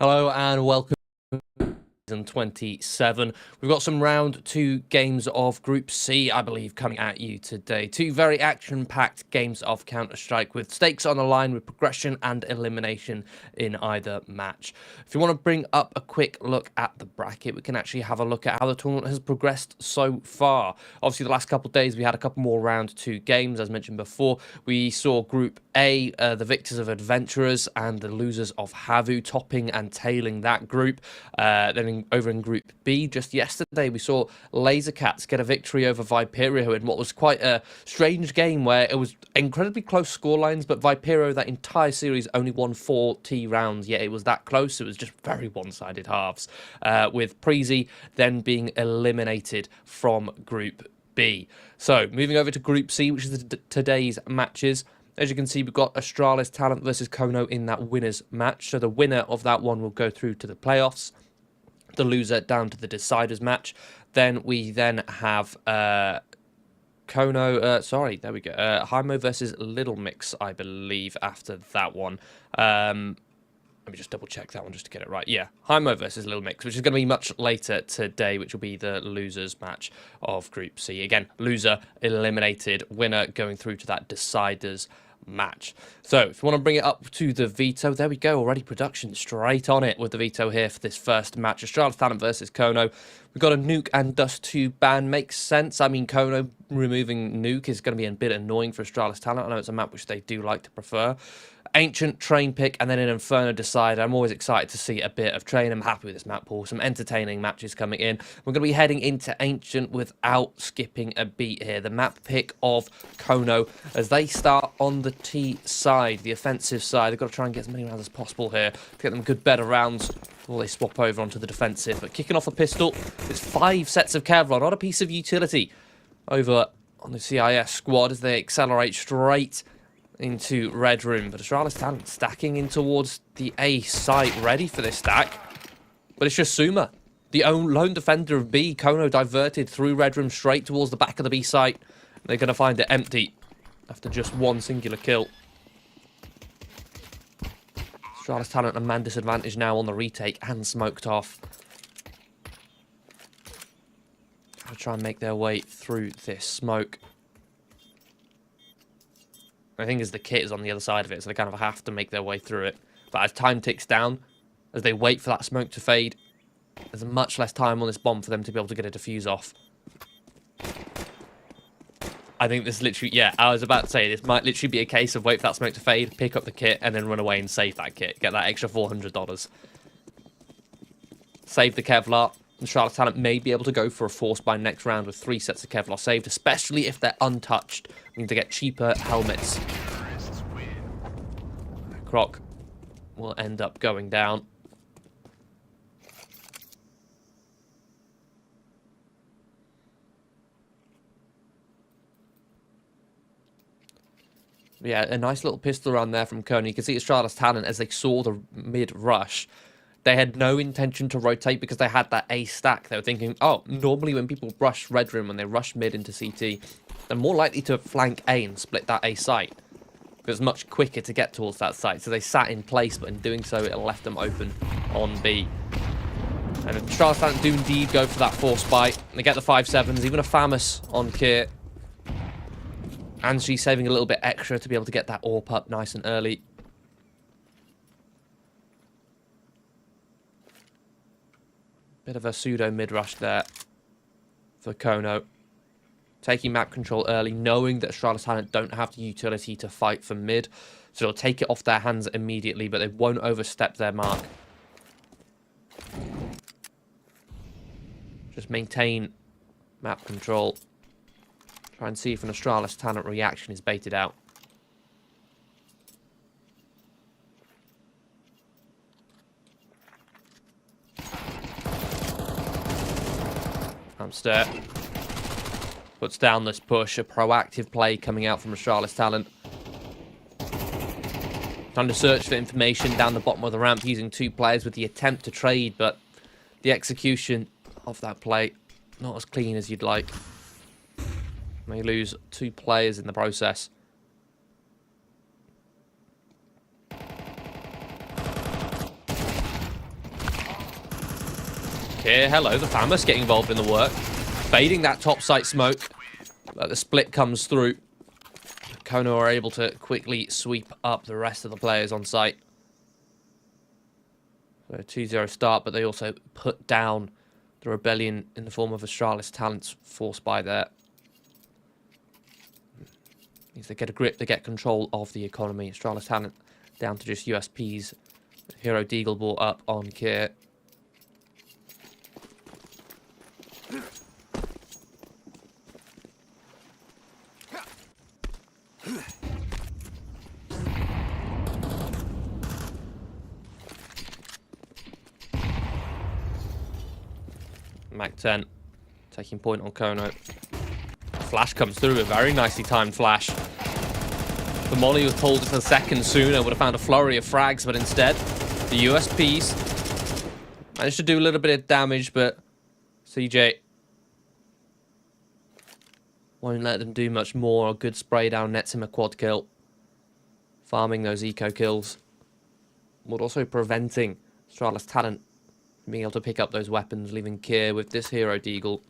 Hello and welcome to season 27. We've got some round 2 games of Group C, I believe, coming at you today. 2 very action-packed games of Counter-Strike with stakes on the line with progression and elimination in either match. If you want to bring up a quick look at the bracket, we can actually have a look at how the tournament has progressed so far. Obviously, the last couple of days, we had a couple more round 2 games, as mentioned before. We saw Group A, the victors of Adventurers and the losers of Havu topping and tailing that group. Then over in Group B, just yesterday, we saw Lasercats get a victory over Viperio in what was quite a strange game where it was incredibly close scorelines, but Viperio that entire series only won 40 rounds, yet it was that close. It was just very one-sided halves, with Preezy then being eliminated from Group B. So, moving over to Group C, which is today's matches. As you can see, we've got Australis Talent versus Kono in that winners match. So the winner of that one will go through to the playoffs. The loser down to the deciders match. Then we have Hymo versus Little Mix, I believe, after that one. Let me just double check that one just to get it right. Yeah, Hymo versus Little Mix, which is going to be much later today, which will be the losers match of Group C. Again, loser eliminated, winner going through to that deciders match. So if you want to bring it up to the veto, there we go. Already production straight on it with the veto here for this first match. Australis Talent versus Kono. We've got a Nuke and Dust 2 ban. Makes sense. I mean, Kono removing Nuke is going to be a bit annoying for Australis Talent. I know it's a map which they do like to prefer. Ancient, Train Pick, and then an Inferno Decider. I'm always excited to see a bit of Train. I'm happy with this map pool. Some entertaining matches coming in. We're going to be heading into Ancient without skipping a beat here. The map pick of Kono as they start on the T side, the offensive side. They've got to try and get as many rounds as possible here to get them good, better rounds before they swap over onto the defensive. But kicking off a pistol, it's 5 sets of Kevlar, not a piece of utility, over on the CIS squad as they accelerate straight into Red Room. But Australis Talent stacking in towards the A site, ready for this stack. But it's just Suma, the lone defender of B. Kono diverted through Red Room straight towards the back of the B site. They're going to find it empty after just one singular kill. Australis Talent a man disadvantage now on the retake and smoked off. Gotta try and make their way through this smoke. I think as the kit is on the other side of it, so they kind of have to make their way through it. But as time ticks down, as they wait for that smoke to fade, there's much less time on this bomb for them to be able to get a defuse off. I think this literally, yeah, I was about to say, this might literally be a case of wait for that smoke to fade, pick up the kit, and then run away and save that kit. Get that extra $400. Save the Kevlar. Australis Talent may be able to go for a force by next round with 3 sets of Kevlar saved, especially if they're untouched. We need to get cheaper helmets. Croc will end up going down. Yeah, a nice little pistol round there from Kono. You can see Australis Talent as they saw the mid-rush. They had no intention to rotate because they had that A stack. They were thinking, oh, normally when people rush Red Room, when they rush mid into CT, they're more likely to flank A and split that A site. Because it's much quicker to get towards that site. So they sat in place, but in doing so, it left them open on B. And Australis Talent do indeed go for that force buy. They get the 5.7s, even a Famous on Kit. And she's saving a little bit extra to be able to get that AWP up nice and early. Bit of a pseudo mid-rush there for Kono. Taking map control early, knowing that Australis Talent don't have the utility to fight for mid. So they'll take it off their hands immediately, but they won't overstep their mark. Just maintain map control. Try and see if an Australis Talent reaction is baited out. Hamster puts down this push, a proactive play coming out from Australis Talent. Trying to search for information down the bottom of the ramp using 2 players with the attempt to trade, but the execution of that play not as clean as you'd like. They lose 2 players in the process. here. Hello, the Famous getting involved in the work. Fading that top site smoke. But the split comes through. Kono are able to quickly sweep up the rest of the players on site. So a 2-0 start, but they also put down the rebellion in the form of Australis talents forced by there. Means they get a grip, they get control of the economy. Australis talent down to just USPs. Hero Deagle brought up on Kier. Mac 10 taking point on Kono. Flash comes through, a very nicely timed flash. The Molly was pulled just a second sooner, would have found a flurry of frags, but instead, the USPs managed to do a little bit of damage, but CJ won't let them do much more. A good spray down nets him a quad kill. Farming those eco kills, but also preventing Australis talent from being able to pick up those weapons, leaving Kier with this Hero Deagle.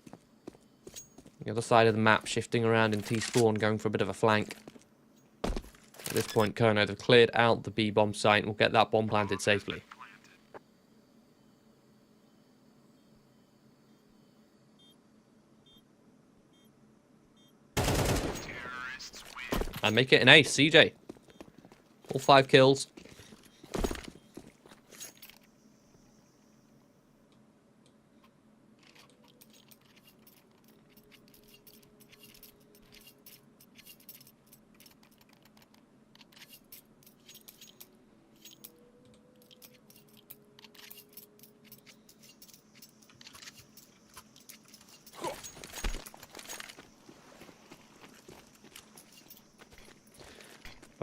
The other side of the map, shifting around in T-spawn, going for a bit of a flank. At this point, Kono, they've cleared out the B-bomb site and will get that bomb planted safely. And make it an ace, CJ. All 5 kills.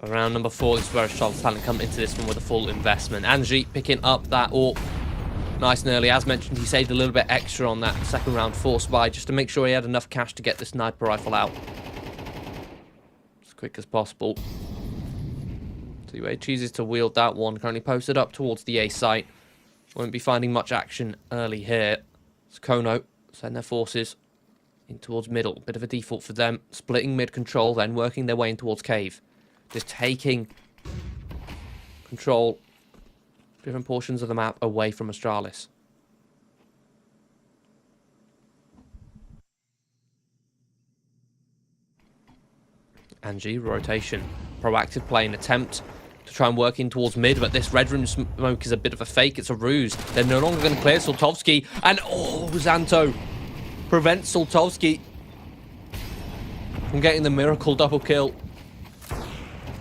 Round number 4, this is where Australis talent come into this one with a full investment. Angie picking up that AWP nice and early. As mentioned, he saved a little bit extra on that second round force buy just to make sure he had enough cash to get the sniper rifle out as quick as possible. So he chooses to wield that one. Currently posted up towards the A site. Won't be finding much action early here. It's Kono send their forces in towards middle. Bit of a default for them. Splitting mid control, then working their way in towards cave. Just taking control different portions of the map away from Australis. Angie, rotation. Proactive play, an attempt to try and work in towards mid, but this red room smoke is a bit of a fake. It's a ruse. They're no longer going to clear Sultovsky. And, oh, Zanto prevents Sultovsky from getting the miracle double kill.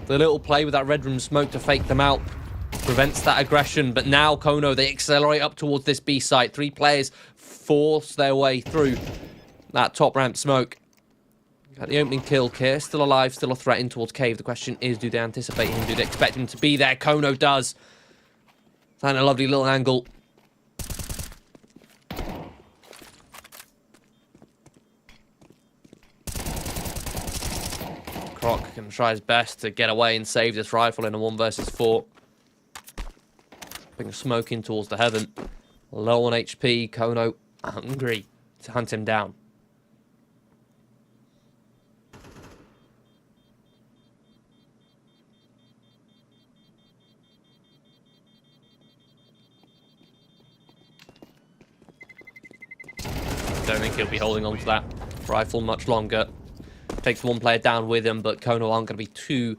The little play with that red room smoke to fake them out prevents that aggression. But now Kono, they accelerate up towards this B site. 3 players force their way through that top ramp smoke. Got the opening kill. Kier still alive, still a threat in towards cave. The question is, do they anticipate him? Do they expect him to be there? Kono does. And a lovely little angle. Croc can try his best to get away and save this rifle in a 1 versus 4. Bring smoke in towards the heaven. Low on HP. Kono hungry to hunt him down. Don't think he'll be holding on to that rifle much longer. Takes 1 player down with him, but Kono aren't going to be too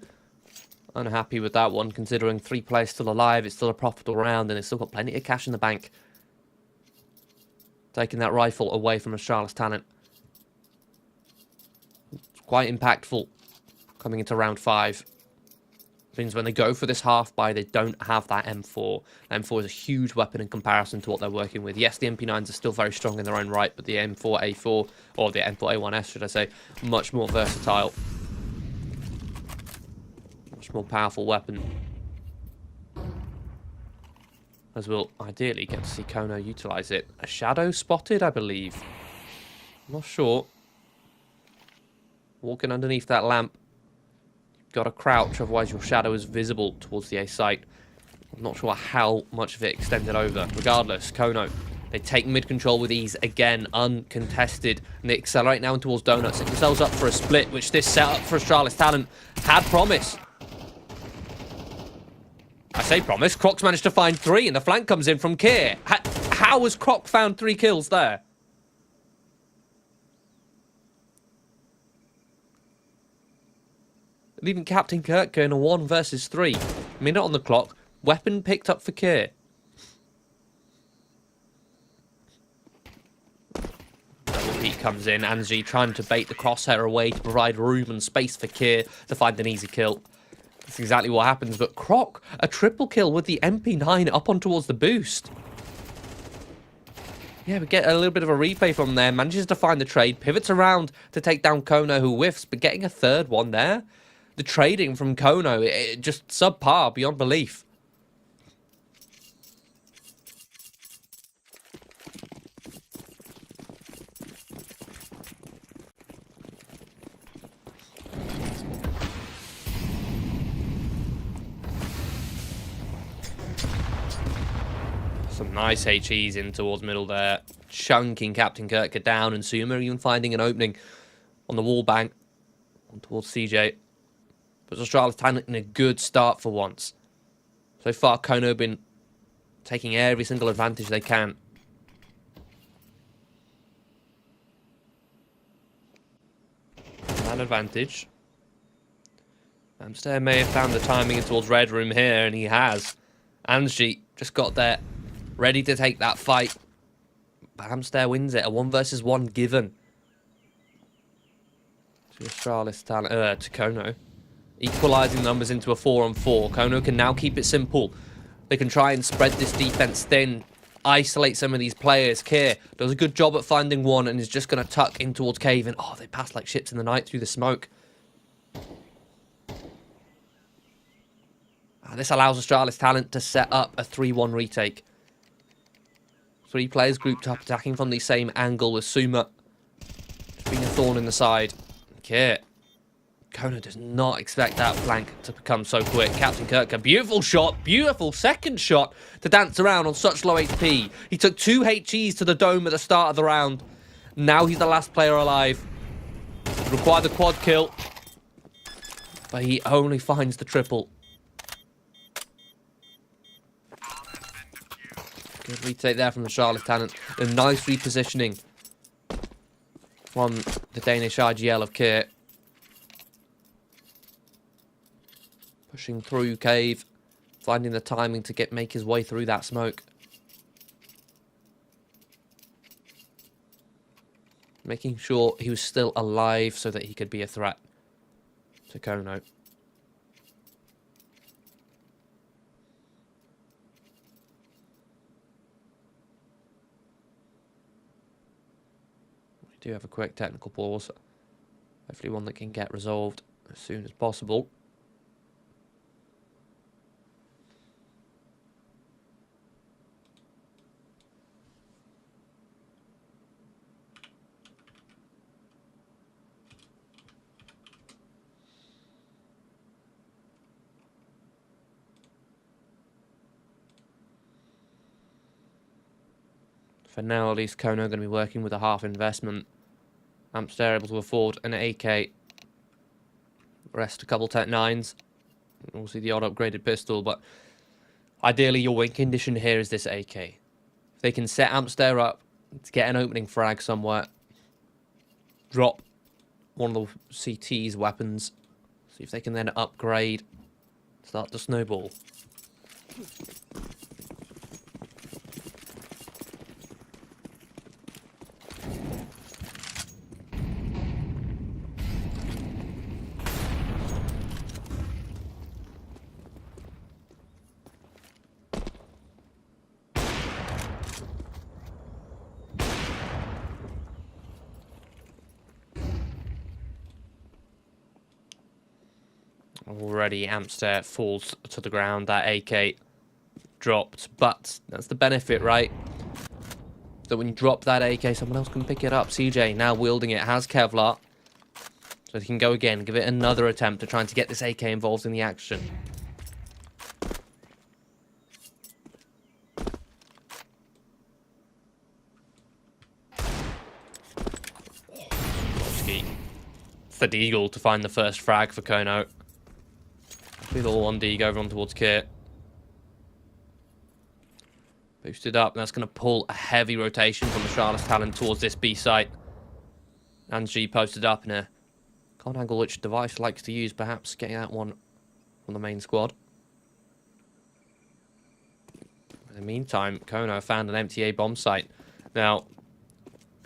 unhappy with that one, considering 3 players still alive. It's still a profitable round, and it's still got plenty of cash in the bank. Taking that rifle away from Australis talent. It's quite impactful coming into round 5. Means when they go for this half buy, they don't have that M4. M4 is a huge weapon in comparison to what they're working with. Yes, the MP9s are still very strong in their own right, but the M4A4, or the M4A1S, should I say, much more versatile. Much more powerful weapon. As we'll ideally get to see Kono utilize it. A shadow spotted, I believe. I'm not sure. Walking underneath that lamp. Got to crouch, otherwise your shadow is visible towards the A site. I'm not sure how much of it extended over. Regardless, Kono, They take mid-control with ease, again, uncontested. And they accelerate now towards Donuts. Set themselves up for a split, which this setup for Australis Talent had promise. I say promise, Croc's managed to find 3, and the flank comes in from Kier. How has Croc found 3 kills there? Leaving Captain Kirk in a 1 versus 3. Minute on the clock. Weapon picked up for Kier. Double peek comes in. Angie trying to bait the crosshair away to provide room and space for Kier to find an easy kill. That's exactly what happens. But Croc, a triple kill with the MP9 up on towards the boost. Yeah, we get a little bit of a replay from there. Manages to find the trade. Pivots around to take down Kono, who whiffs. But getting a third one there. The trading from Kono, it just subpar beyond belief. Some nice HEs in towards middle there. Chunking Captain Kirker down, and Suma even finding an opening on the wall bank. On towards CJ. But Australis Talent in a good start for once. So far, Kono been taking every single advantage they can. Man advantage. Amster may have found the timing towards Red Room here, and he has. Angie just got there, ready to take that fight. But Amster wins it, a 1 versus 1 given. To Australis Talent, to Kono. Equalising numbers into a 4-on-4. Kono can now keep it simple. They can try and spread this defense thin, isolate some of these players. Kier does a good job at finding one and is just going to tuck in towards Cave. And oh, they pass like ships in the night through the smoke. This allows Australis Talent to set up a 3-1 retake. 3 players grouped up, attacking from the same angle with Suma just being a thorn in the side. Kier. Kono does not expect that flank to become so quick. Captain Kirk, a beautiful shot, beautiful second shot to dance around on such low HP. He took 2 HEs to the dome at the start of the round. Now he's the last player alive. Required the quad kill, but he only finds the triple. Good retake there from the Australis Talent. A nice repositioning from the Danish RGL of Kier. Pushing through Cave, finding the timing to make his way through that smoke. Making sure he was still alive so that he could be a threat to Kono. We do have a quick technical pause. Hopefully one that can get resolved as soon as possible. For now, at least, Kono going to be working with a half investment. Amster able to afford an AK. Rest a couple Tech 9s. Also the odd upgraded pistol, but ideally your win condition here is this AK. If they can set Amster up to get an opening frag somewhere, drop one of the CT's weapons, see if they can then upgrade, start to snowball. Already Amster falls to the ground. That AK dropped, but that's the benefit, right? That when you drop that AK, someone else can pick it up. CJ now wielding it, has Kevlar, so he can go again, give it another attempt to trying to get this AK involved in the action. a deagle to find the first frag for Kono. Little 1D go over on towards Kit. Boosted up, and that's going to pull a heavy rotation from the Australis talent towards this B site. And G posted up in a can't angle which device likes to use, perhaps getting that one from the main squad. In the meantime, Kono found an empty A bomb site. Now,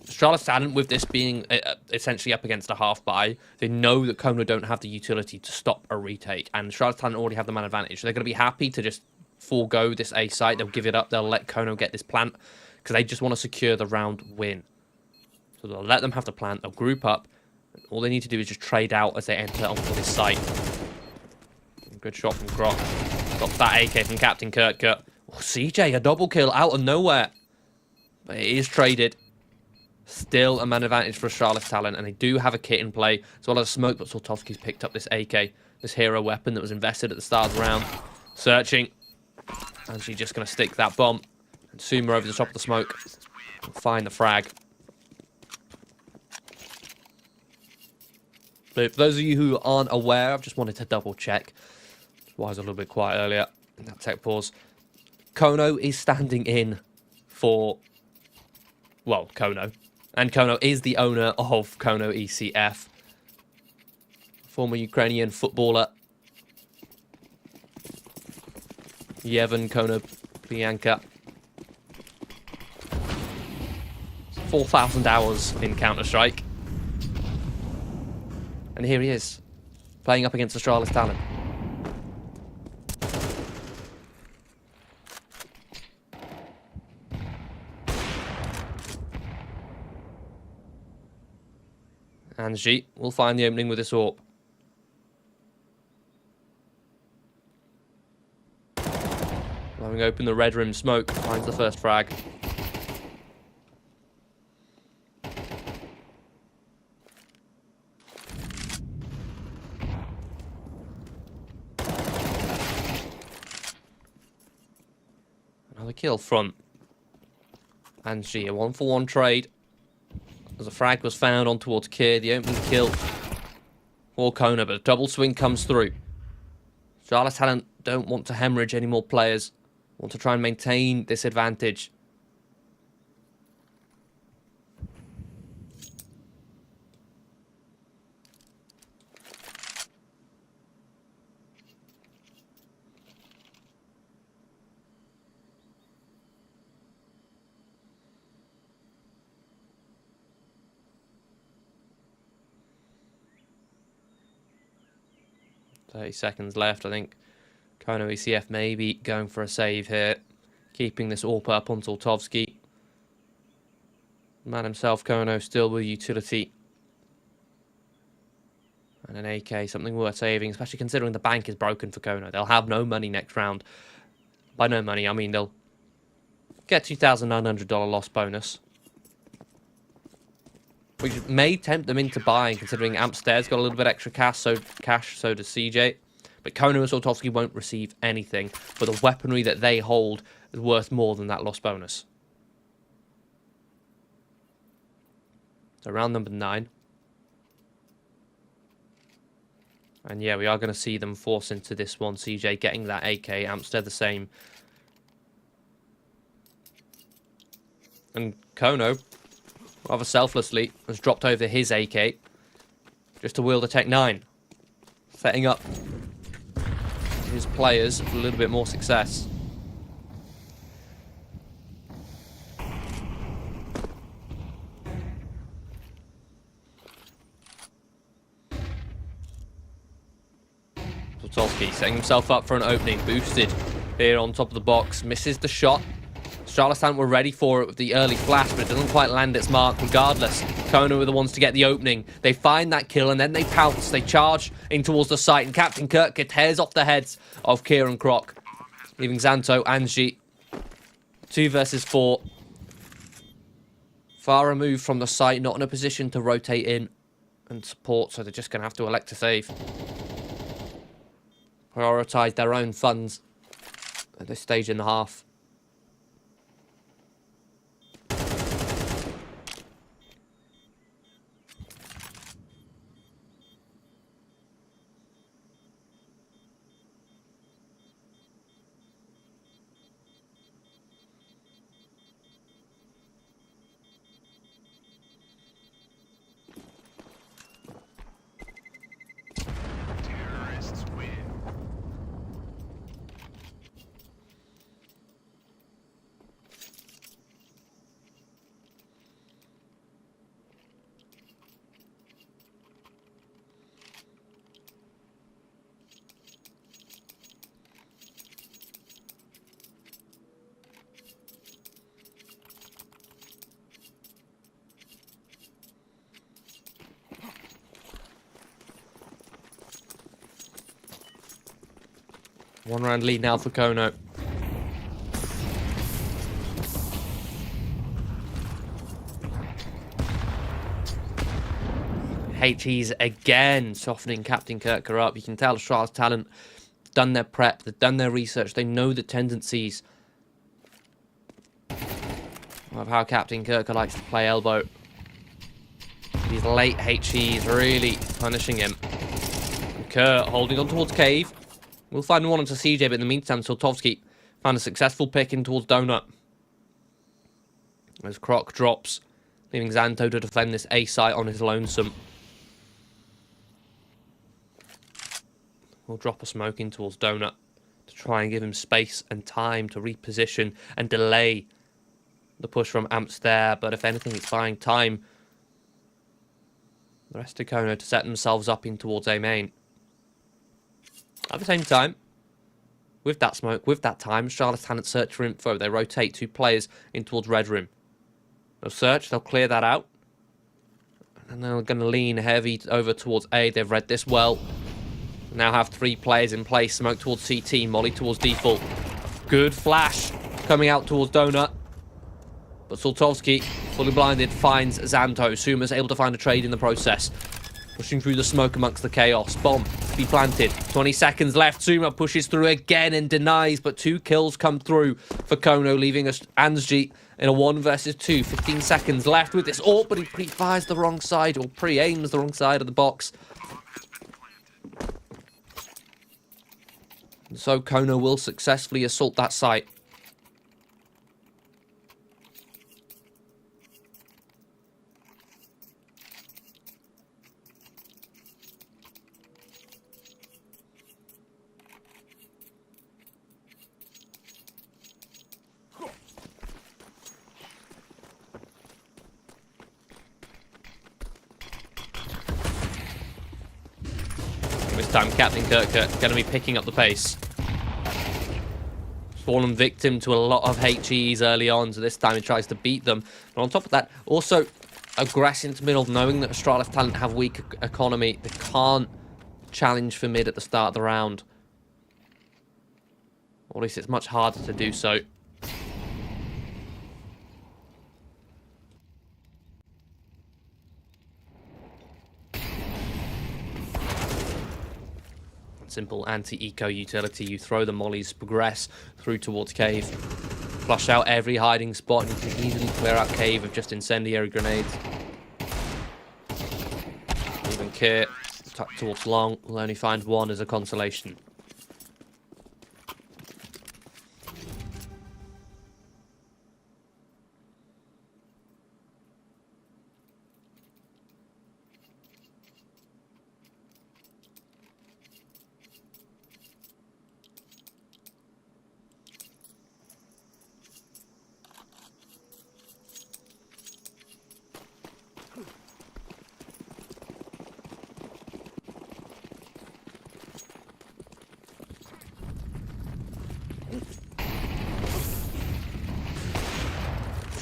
Australis talent, with this being essentially up against a half buy, they know that Kono don't have the utility to stop a retake, and Australis talent already have the man advantage. So they're going to be happy to just forego this A site. They'll give it up. They'll let Kono get this plant because they just want to secure the round win. So they'll let them have the plant. They'll group up. All they need to do is just trade out as they enter onto this site. Good shot from Grok. Got that AK from Captain Kurtka. Oh, CJ, a double kill out of nowhere. But it is traded. Still a man advantage for Australis talent, and they do have a kit in play, as well as smoke, but Sortovsky's picked up this AK, this hero weapon that was invested at the start of the round. Searching. And she's just going to stick that bomb. And Sumo over the top of the smoke. And find the frag. But for those of you who aren't aware, I've just wanted to double check. Why I was a little bit quiet earlier in that tech pause. Kono is standing in for, well, Kono. And Kono is the owner of Kono ECF. Former Ukrainian footballer. Yevhen Konoplyanka. 4,000 hours in Counter-Strike. And here he is, playing up against Australis talent. And G will find the opening with this AWP. Blowing open the red rim smoke, finds the first frag. Another kill front. And G, a 1-for-1 trade. As a frag was found on towards Kier, the opening kill for Kono, but a double swing comes through. Australis talent don't want to hemorrhage any more players. Want to try and maintain this advantage. 30 seconds left, I think. Kono ECF maybe going for a save here. Keeping this AWP up on Sortovsky. Man himself, Kono, still with utility. And an AK, something worth saving, especially considering the bank is broken for Kono. They'll have no money next round. By no money, I mean they'll get $2,900 loss bonus. Which may tempt them into buying, considering Amsterd's got a little bit extra cash, so does CJ. But Kono and Sortovsky won't receive anything, but the weaponry that they hold is worth more than that loss bonus. So round number 9. And yeah, we are going to see them force into this one. CJ getting that AK, Amstead the same. And Kono, rather selflessly, has dropped over his AK just to wield a Tech 9. Setting up his players for a little bit more success. Sortovsky setting himself up for an opening, boosted here on top of the box, misses the shot. Australis were ready for it with the early flash, but it doesn't quite land its mark regardless. Kono were the ones to get the opening. They find that kill and then they pounce. They charge in towards the site, and Captain Kurtka tears off the heads of Kieran Krok, leaving Xanto, Angie 2 versus 4. Far removed from the site, not in a position to rotate in and support, so they're just going to have to elect to save. Prioritise their own funds at this stage in the half. One round lead now for Kono. HE's again softening Captain Kirker up. You can tell Australis talent done their prep, they've done their research, they know the tendencies of how Captain Kirker likes to play elbow. These late HEs really punishing him. And Kerr holding on towards Cave. We'll find one onto CJ, but in the meantime, Sultovsky found a successful pick in towards Donut. As Croc drops, leaving Xanto to defend this A site on his lonesome. We'll drop a smoke in towards Donut to try and give him space and time to reposition and delay the push from Amps there. But if anything, it's buying time. The rest of Kono to set themselves up in towards A main. At the same time, with that smoke, with that time, Australis talent search for info. They rotate 2 players in towards red room. They'll search, they'll clear that out. And they're going to lean heavy over towards A. They've read this well. Now have 3 players in place. Smoke towards CT, Molly towards default. Good flash coming out towards Donut. But Sultovsky, fully blinded, finds Xanto. Suma's able to find a trade in the process. Pushing through the smoke amongst the chaos. Bomb to be planted. 20 seconds left. Suma pushes through again and denies, but 2 kills come through for Kono, leaving us Ansji in a 1 versus 2. 15 seconds left with this AWP, but he pre-fires the wrong side, or pre-aims the wrong side of the box. So Kono will successfully assault that site. This time Captain Kirker going to be picking up the pace. Fallen victim to a lot of HEs early on, so this time he tries to beat them. But on top of that, also aggressing to middle, knowing that Australis talent have weak economy. They can't challenge for mid at the start of the round. Or at least it's much harder to do so. Simple anti-eco utility. You throw the mollies, progress through towards cave, flush out every hiding spot, and you can easily clear out cave of just incendiary grenades. Even Kir towards long will only find 1 as a consolation.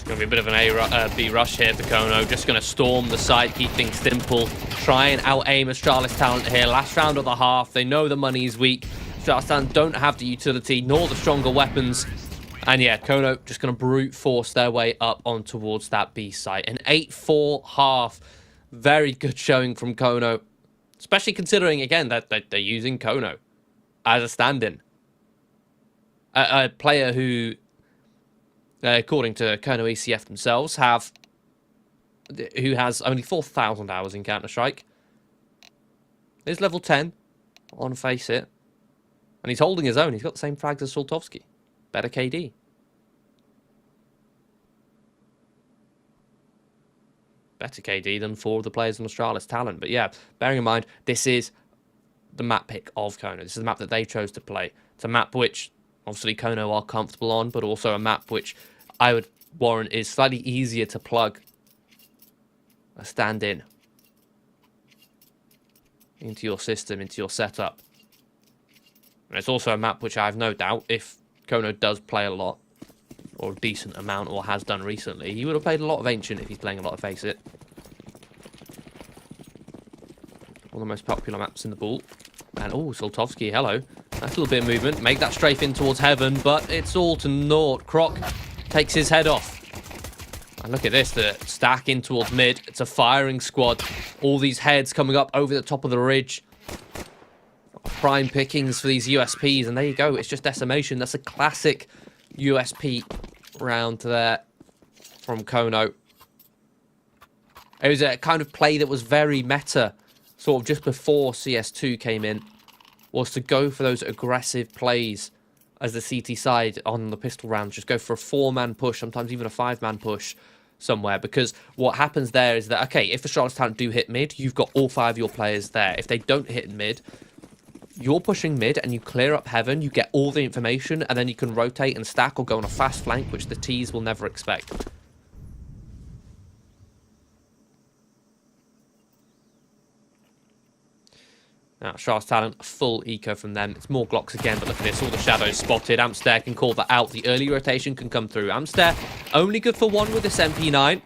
Going to be a bit of an B rush here for Kono. Just going to storm the site, keep things simple. Try and out-aim Australis talent here. Last round of the half. They know the money is weak. Australis talent don't have the utility nor the stronger weapons. And yeah, Kono just going to brute force their way up on towards that B site. An 8-4 half. Very good showing from Kono. Especially considering, again, that they're using Kono as a stand-in. A player who, according to Kono ECF themselves, who has only 4,000 hours in Counter-Strike. Is level 10 on Face It. And he's holding his own. He's got the same frags as Sultovsky. Better KD. Better KD than 4 of the players on Australis talent. But yeah, bearing in mind, this is the map pick of Kono. This is the map that they chose to play. It's a map which, obviously, Kono are comfortable on, but also a map which I would warrant is slightly easier to plug a stand-in into your system, into your setup. And it's also a map which I have no doubt, if Kono does play a lot, or a decent amount, or has done recently, he would have played a lot of Ancient if he's playing a lot of Face It. One of the most popular maps in the pool. And, oh, Soltovsky, hello. That's a little bit of movement. Make that strafe in towards heaven, but it's all to naught. Croc takes his head off. And look at this, the stack in towards mid. It's a firing squad. All these heads coming up over the top of the ridge. Prime pickings for these USPs, and there you go. It's just decimation. That's a classic USP round there from Kono. It was a kind of play that was very meta, sort of just before CS2 came in, was to go for those aggressive plays as the CT side on the pistol rounds. Just go for a 4-man push, sometimes even a 5-man push somewhere, because what happens there is that, okay, if the Australis talent do hit mid, you've got all 5 of your players there. If they don't hit mid, you're pushing mid and you clear up heaven, you get all the information, and then you can rotate and stack or go on a fast flank, which the Ts will never expect. Now, Australis talent, full eco from them. It's more Glocks again, but look at this. All the shadows spotted. Amster can call that out. The early rotation can come through. Amster only good for 1 with this MP9.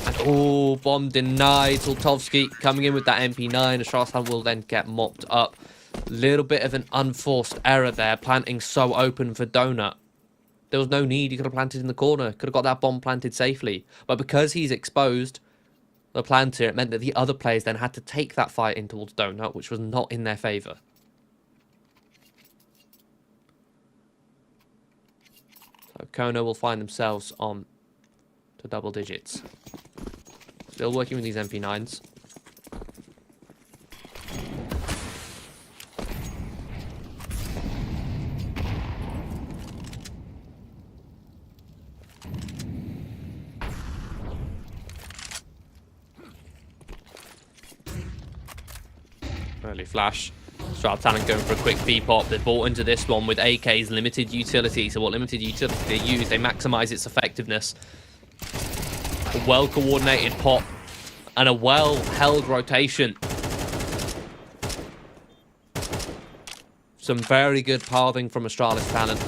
And, oh, bomb denied. Soltovsky coming in with that MP9. Australis talent will then get mopped up. Little bit of an unforced error there. Planting so open for Donut. There was no need. He could have planted in the corner. Could have got that bomb planted safely. But because he's exposed the planter, it meant that the other players then had to take that fight in towards Donut, which was not in their favour. So Kono will find themselves on to double digits. Still working with these MP9s. Early flash. Australis talent going for a quick B-pop. They've bought into this one with AK's limited utility. So what limited utility they use, they maximise its effectiveness. A well-coordinated pop and a well-held rotation. Some very good pathing from Australis talent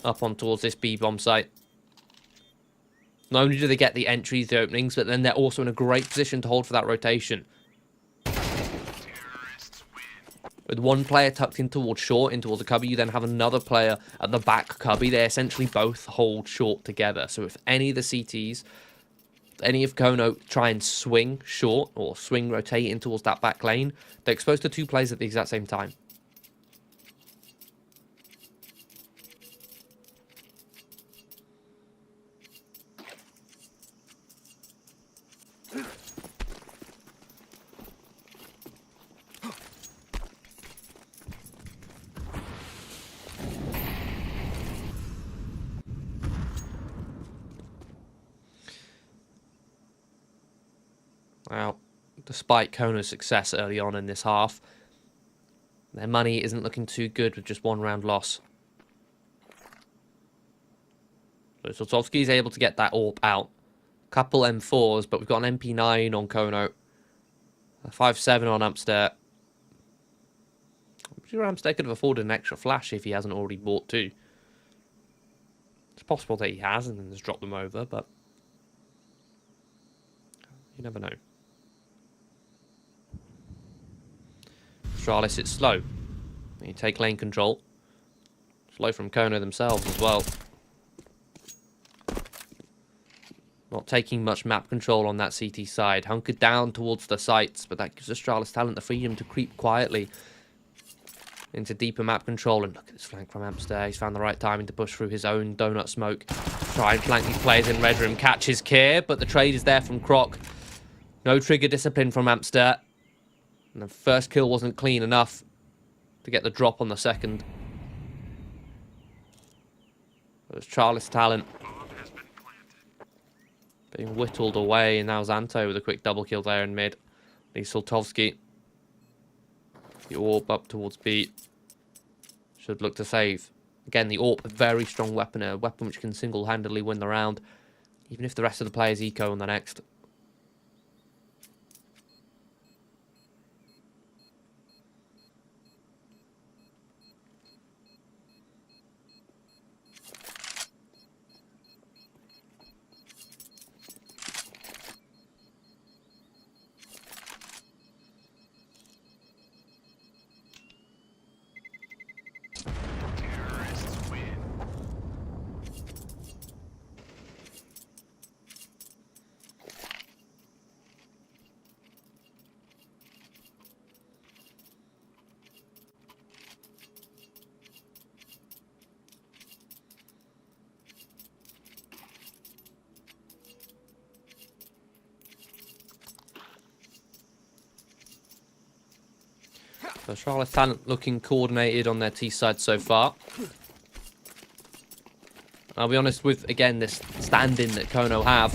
up on towards this B-bomb site. Not only do they get the entries, the openings, but then they're also in a great position to hold for that rotation. With one player tucked in towards short, in towards the cubby, you then have another player at the back cubby. They essentially both hold short together. So if any of the CTs, any of Kono try and swing short or swing rotate in towards that back lane, they're exposed to 2 players at the exact same time. Well, despite Kono's success early on in this half, their money isn't looking too good with just 1 round loss. So Soltovsky is able to get that AWP out. Couple M4s, but we've got an MP9 on Kono. A 5.7 on Amster. I'm sure Amster could have afforded an extra flash if he hasn't already bought 2. It's possible that he has and then just dropped them over, but you never know. Australis, it's slow. You take lane control. Slow from Kono themselves as well. Not taking much map control on that CT side. Hunkered down towards the sites, but that gives Australis talent the freedom to creep quietly into deeper map control. And look at this flank from Amster. He's found the right timing to push through his own donut smoke. Try and flank these players in red room. Catches Kier, but the trade is there from Croc. No trigger discipline from Amster. And the first kill wasn't clean enough to get the drop on the second. It was Australis talent being whittled away, and now Zanto with a quick double kill there in mid. Leaves Soltovsky. The AWP up towards B. Should look to save. Again, the AWP, a very strong weapon, a weapon which can single-handedly win the round, even if the rest of the players eco on the next. So Australis Talent looking coordinated on their T side so far. I'll be honest with, again, this stand-in that Kono have.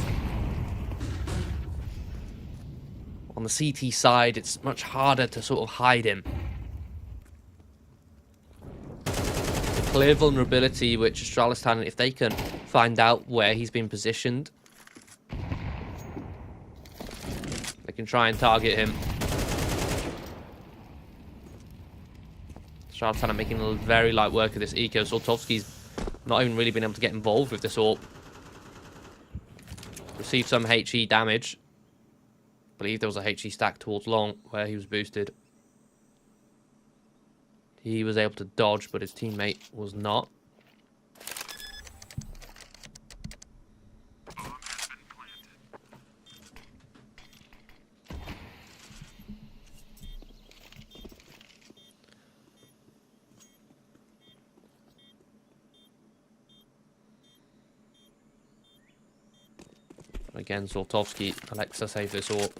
On the CT side, it's much harder to sort of hide him. A clear vulnerability which Australis Talent, if they can find out where he's been positioned, they can try and target him. Australis Talent making very light work of this eco. Soltovsky's not even really been able to get involved with this AWP. Received some HE damage. I believe there was a HE stack towards long where he was boosted. He was able to dodge, but his teammate was not. Again, Soltovsky elects to save this AWP.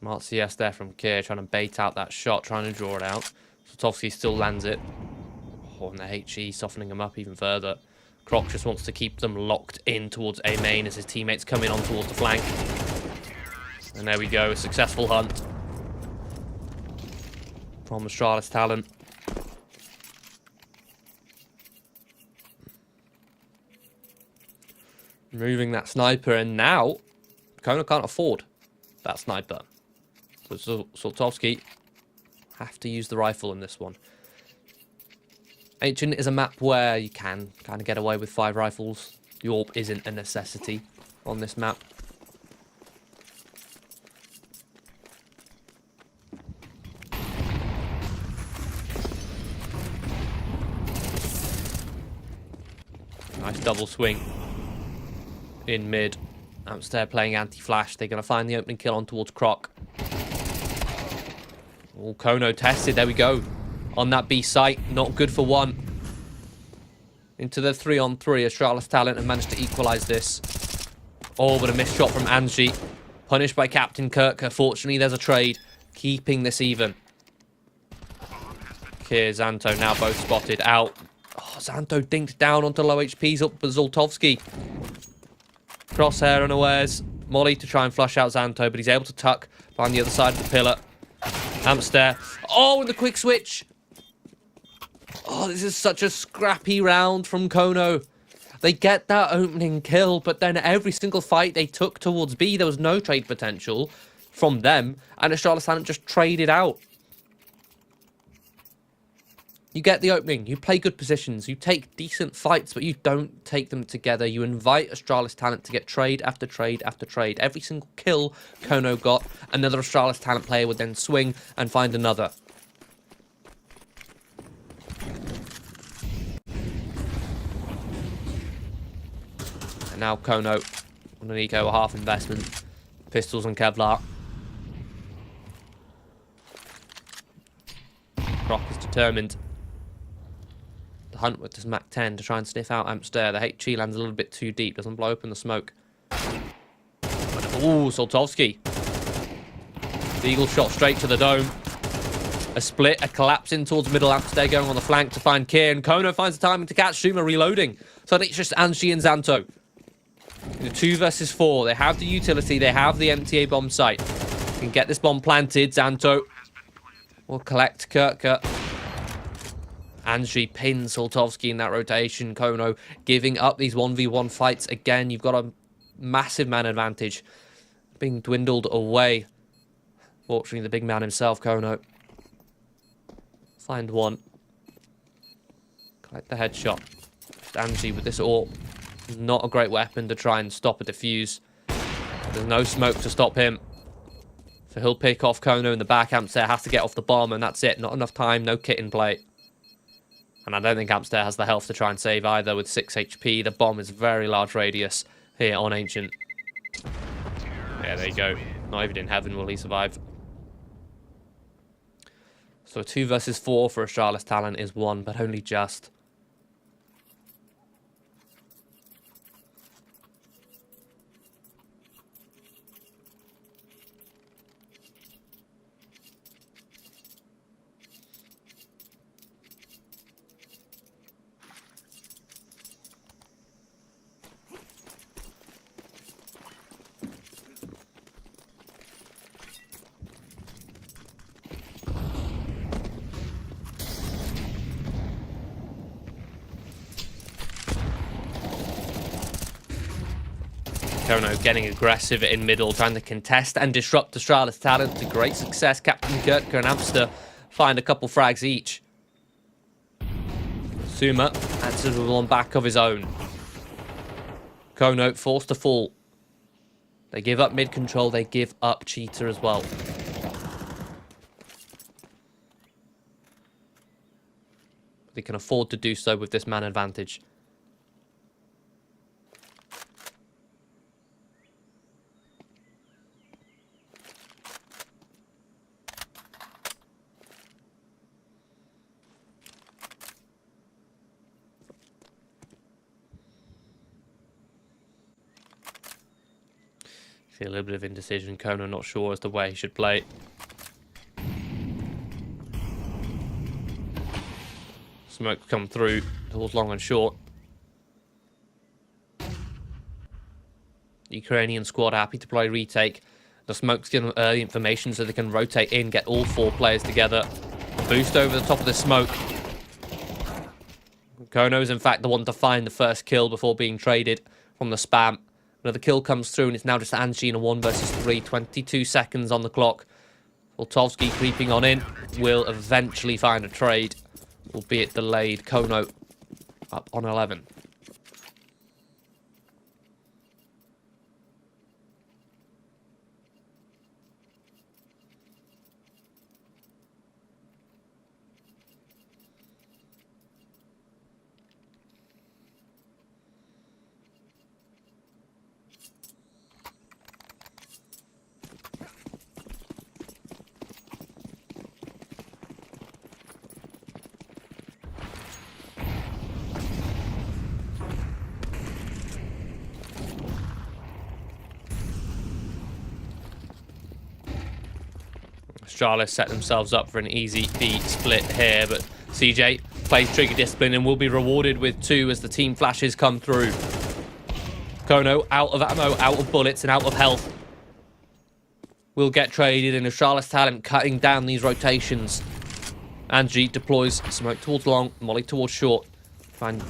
Smart CS there from Kier, trying to bait out that shot, trying to draw it out. Soltovsky still lands it. Oh, and the HE softening him up even further. Croc just wants to keep them locked in towards A main as his teammates come in on towards the flank. And there we go, a successful hunt from Australis Talent. Moving that sniper, and now Kono can't afford that sniper. So Soltovsky have to use the rifle in this one. Ancient is a map where you can kind of get away with 5 rifles. The AWP isn't a necessity on this map. Nice double swing in mid. Amstair playing anti-flash. They're going to find the opening kill on towards Croc. Oh, Kono tested. There we go. On that B site. Not good for one. Into the 3-on-3. Australis Talent have managed to equalise this. Oh, but a missed shot from Angie. Punished by Captain Kirk. Fortunately, there's a trade. Keeping this even. Kier, Zanto now both spotted out. Oh, Zanto dinked down onto low HP's up for Soltovsky. Crosshair unawares. Molly to try and flush out Zanto, but he's able to tuck behind the other side of the pillar. Amstair. Oh, and the quick switch. Oh, this is such a scrappy round from Kono. They get that opening kill, but then every single fight they took towards B, there was no trade potential from them, and Australis Talent just traded out. You get the opening, you play good positions, you take decent fights, but you don't take them together. You invite Australis Talent to get trade after trade after trade. Every single kill Kono got, another Australis Talent player would then swing and find another. And now Kono on an eco, a half investment. Pistols and Kevlar. Croc is determined. Hunt with this Mac 10 to try and sniff out Amstair. The HE lands a little bit too deep, doesn't blow open the smoke. Ooh, Soltovsky. Eagle shot straight to the dome. A split, a collapse in towards middle. Amstair going on the flank to find Kier, and Kono finds the timing to catch Shuma reloading. So I think it's just Angie and Zanto. The 2 versus 4. They have the utility, they have the MTA bomb site. They can get this bomb planted. Zanto will collect Kirka. Angie pins Soltovsky in that rotation. Kono giving up these 1v1 fights again. You've got a massive man advantage being dwindled away. Fortunately, the big man himself, Kono. Find one. Collect the headshot. Angie with this AWP. Not a great weapon to try and stop a defuse. There's no smoke to stop him. So he'll pick off Kono in the back. Amstair has to get off the bomb, and that's it. Not enough time, no kit in play. And I don't think Amstair has the health to try and save either with 6 HP. The bomb is very large radius here on Ancient. Yeah, there you go. Not even in heaven will he survive. So 2 versus 4 for Australis Talent is 1, but only just. Kono getting aggressive in middle, trying to contest and disrupt Australis talent to great success. Captain Kurtka and Amster find a couple frags each. Suma answers with one back of his own. Kono forced to fall. They give up mid control, they give up Cheetah as well. They can afford to do so with this man advantage. See a little bit of indecision. Kono not sure as to where he should play. Smoke come through towards long and short. The Ukrainian squad happy to play retake. The Smoke's given early information so they can rotate in, get all 4 players together. Boost over the top of the Smoke. Kono is in fact the one to find the first kill before being traded from the spam. Another kill comes through and it's now just Angie in a 1 versus 3. 22 seconds on the clock. Voltovsky creeping on in. Will eventually find a trade, albeit delayed. Kono up on 11. Australis set themselves up for an easy B split here, but CJ plays trigger discipline and will be rewarded with 2 as the team flashes come through. Kono out of ammo, out of bullets, and out of health. Will get traded, and Australis talent cutting down these rotations. Angie deploys Smoke towards long, Molly towards short. Try and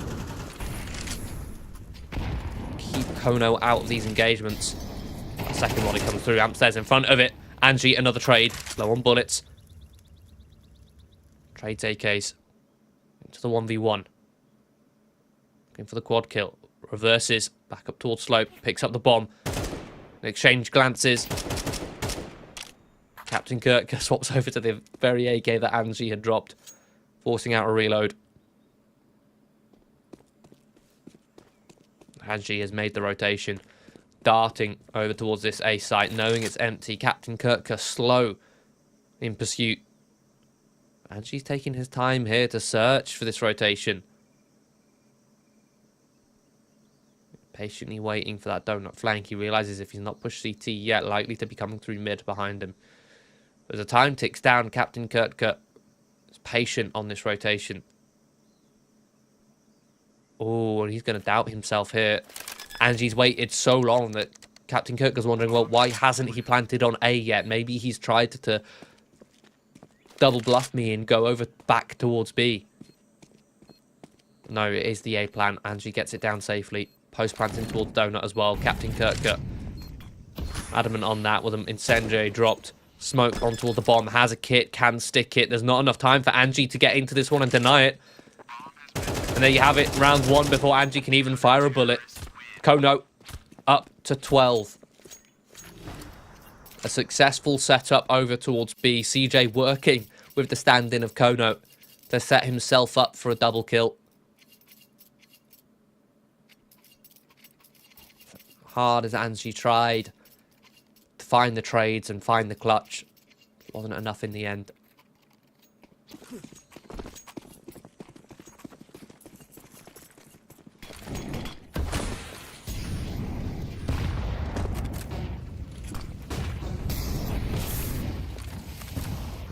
keep Kono out of these engagements. Second Molly comes through, Amsterd's in front of it. Angie, another trade. Low on bullets. Trades AKs. Into the 1v1. Looking for the quad kill. Reverses. Back up towards slope. Picks up the bomb. Exchange glances. Captain Kirk swaps over to the very AK that Angie had dropped. Forcing out a reload. Angie has made the rotation. Darting over towards this A site, knowing it's empty. Captain Kirka slow in pursuit. And she's taking his time here to search for this rotation. Patiently waiting for that donut flank. He realises if he's not pushed CT yet, likely to be coming through mid behind him. As the time ticks down, Captain Kirka is patient on this rotation. Oh, and he's going to doubt himself here. Angie's waited so long that Captain Kirk was wondering, well, why hasn't he planted on A yet? Maybe he's tried to double bluff me and go over back towards B. No, it is the A plant. Angie gets it down safely. Post planting towards Donut as well. Captain Kirk adamant on that with an incendiary dropped. Smoke on toward the bomb. Has a kit, can stick it. There's not enough time for Angie to get into this one and deny it. And there you have it. Round 1 before Angie can even fire a bullet. Kono up to 12. A successful setup over towards B. CJ working with the stand-in of Kono to set himself up for a double kill. Hard as Angie tried to find the trades and find the clutch, wasn't enough in the end.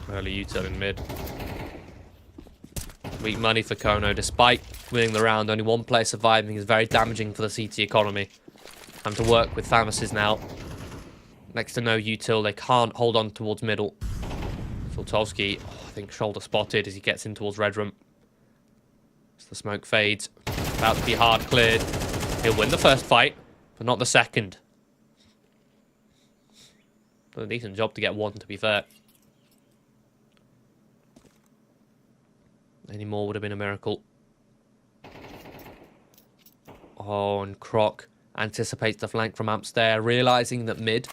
Early util in mid. Weak money for Kono. Despite winning the round, only 1 player surviving is very damaging for the CT economy. Time to work with Famases now. Next to no util, they can't hold on towards middle. Voltovsky, I think shoulder spotted as he gets in towards red room. As the smoke fades. About to be hard cleared. He'll win the first fight, but not the second. Done a decent job to get one, to be fair. Any more would have been a miracle. Oh, and Croc anticipates the flank from Amps there, realising that mid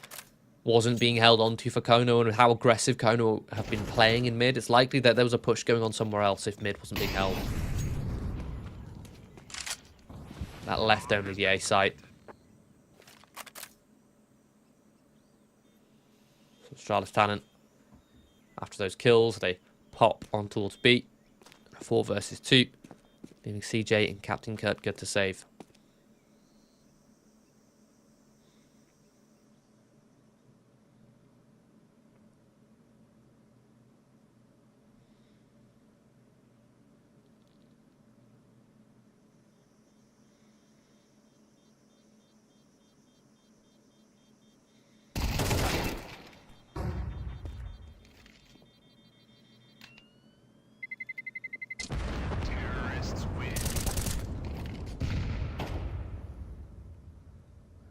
wasn't being held onto for Kono, and how aggressive Kono have been playing in mid. It's likely that there was a push going on somewhere else if mid wasn't being held. That left only the A site. So Australis Talent, after those kills, they pop on towards B. 4 versus 2, leaving CJ and Captain Kurt good to save.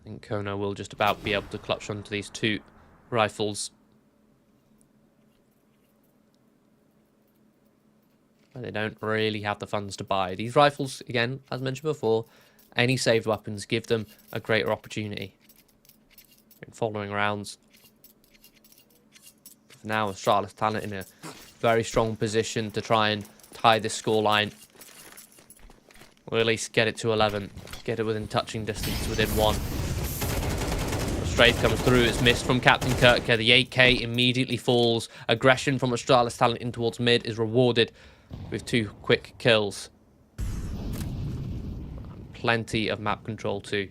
I think Kono will just about be able to clutch onto these 2 rifles. But they don't really have the funds to buy. These rifles, again, as mentioned before, any saved weapons give them a greater opportunity in following rounds. For now, Australis Talent in a very strong position to try and tie this scoreline. Or at least get it to 11. Get it within touching distance, within 1. Strafe comes through, it's missed from Captain Kirker. The 8k immediately falls. Aggression from Australis Talent in towards mid is rewarded with 2 quick kills. Plenty of map control too.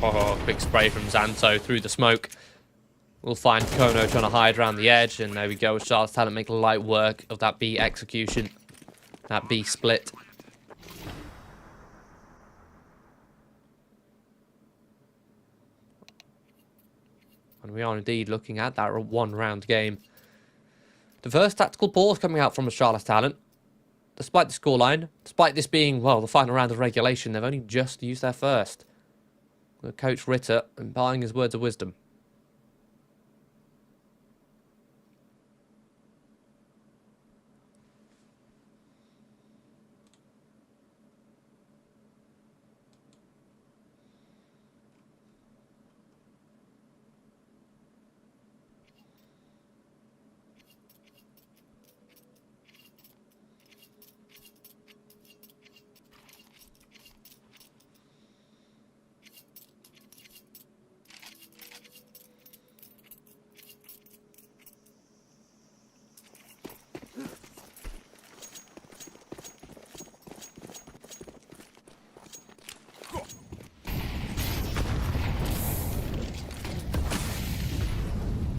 Oh, quick spray from Xanto through the smoke. We'll find Kono trying to hide around the edge, and there we go. Australis Talent make light work of that B execution, that B split. And we are indeed looking at that 1-round game. The first tactical pause coming out from Australis Talent. Despite the scoreline, despite this being, well, the final round of regulation, they've only just used their first. Coach Ritter imparting his words of wisdom.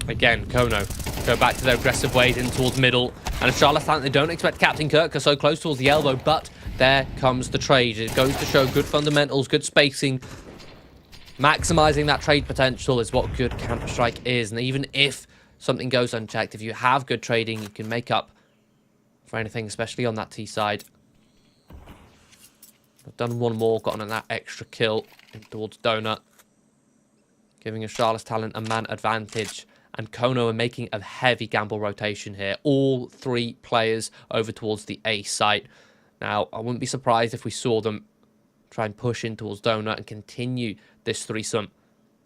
Again, Kono go back to their aggressive ways in towards middle. And Australis Talent, they don't expect Captain Kirk so close towards the elbow, but there comes the trade. It goes to show good fundamentals, good spacing. Maximising that trade potential is what good Counter-Strike is. And even if something goes unchecked, if you have good trading, you can make up for anything, especially on that T side. I've done one more, gotten that extra kill in towards Donut, giving Australis Talent a man advantage. And Kono are making a heavy gamble rotation here. All 3 players over towards the A site. Now, I wouldn't be surprised if we saw them try and push in towards Donut and continue this threesome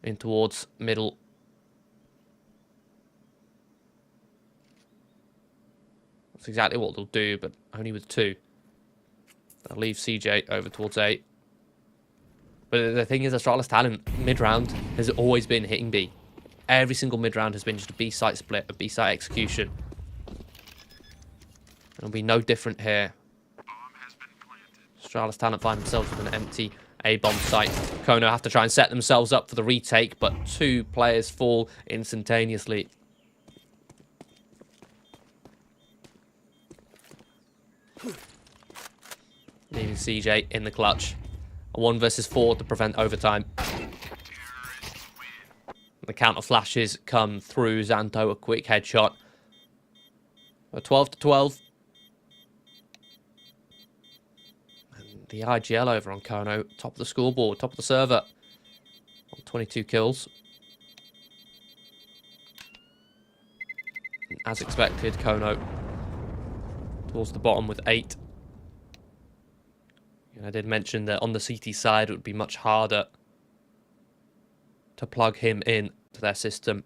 in towards middle. That's exactly what they'll do, but only with 2. They'll leave CJ over towards A. But the thing is, Australis Talent, mid-round, has always been hitting B. Every single mid-round has been just a B-site split, a B-site execution. It'll be no different here. Australis Talent find themselves with an empty A-bomb site. Kono have to try and set themselves up for the retake, but 2 players fall instantaneously. Leaving CJ in the clutch. A 1 versus 4 to prevent overtime. The counter flashes come through. Xanto, a quick headshot. A 12 to 12. And the IGL over on Kono, top of the scoreboard, top of the server. On 22 kills. And as expected, Kono towards the bottom with 8. And I did mention that on the CT side, it would be much harder to plug him in to their system.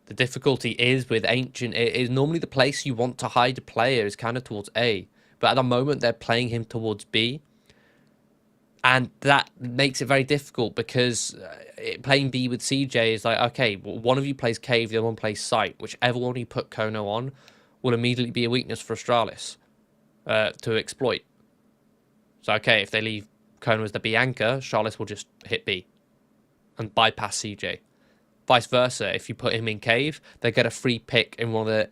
The difficulty is with Ancient, it is normally the place you want to hide a player is kind of towards A. But at the moment, they're playing him towards B. And that makes it very difficult because playing B with CJ is like, okay, well, one of you plays Cave, the other one plays Site. Whichever one you put Kono on will immediately be a weakness for Australis to exploit. So, okay, if they leave Kono as the B anchor, Australis will just hit B and bypass CJ. Vice versa, if you put him in Cave, they get a free pick in one of the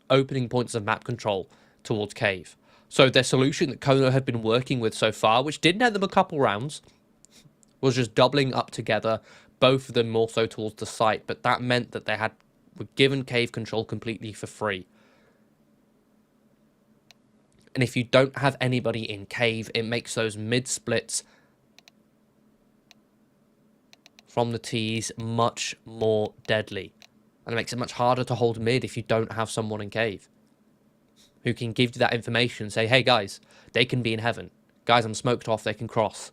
opening points of map control towards Cave. So their solution that Kono had been working with so far, which did net them a couple rounds, was just doubling up together, both of them more so towards the site. But that meant that they were given Cave control completely for free. And if you don't have anybody in Cave, it makes those mid-splits from the T's much more deadly. And it makes it much harder to hold mid if you don't have someone in Cave who can give you that information, say, hey guys, they can be in heaven. Guys, I'm smoked off, they can cross.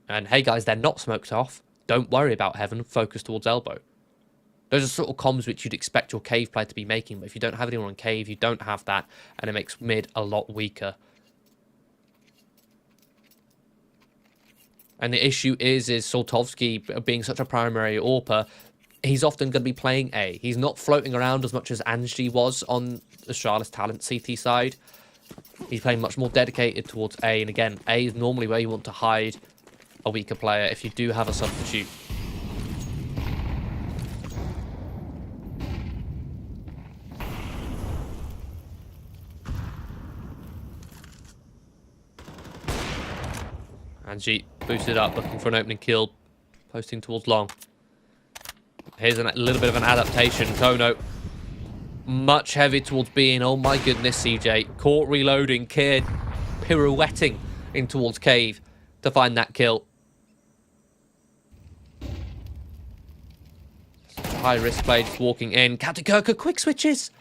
And hey guys, they're not smoked off. Don't worry about heaven, focus towards elbow. Those are sort of comms which you'd expect your Cave player to be making, but if you don't have anyone on Cave, you don't have that, and it makes mid a lot weaker. And the issue is Soltovsky being such a primary AWPer, he's often going to be playing A. He's not floating around as much as Angie was on the Australis talent CT side. He's playing much more dedicated towards A. And again, A is normally where you want to hide a weaker player if you do have a substitute. Angie boosted up, looking for an opening kill, posting towards long. Here's a little bit of an adaptation. Kono, much heavy towards being. Oh my goodness, CJ. Caught reloading. Kid pirouetting in towards Cave to find that kill. High risk play, just walking in. Captain Kirker, quick switches.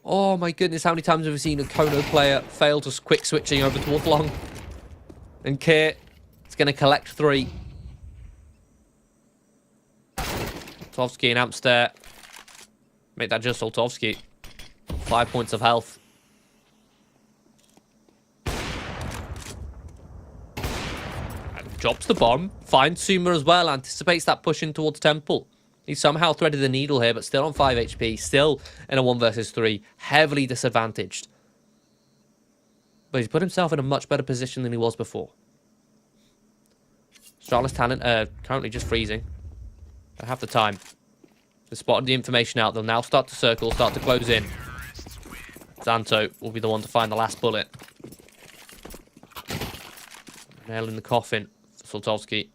Oh my goodness, how many times have we seen a Kono player fail to quick switching over towards long? And Kit is going to collect 3. Soltovsky and Amster. Make that just Soltovsky. 5 points of health. And drops the bomb. Finds Suma as well. Anticipates that push in towards Temple. He somehow threaded the needle here, but still on 5 HP. Still in a 1 versus 3. Heavily disadvantaged. But he's put himself in a much better position than he was before. Australis talent currently just freezing. They have the time. They've spotted the information out. They'll now start to circle, start to close in. Xanto will be the one to find the last bullet. Nail in the coffin for Soltovsky.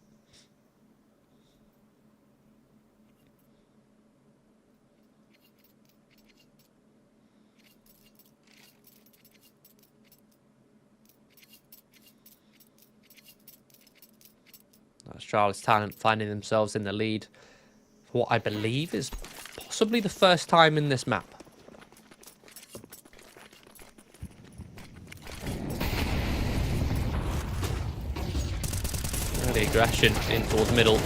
Australis talent finding themselves in the lead for what I believe is possibly the first time in this map. The aggression in towards middle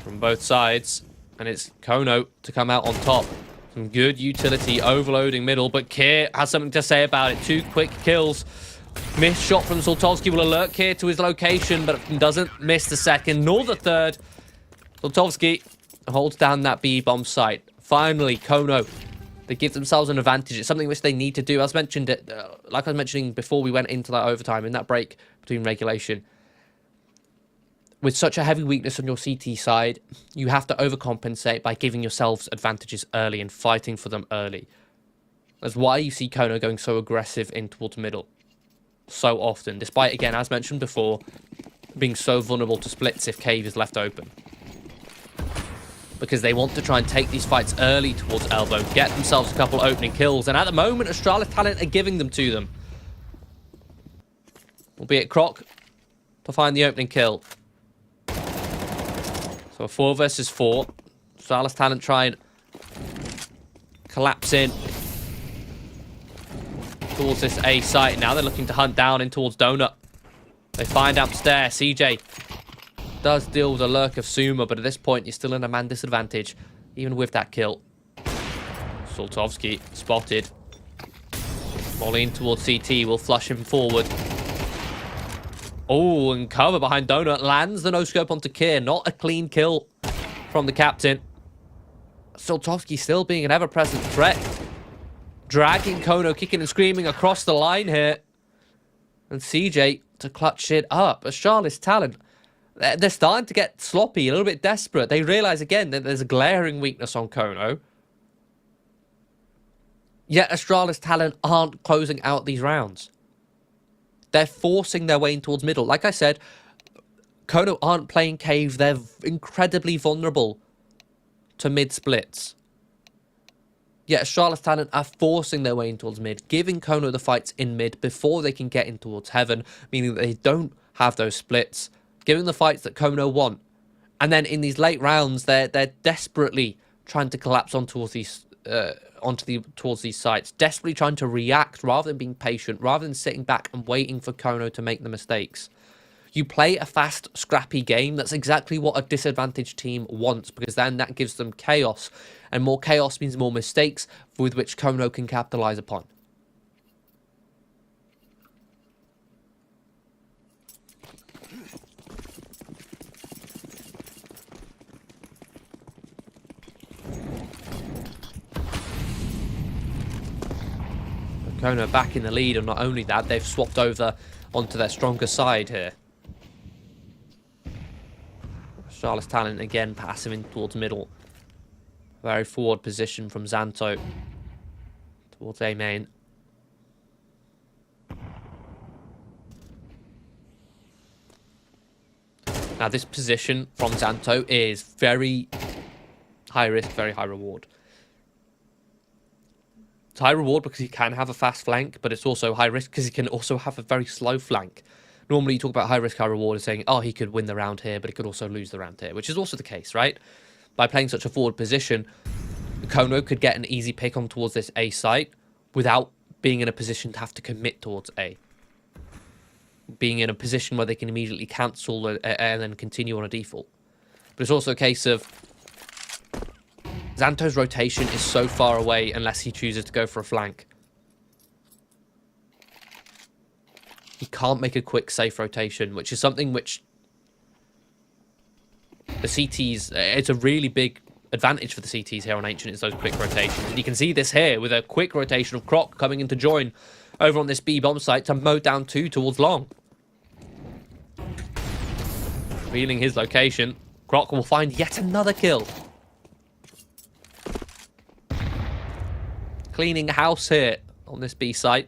from both sides, and it's Kono to come out on top. Some good utility overloading middle, but Kier has something to say about it. 2 quick kills. Missed shot from Soltovsky will alert Kier to his location, but doesn't miss the second nor the third. Soltovsky holds down that B bomb site. Finally, Kono, they give themselves an advantage. It's something which they need to do. As mentioned, like I was mentioning before we went into that overtime in that break between regulation. with such a heavy weakness on your CT side, you have to overcompensate by giving yourselves advantages early and fighting for them early. That's why you see Kono going so aggressive in towards middle so often, despite, again, as mentioned before, being so vulnerable to splits if cave is left open. Because they want to try and take these fights early towards elbow, get themselves a couple opening kills, and at the moment, Australis talent are giving them to them. Albeit Croc to find the opening kill. So a 4 versus 4. Australis talent try and collapse in towards this A site. Now they're looking to hunt down in towards Donut. They find upstairs. CJ does deal with a lurk of Suma, but at this point, you're still in a man disadvantage, even with that kill. Soltovsky spotted. Molly in towards CT will flush him forward. Oh, and cover behind Donut. Lands the no-scope onto Kier. Not a clean kill from the captain. Soltovsky still being an ever-present threat. Dragging Kono, kicking and screaming across the line here. And CJ to clutch it up. Australis talent, they're starting to get sloppy, a little bit desperate. They realise again that there's a glaring weakness on Kono. Yet Australis talent aren't closing out these rounds. They're forcing their way in towards middle. Like I said, Kono aren't playing cave. They're incredibly vulnerable to mid splits. Yet Australis talent are forcing their way in towards mid, giving Kono the fights in mid before they can get in towards heaven, meaning that they don't have those splits, giving the fights that Kono want. And then in these late rounds, they're desperately trying to collapse on towards these towards these sites, desperately trying to react rather than being patient, rather than sitting back and waiting for Kono to make the mistakes. You play a fast, scrappy game. That's exactly what a disadvantaged team wants, because then that gives them chaos, and more chaos means more mistakes with which Kono can capitalize upon. Kono back in the lead, and not only that, they've swapped over onto their stronger side here. Australis talent again passive in towards middle. Very forward position from Xanto towards A main. Now this position from Xanto is very high risk, very high reward. It's high reward because he can have a fast flank, but it's also high risk because he can also have a very slow flank. Normally you talk about high risk, high reward as saying, oh, he could win the round here, but he could also lose the round here, which is also the case, right? By playing such a forward position, Kono could get an easy pick on towards this A site without being in a position to have to commit towards A. Being in a position where they can immediately cancel and then continue on a default. But it's also a case of Xanto's rotation is so far away unless he chooses to go for a flank. He can't make a quick, safe rotation, which is something which the CTs, it's a really big advantage for the CTs here on Ancient, is those quick rotations. And you can see this here with a quick rotation of Croc coming in to join over on this B bomb site to mow down 2 towards long. Revealing his location, Croc will find yet another kill. Cleaning house here on this B site.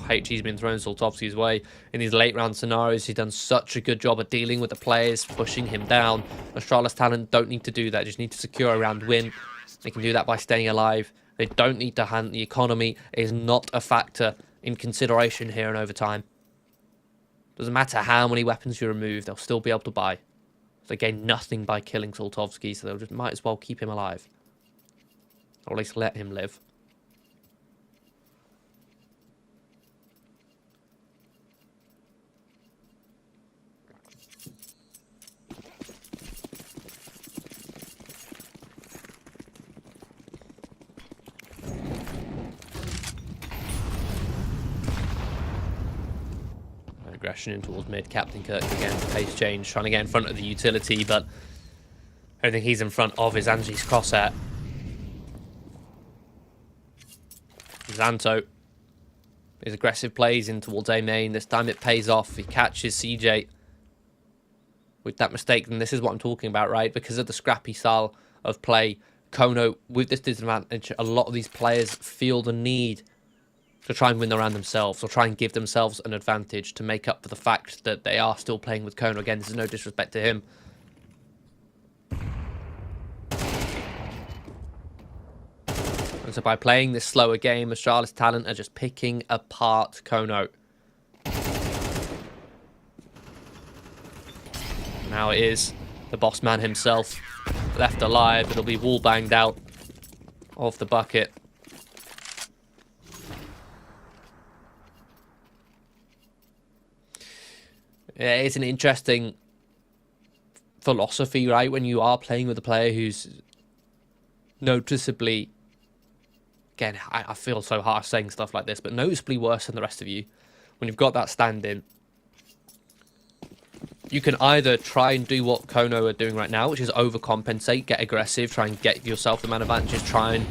HG's been thrown Soltovsky's way in these late round scenarios. He's done such a good job at dealing with the players, pushing him down. Australis talent don't need to do that. Just need to secure a round win. They can do that by staying alive. They don't need to hand. The economy is not a factor in consideration here in overtime. Doesn't matter how many weapons you remove, they'll still be able to buy. They gain nothing by killing Soltovsky, so they'll just might as well keep him alive. Or at least let him live. Aggression in towards mid. Captain Kirk again, pace change, trying to get in front of the utility, but I don't think he's in front of his Angie's crosshair. Xanto His aggressive plays in towards A main. This time it pays off. He catches CJ with that mistake. And this is what I'm talking about, right? Because of the scrappy style of play, Kono, with this disadvantage, a lot of these players feel the need to try and win the round themselves or try and give themselves an advantage to make up for the fact that they are still playing with Kono. Again, this is no disrespect to him. And so by playing this slower game, Australis talent are just picking apart Kono. Now it is the boss man himself left alive. It'll be wall banged out of the bucket. Yeah, it's an interesting philosophy, right? When you are playing with a player who's noticeably, again, I feel so harsh saying stuff like this, but noticeably worse than the rest of you. When you've got that stand-in, you can either try and do what Kono are doing right now, which is overcompensate, get aggressive, try and get yourself the man advantages, try and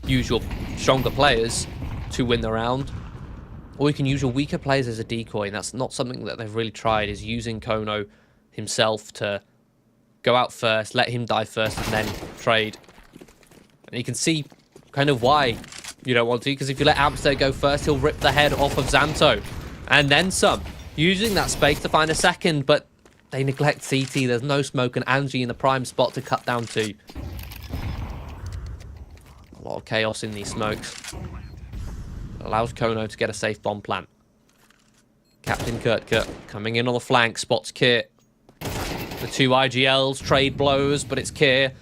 use your stronger players to win the round. Or you can use your weaker players as a decoy, and that's not something that they've really tried, is using Kono himself to go out first, let him die first, and then trade. And you can see kind of why you don't want to, because if you let Amster go first, he'll rip the head off of Xanto. And then some. Using that space to find a second, but they neglect CT. There's no smoke, and Angie in the prime spot to cut down to. A lot of chaos in these smokes. Allows Kono to get a safe bomb plant. Captain Kurtka coming in on the flank, spots Kier. The two IGLs trade blows, but it's Kier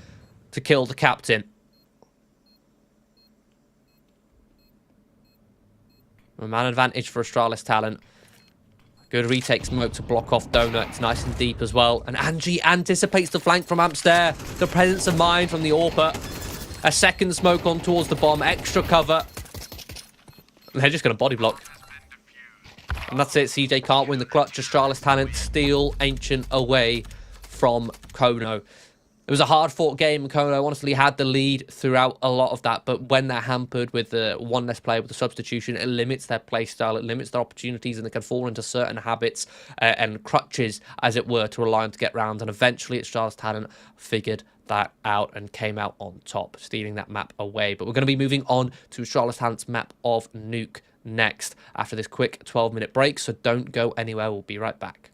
to kill the captain. A man advantage for Australis talent. Good retake smoke to block off Donut. It's nice and deep as well. And Angie anticipates the flank from Amster. The presence of mind from the AWPer. A second smoke on towards the bomb. Extra cover. And they're just going to body block. And that's it. CJ can't win the clutch. Australis talent steal Ancient away from Kono. It was a hard-fought game. Kono honestly had the lead throughout a lot of that. But when they're hampered with the one less player with the substitution, it limits their play style. It limits their opportunities, and they can fall into certain habits and crutches, as it were, to rely on to get round. And eventually, Australis talent figured that out and came out on top, stealing that map away. But we're going to be moving on to Australis talent's map of Nuke next after this quick 12-minute break. So don't go anywhere. We'll be right back.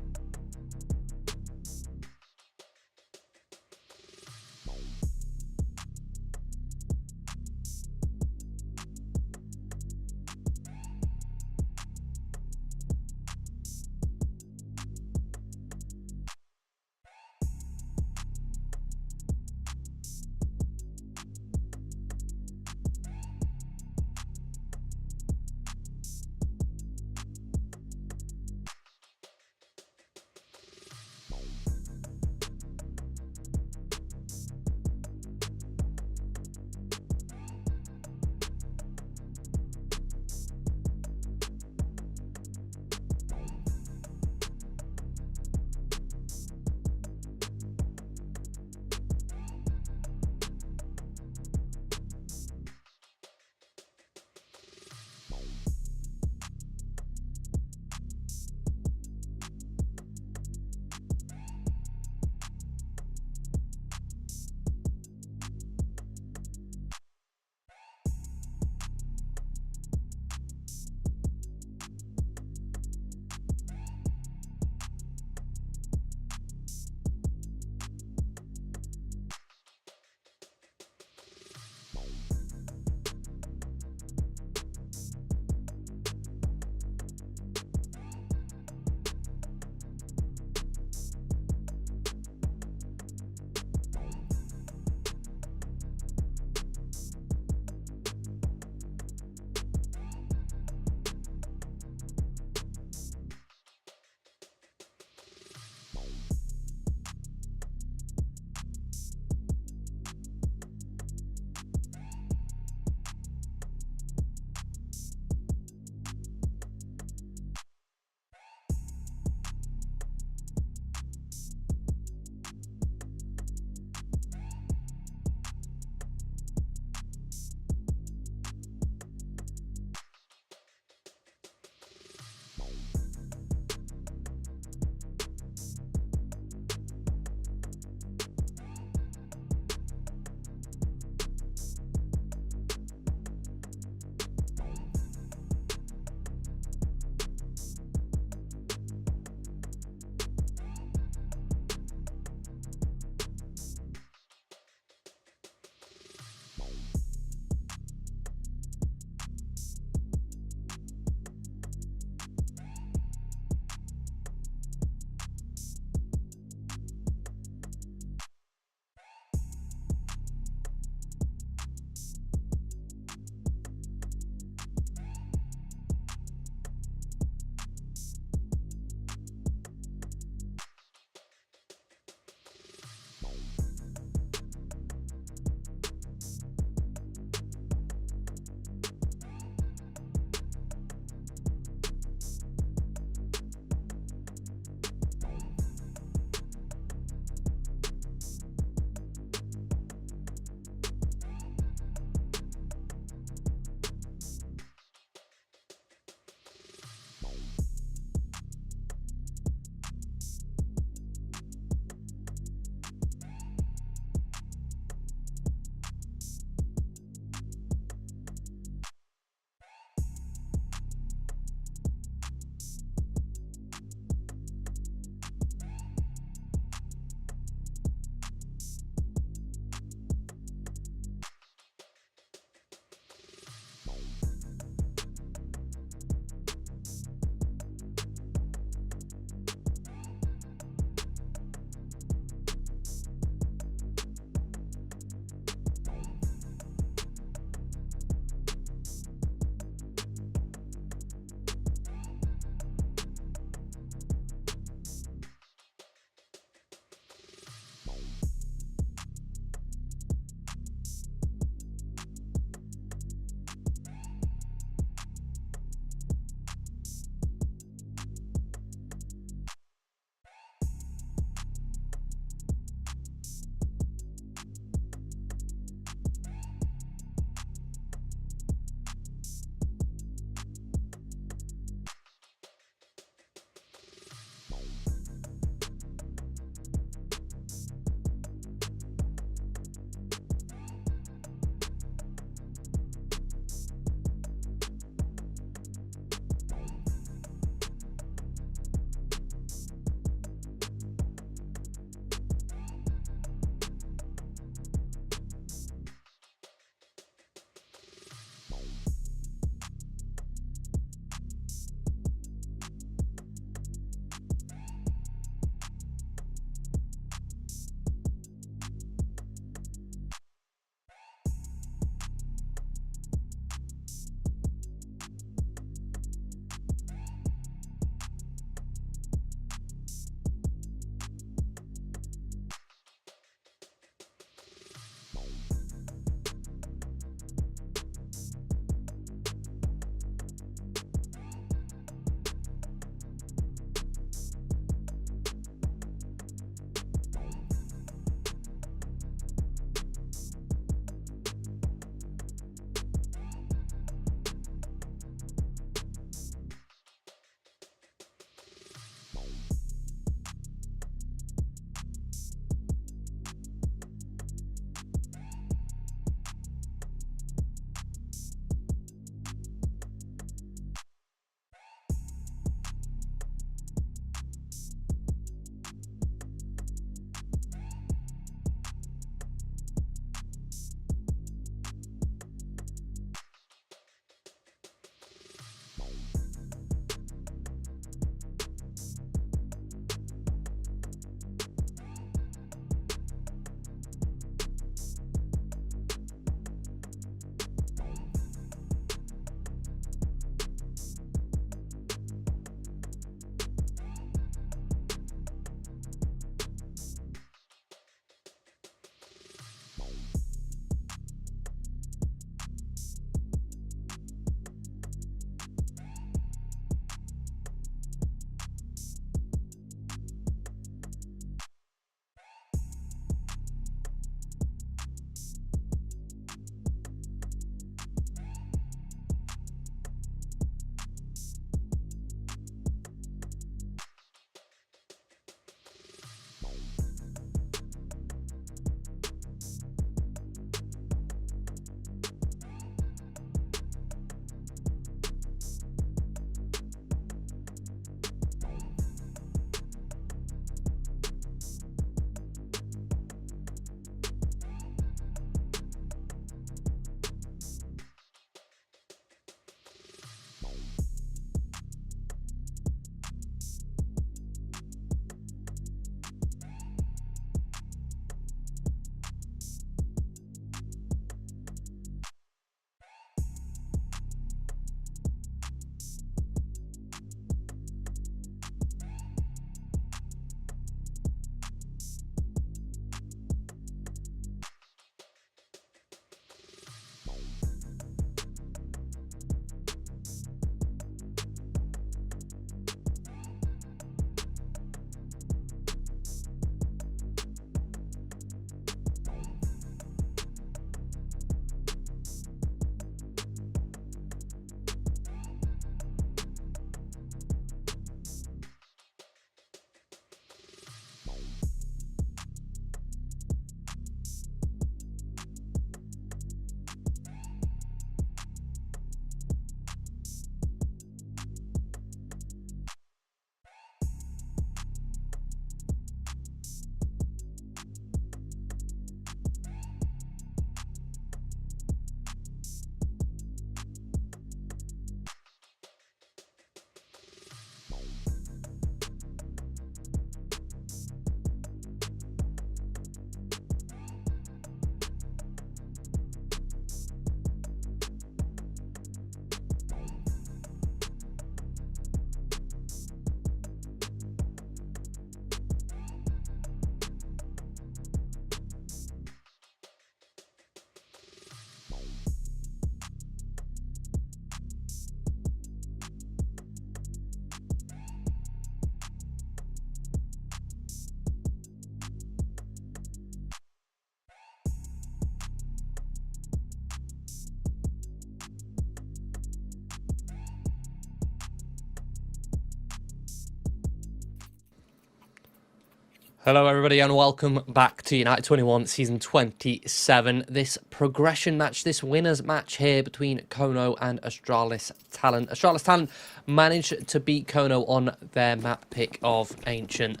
Hello everybody and welcome back to United21 Season 27. This progression match, this winners match here between Kono and Australis Talent. Australis Talent managed to beat Kono on their map pick of Ancient.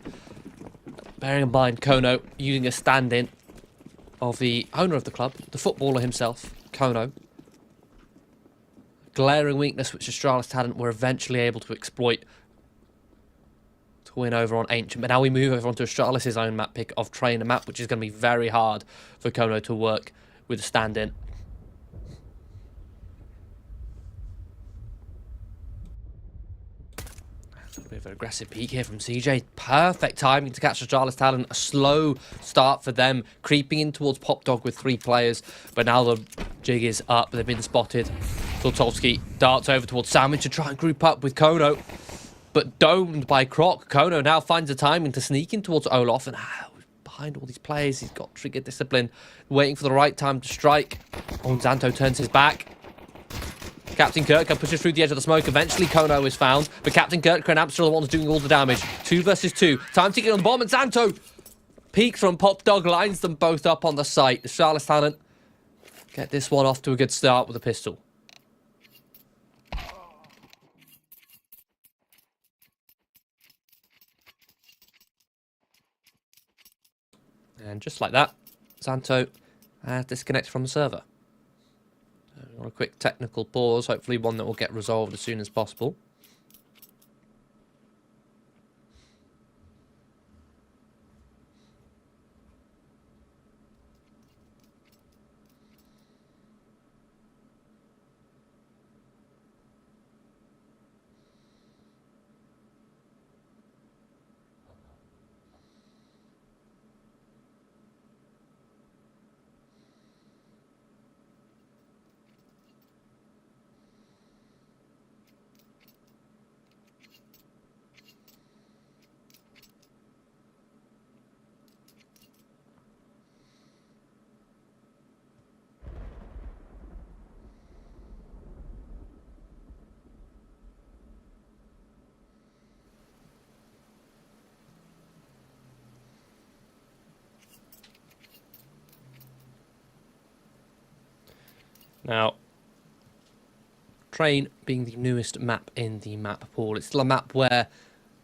Bearing in mind Kono using a stand-in of the owner of the club, the footballer himself, Kono. Glaring weakness which Australis Talent were eventually able to exploit to win over on Ancient. But now we move over onto Australis' own map pick of Train, a map which is going to be very hard for Kono to work with a stand-in. A bit of an aggressive peek here from CJ. Perfect timing to catch Australis Talent. A slow start for them, creeping in towards Pop Dog with 3 players. But now the jig is up. They've been spotted. Zoltowski darts over towards Sandwich to try and group up with Kono. But domed by Croc, Kono now finds the timing to sneak in towards Olaf. And behind all these players, he's got trigger discipline, waiting for the right time to strike. Oh, Zanto turns his back. Captain Kirk pushes through the edge of the smoke. Eventually, Kono is found. But Captain Kirk and Amster are the ones doing all the damage. 2 versus 2. Time to get on the bomb. And Zanto peeks from Pop Dog, lines them both up on the site. The Australis Talent get this one off to a good start with a pistol. And just like that, Zanto disconnects from the server. So a quick technical pause, hopefully one that will get resolved as soon as possible. Now, Train being the newest map in the map pool, it's still a map where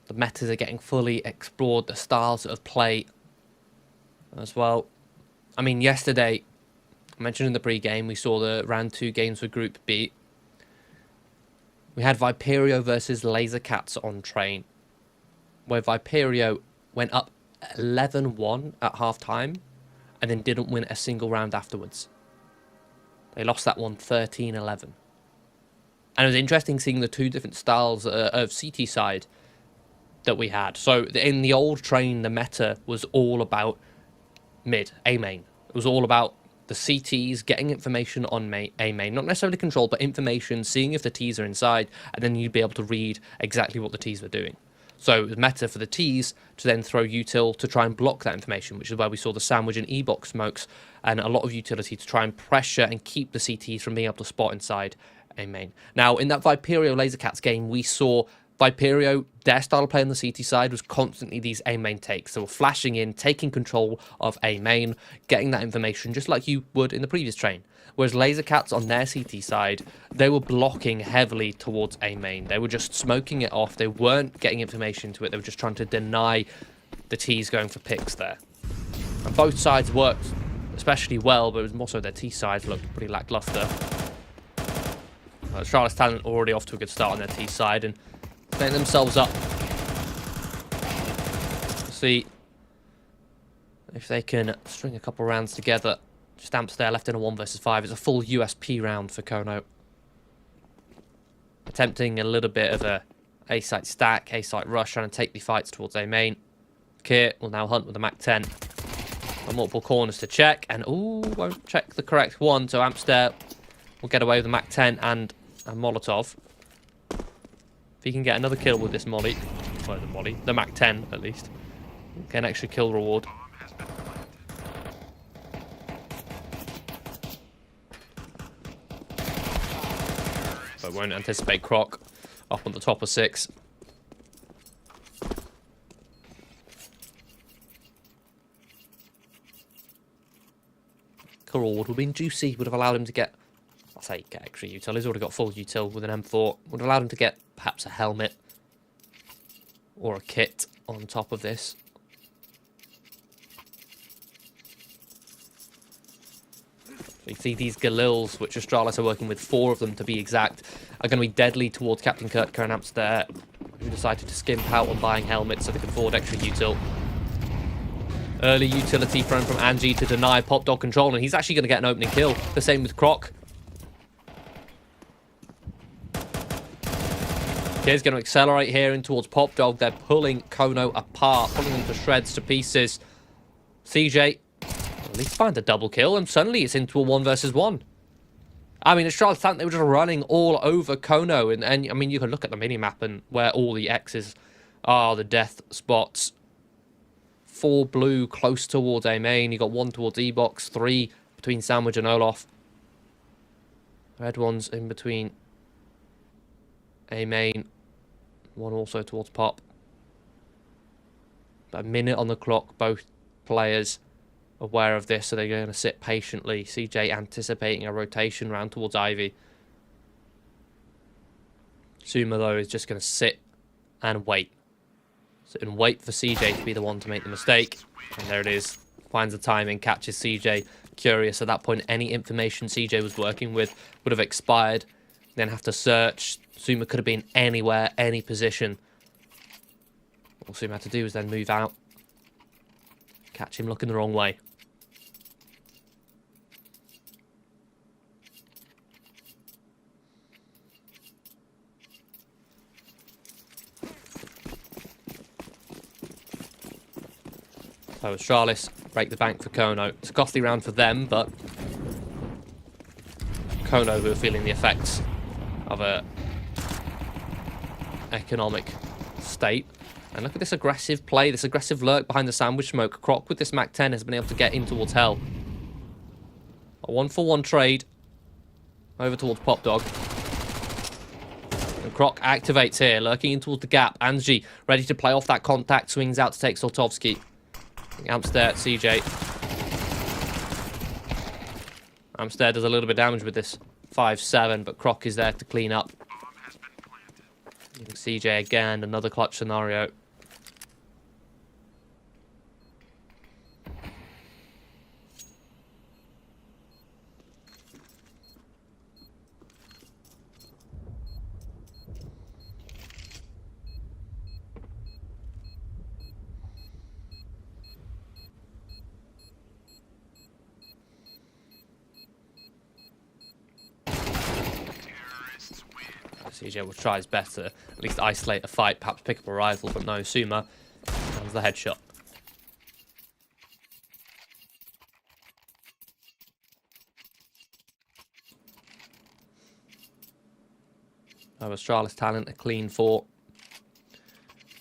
the metas are getting fully explored, the styles of play as well. I mean, yesterday, I mentioned in the pre-game, we saw the round 2 games for Group B. We had Viperio versus Laser Cats on Train, where Viperio went up 11-1 at half-time and then didn't win a single round afterwards. They lost that one 13-11. And it was interesting seeing the 2 different styles of CT side that we had. So in the old Train, the meta was all about mid, A main. It was all about the CTs getting information on A main. Not necessarily control, but information, seeing if the Ts are inside, and then you'd be able to read exactly what the Ts were doing. So it was meta for the Ts to then throw util to try and block that information, which is where we saw the Sandwich and E-Box smokes and a lot of utility to try and pressure and keep the CTs from being able to spot inside A main. Now, in that Viperio Laser Cats game, we saw Viperio, their style of play on the CT side was constantly these A main takes. So we're flashing in, taking control of A main, getting that information just like you would in the previous Train. Whereas Laser Cats on their CT side, they were blocking heavily towards A main. They were just smoking it off. They weren't getting information to it. They were just trying to deny the Ts going for picks there. And both sides worked especially well, but it was more so their T sides looked pretty lackluster. Australis Talent already off to a good start on their T side and setting themselves up. See if they can string a couple rounds together. Stamps there left in a 1 versus 5. It's a full USP round for Kono. Attempting a little bit of a A-site stack, A-site rush, trying to take the fights towards A main. Kier will now hunt with the Mac 10. On multiple corners to check, and won't check the correct one, so Amster will get away with the Mac 10 and a Molotov. If he can get another kill with this Molly, well, the Mac 10 at least, get an extra kill reward. But won't anticipate Croc up on the top of 6. quicker or would have been juicy, would have allowed him to get, I'll say get extra util. He's already got full util with an M4. Would have allowed him to get perhaps a helmet or a kit on top of this. So you see these Galils, which Australis are working with, 4 of them to be exact, are going to be deadly towards Captain Kurtka and Amster, who decided to skimp out on buying helmets so they could afford extra util. Early utility thrown from Angie to deny Pop Dog control, and he's actually going to get an opening kill. The same with Croc. Kid's going to accelerate here in towards Pop Dog. They're pulling Kono apart, pulling them to shreds, to pieces. CJ at least find a double kill, and suddenly it's into a 1 versus 1. I mean, Australis Talent, they were just running all over Kono, and I mean, you can look at the minimap and where all the X's are, the death spots. 4 blue close towards A main. You got 1 towards E box, 3 between Sandwich and Olaf. Red ones in between A main, 1 also towards Pop. About a minute on the clock, both players aware of this, so they're going to sit patiently. CJ anticipating a rotation round towards Ivy. Suma, though, is just going to sit and wait. Sit and wait for CJ to be the one to make the mistake. And there it is. Finds the timing, catches CJ. Curious, at that point, any information CJ was working with would have expired. Then have to search. Suma could have been anywhere, any position. All Suma had to do was then move out. Catch him looking the wrong way. So Australis break the bank for Kono. It's a costly round for them, but Kono, who are feeling the effects of a economic state. And look at this aggressive play, this aggressive lurk behind the sandwich smoke. Croc with this Mac 10 has been able to get in towards Hell. A 1-for-1 trade over towards Pop Dog. And Croc activates here, lurking in towards the gap. Angie ready to play off that contact, swings out to take Soltovsky. Amster, CJ. Amster does a little bit of damage with this 5-7, but Croc is there to clean up. CJ again, another clutch scenario. CJ will try his best to at least isolate a fight, perhaps pick up a rifle, but no, Suma lands the headshot. Oh, Australis Talent, a clean 4.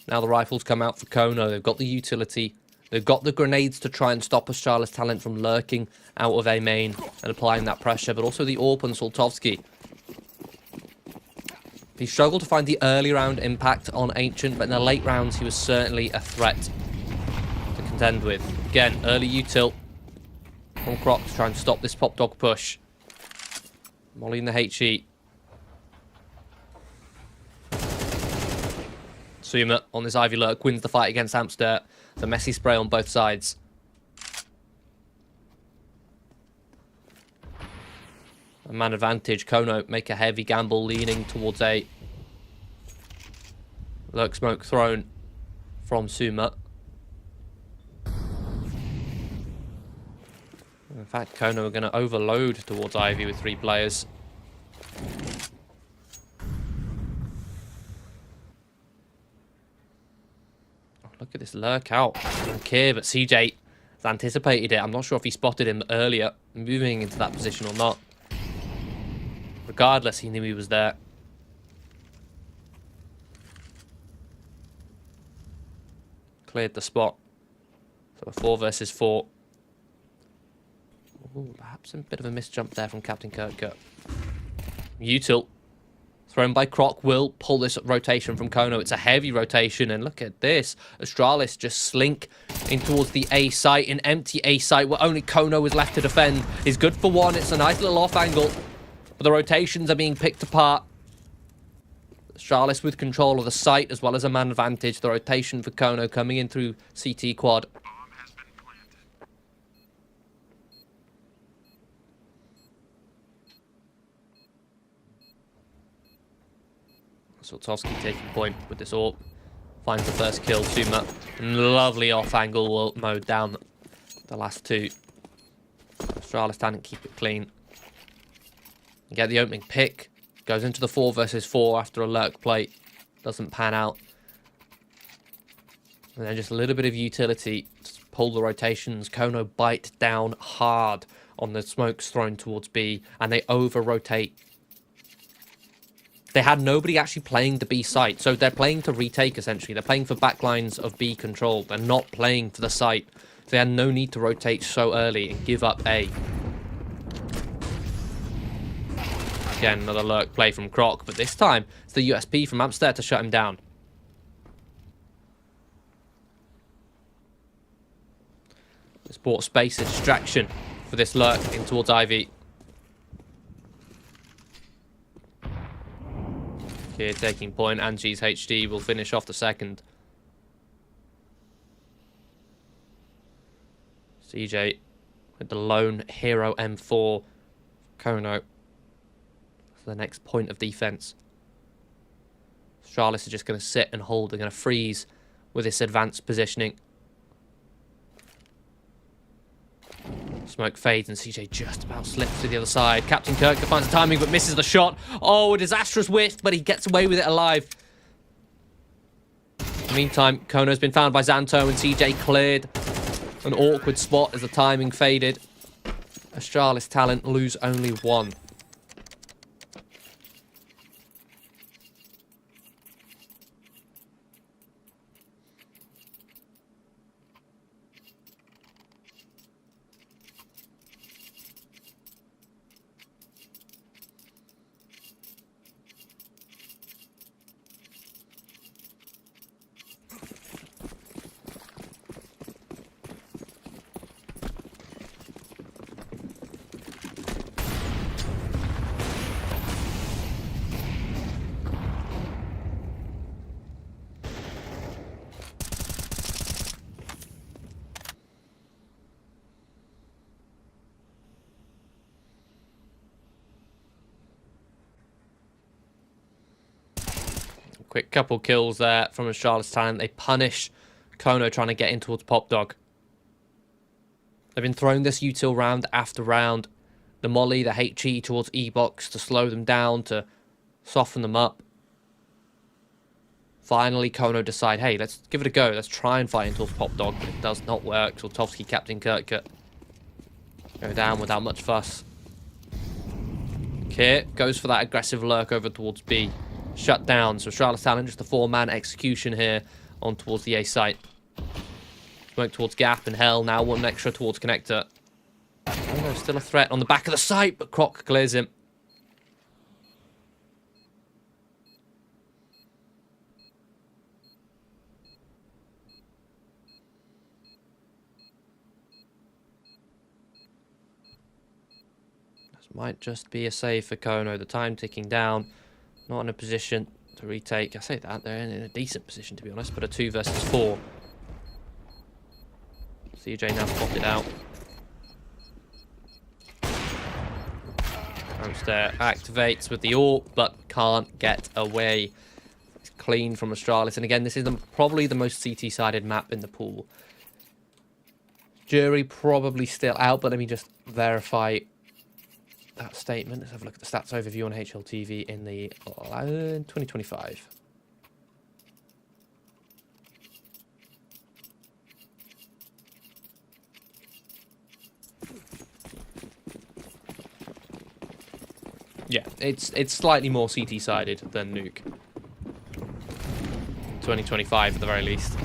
Now the rifles come out for Kono. They've got the utility. They've got the grenades to try and stop Australis Talent from lurking out of A main and applying that pressure, but also the AWP on Soltovsky. He struggled to find the early round impact on Ancient, but in the late rounds he was certainly a threat to contend with. Again, early util from Croc to try and stop this Pop Dog push. Molly in the HE. Suma on this Ivy lurk wins the fight against Amster. The messy spray on both sides. A man advantage. Kono make a heavy gamble, leaning towards A. Lurk smoke thrown from Suma. In fact, Kono are going to overload towards Ivy with 3 players. Oh, look at this lurk out. Okay, but CJ has anticipated it. I'm not sure if he spotted him earlier, moving into that position or not. Regardless, he knew he was there. Cleared the spot. So a 4 versus 4. Ooh, perhaps a bit of a misjump there from Captain Kurtka. Util. Thrown by Croc will pull this rotation from Kono. It's a heavy rotation, and look at this. Australis just slink in towards the A site, an empty A site where only Kono is left to defend. Is good for one. It's a nice little off angle, but the rotations are being picked apart. Australis with control of the site as well as a man advantage. The rotation for Kono coming in through CT quad. Soltovsky taking point with this AWP. Finds the first kill. Suma. Lovely off angle will mow down the last two. Australis didn't keep it clean. Get the opening pick. Goes into the 4 versus 4 after a lurk plate. Doesn't pan out. And then just a little bit of utility to pull the rotations. Kono bite down hard on the smokes thrown towards B. And they over-rotate. They had nobody actually playing the B site. So they're playing to retake, essentially. They're playing for backlines of B control. They're not playing for the site. They had no need to rotate so early and give up A. Again, another lurk play from Croc. But this time, it's the USP from Amster to shut him down. It's bought space, a distraction for this lurk in towards Ivy. Here taking point. Angie's HD will finish off the second. CJ with the lone hero M4. Kono for the next point of defense. Australis is just going to sit and hold. They're going to freeze with this advanced positioning. Smoke fades and CJ just about slips to the other side. Captain Kirk finds the timing but misses the shot. Oh, a disastrous whiff, but he gets away with it alive. In the meantime, Kono's been found by Xanto and CJ cleared an awkward spot as the timing faded. Australis talent lose only one. Quick couple kills there from Australis talent. They punish Kono trying to get in towards Pop Dog. They've been throwing this util round after round. The molly, the HE towards E-Box to slow them down, to soften them up. Finally, Kono decide, hey, let's give it a go. Let's try and fight in towards Pop Dog. But it does not work. Soltovsky, Captain Kirkut go down without much fuss. Kit goes for that aggressive lurk over towards B. Shut down. So Australis talent, just a 4-man execution here on towards the A site. Smoke towards Gap and Hell. Now one extra towards Connector. Oh no, still a threat on the back of the site, but Croc clears him. This might just be a save for Kono. The time ticking down. Not in a position to retake. I say that, they're in a decent position to be honest, but a 2 versus 4. CJ now spotted out. Amster activates with the AWP, but can't get away. It's clean from Australis. And again, this is probably the most CT-sided map in the pool. Jury probably still out, but let me just verify that statement. Let's have a look at the stats overview on HLTV in the 2025. Yeah, it's slightly more CT-sided than Nuke. 2025 at the very least.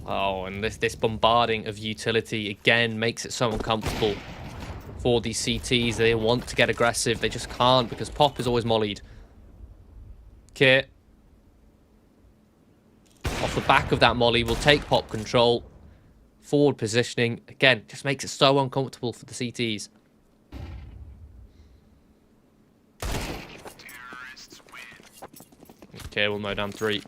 Oh, and this bombarding of utility again makes it so uncomfortable for these CTs. They want to get aggressive. They just can't because Pop is always mollied. Kit. Off the back of that molly will take Pop control. Forward positioning. Again, just makes it so uncomfortable for the CTs. Okay, we'll mow down 3.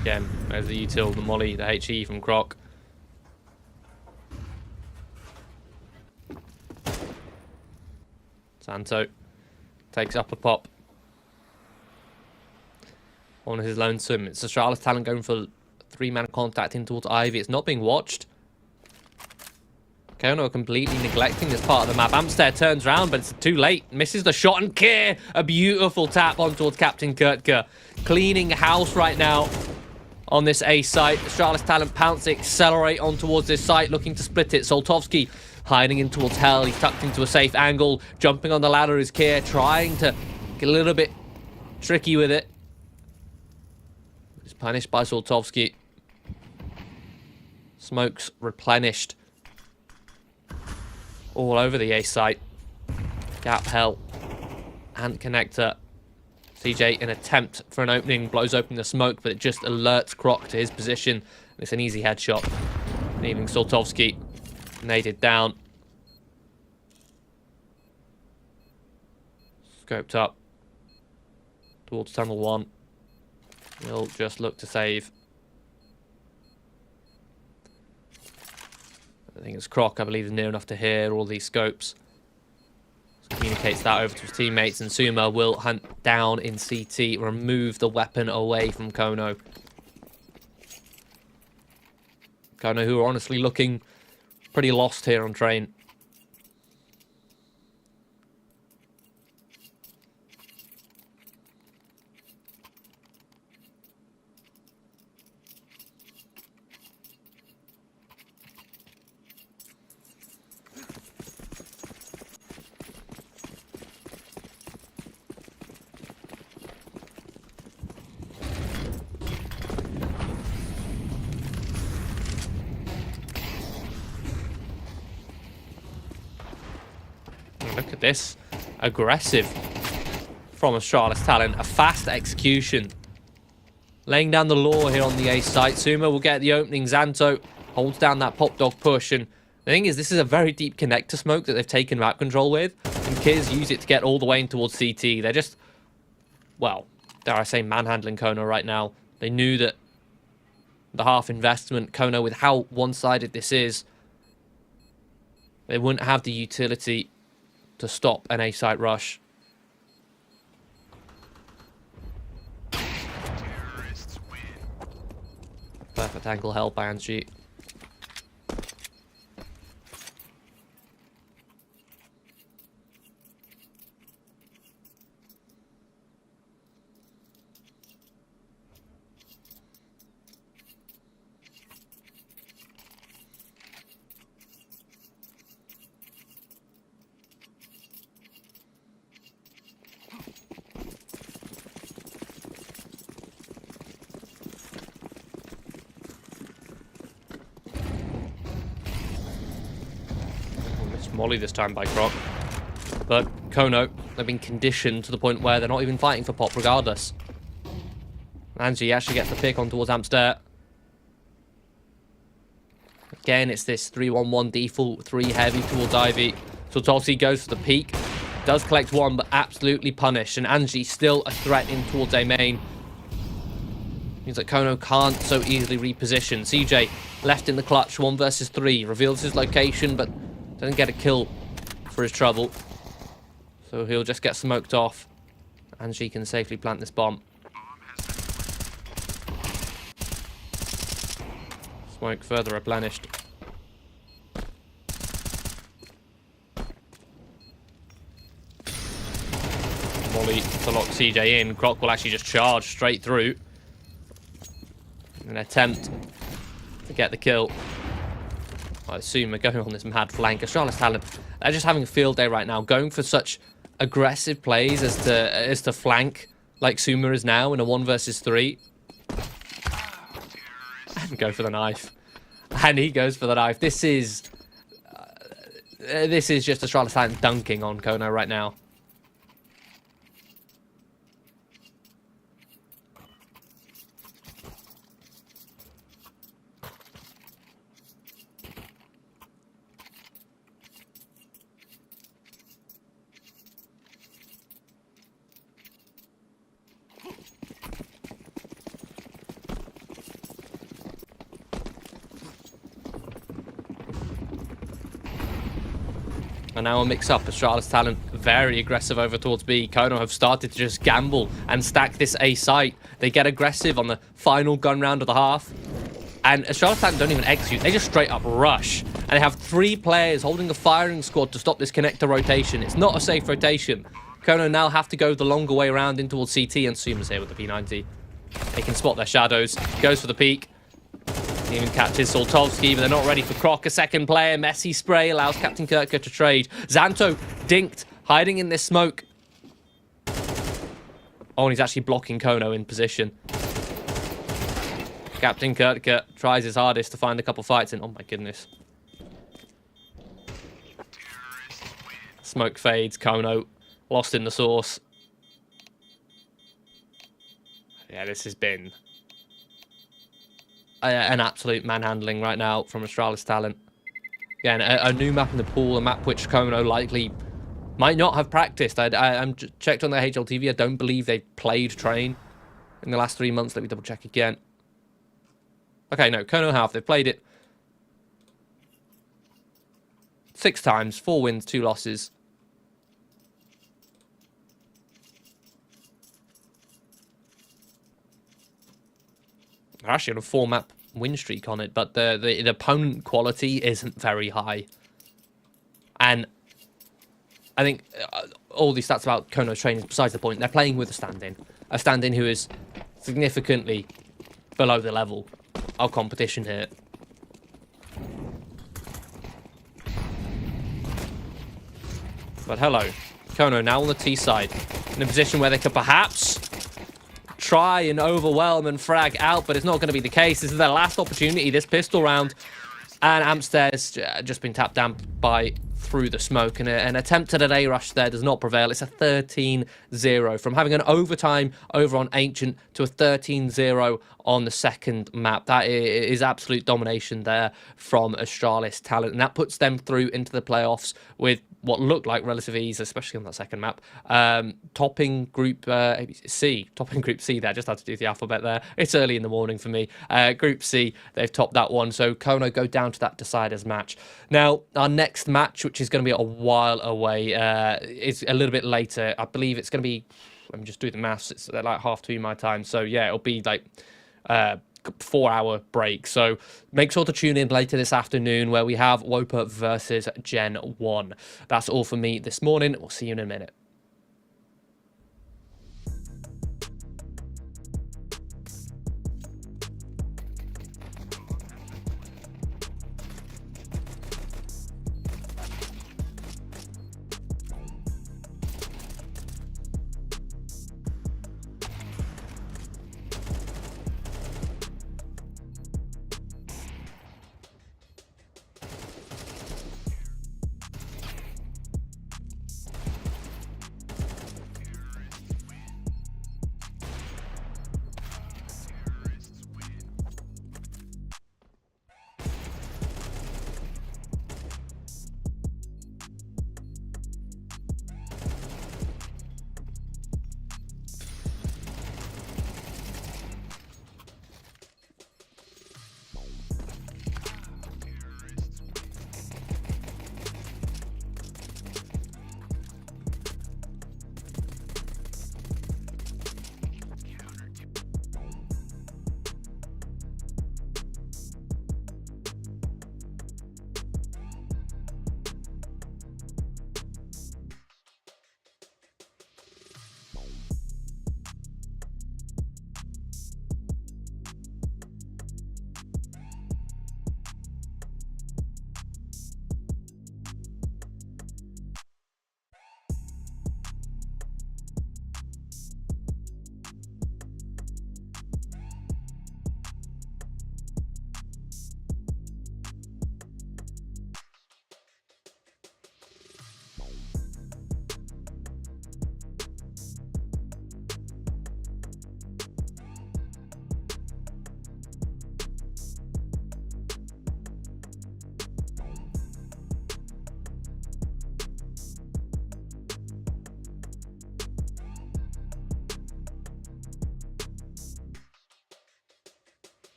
Again, there's the util, the molly, the HE from Croc. Santo takes up a pop. On his lonesome. It's Australis talent going for 3-man contact in towards Ivy. It's not being watched. Kono completely neglecting this part of the map. Amster turns around, but it's too late. Misses the shot, and Kier, a beautiful tap on towards Captain Kurtka. Cleaning house right now on this A site. Australis talent pounce, accelerate on towards this site, looking to split it. Soltovsky hiding in towards Hell. He's tucked into a safe angle. Jumping on the ladder is Kier, trying to get a little bit tricky with it. He's punished by Soltovsky. Smokes replenished all over the A site. Gap, Hell, and Connector. CJ, an attempt for an opening, blows open the smoke, but it just alerts Croc to his position. It's an easy headshot, leaving Soltovsky naded down. Scoped up towards tunnel 1. He'll just look to save. I think it's Croc, I believe, is near enough to hear all these scopes. Communicates that over to his teammates, and Suma will hunt down in CT, remove the weapon away from Kono. Kono, who are honestly looking pretty lost here on train. Look at this. Aggressive from Australis talent. A fast execution. Laying down the law here on the A site. Suma will get the opening. Xanto holds down that pop dog push. And the thing is, this is a very deep connector smoke that they've taken map control with. And Kiz use it to get all the way in towards CT. They're just, well, dare I say, manhandling Kono right now. They knew that the half investment, Kono, with how one-sided this is, they wouldn't have the utility to stop an A-site rush. Perfect angle held by Angie. Molly this time by Croc. But Kono, they've been conditioned to the point where they're not even fighting for pop regardless. Angie actually gets the pick on towards Amster. Again, it's this 3-1-1 default, 3 heavy towards Ivy. So Tulsi goes for the peak. Does collect 1, but absolutely punished. And Angie still a threat in towards A main. Means that Kono can't so easily reposition. CJ left in the clutch, 1 versus 3. Reveals his location, but doesn't get a kill for his trouble. So he'll just get smoked off. And she can safely plant this bomb. Smoke further replenished. molly to lock CJ in. Croc will actually just charge straight through. An attempt to get the kill. I assume we're going on this mad flank. Australis talent, they're just having a field day right now, going for such aggressive plays as to flank like Suma is now in a 1 versus 3. And go for the knife. And he goes for the knife. This is just Australis talent dunking on Kono right now. And now a mix-up. Australis talent very aggressive over towards B. Kono have started to just gamble and stack this A site. They get aggressive on the final gun round of the half. And Australis talent don't even execute. They just straight up rush. And they have 3 players holding a firing squad to stop this connector rotation. It's not a safe rotation. Kono now have to go the longer way around in towards CT, and Suma's here with the P90. They can spot their shadows. Goes for the peak. Even catches Soltovsky, but they're not ready for Croc. A second player, messy spray, allows Captain Kirka to trade. Xanto dinked, hiding in this smoke. Oh, and he's actually blocking Kono in position. Captain Kirka tries his hardest to find a couple fights in. Oh my goodness. Smoke fades, Kono lost in the source. Yeah, this has been an absolute manhandling right now from Australis talent. Again, a new map in the pool, a map which Kono likely might not have practiced. I'm checked on their HLTV. I don't believe they played Train in the last 3 months. Let me double check again. Okay, no, Kono have. They've played it 6 times, 4 wins, 2 losses. They're actually on a 4-map win streak on it, but the opponent quality isn't very high. And I think all these stats about Kono's training, besides the point, they're playing with a stand-in who is significantly below the level of competition here. But hello, Kono now on the T side, in a position where they could perhaps try and overwhelm and frag out, but it's not going to be the case. This is their last opportunity, this pistol round. And Amsterd's just been tapped down by through the smoke, and an attempt at an A rush there does not prevail. It's a 13-0 from having an overtime over on Ancient to a 13-0 on the second map. That is absolute domination there from Australis talent, and that puts them through into the playoffs with what looked like relative ease, especially on that second map. Topping Group C. Topping Group C there. Just had to do the alphabet there. It's early in the morning for me. Group C, they've topped that one. So Kono go down to that deciders match. Now, our next match, which is going to be a while away, is a little bit later. I believe it's going to be, let me just do the maths. It's like 2:30 my time. So yeah, it'll be like 4-hour break. So make sure to tune in later this afternoon where we have Wopa versus GenOne. That's all for me this morning. We'll see you in a minute.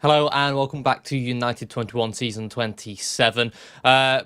Hello and welcome back to United21 Season 27.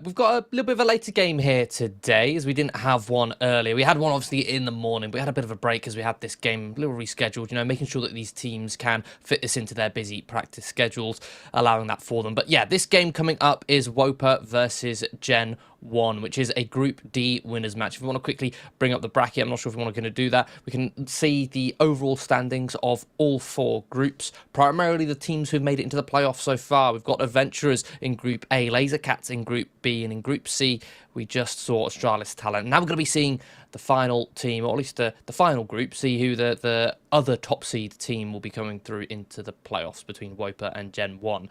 We've got a little bit of a later game here today, as we didn't have one earlier. We had one obviously in the morning, but we had a bit of a break as we had this game a little rescheduled, making sure that these teams can fit this into their busy practice schedules, allowing that for them. But yeah, this game coming up is Wopa versus GenOne, which is a Group D winners match. If we want to quickly bring up the bracket, I'm not sure if we want to do that. We can see the overall standings of all four groups, primarily the teams who've made it into the playoffs so far. We've got Adventurers in Group A, Lasercats in Group B, and in Group C, we just saw Australis Talent. Now we're going to be seeing the final team, or at least the final group, see who the other top seed team will be coming through into the playoffs between Wopa and GenOne.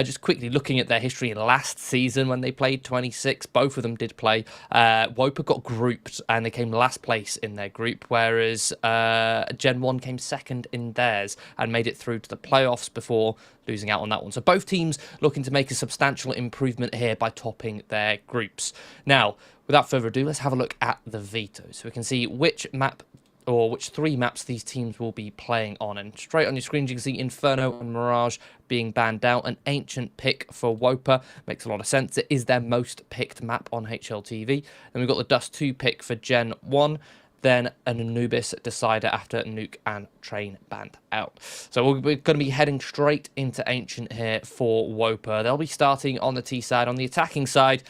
Just quickly looking at their history last season when they played 26, both of them did play. Wopa got grouped and they came last place in their group, whereas GenOne came second in theirs and made it through to the playoffs before losing out on that one. So both teams looking to make a substantial improvement here by topping their groups. Now, without further ado, let's have a look at the veto, so we can see which map or which three maps these teams will be playing on. And straight on your screen, you can see Inferno and Mirage being banned out. An ancient pick for Wopa. Makes a lot of sense. It is their most picked map on HLTV. Then we've got the Dust 2 pick for GenOne. Then an Anubis decider after Nuke and Train banned out. So we're going to be heading straight into Ancient here for Wopa. They'll be starting on the T side. On the attacking side,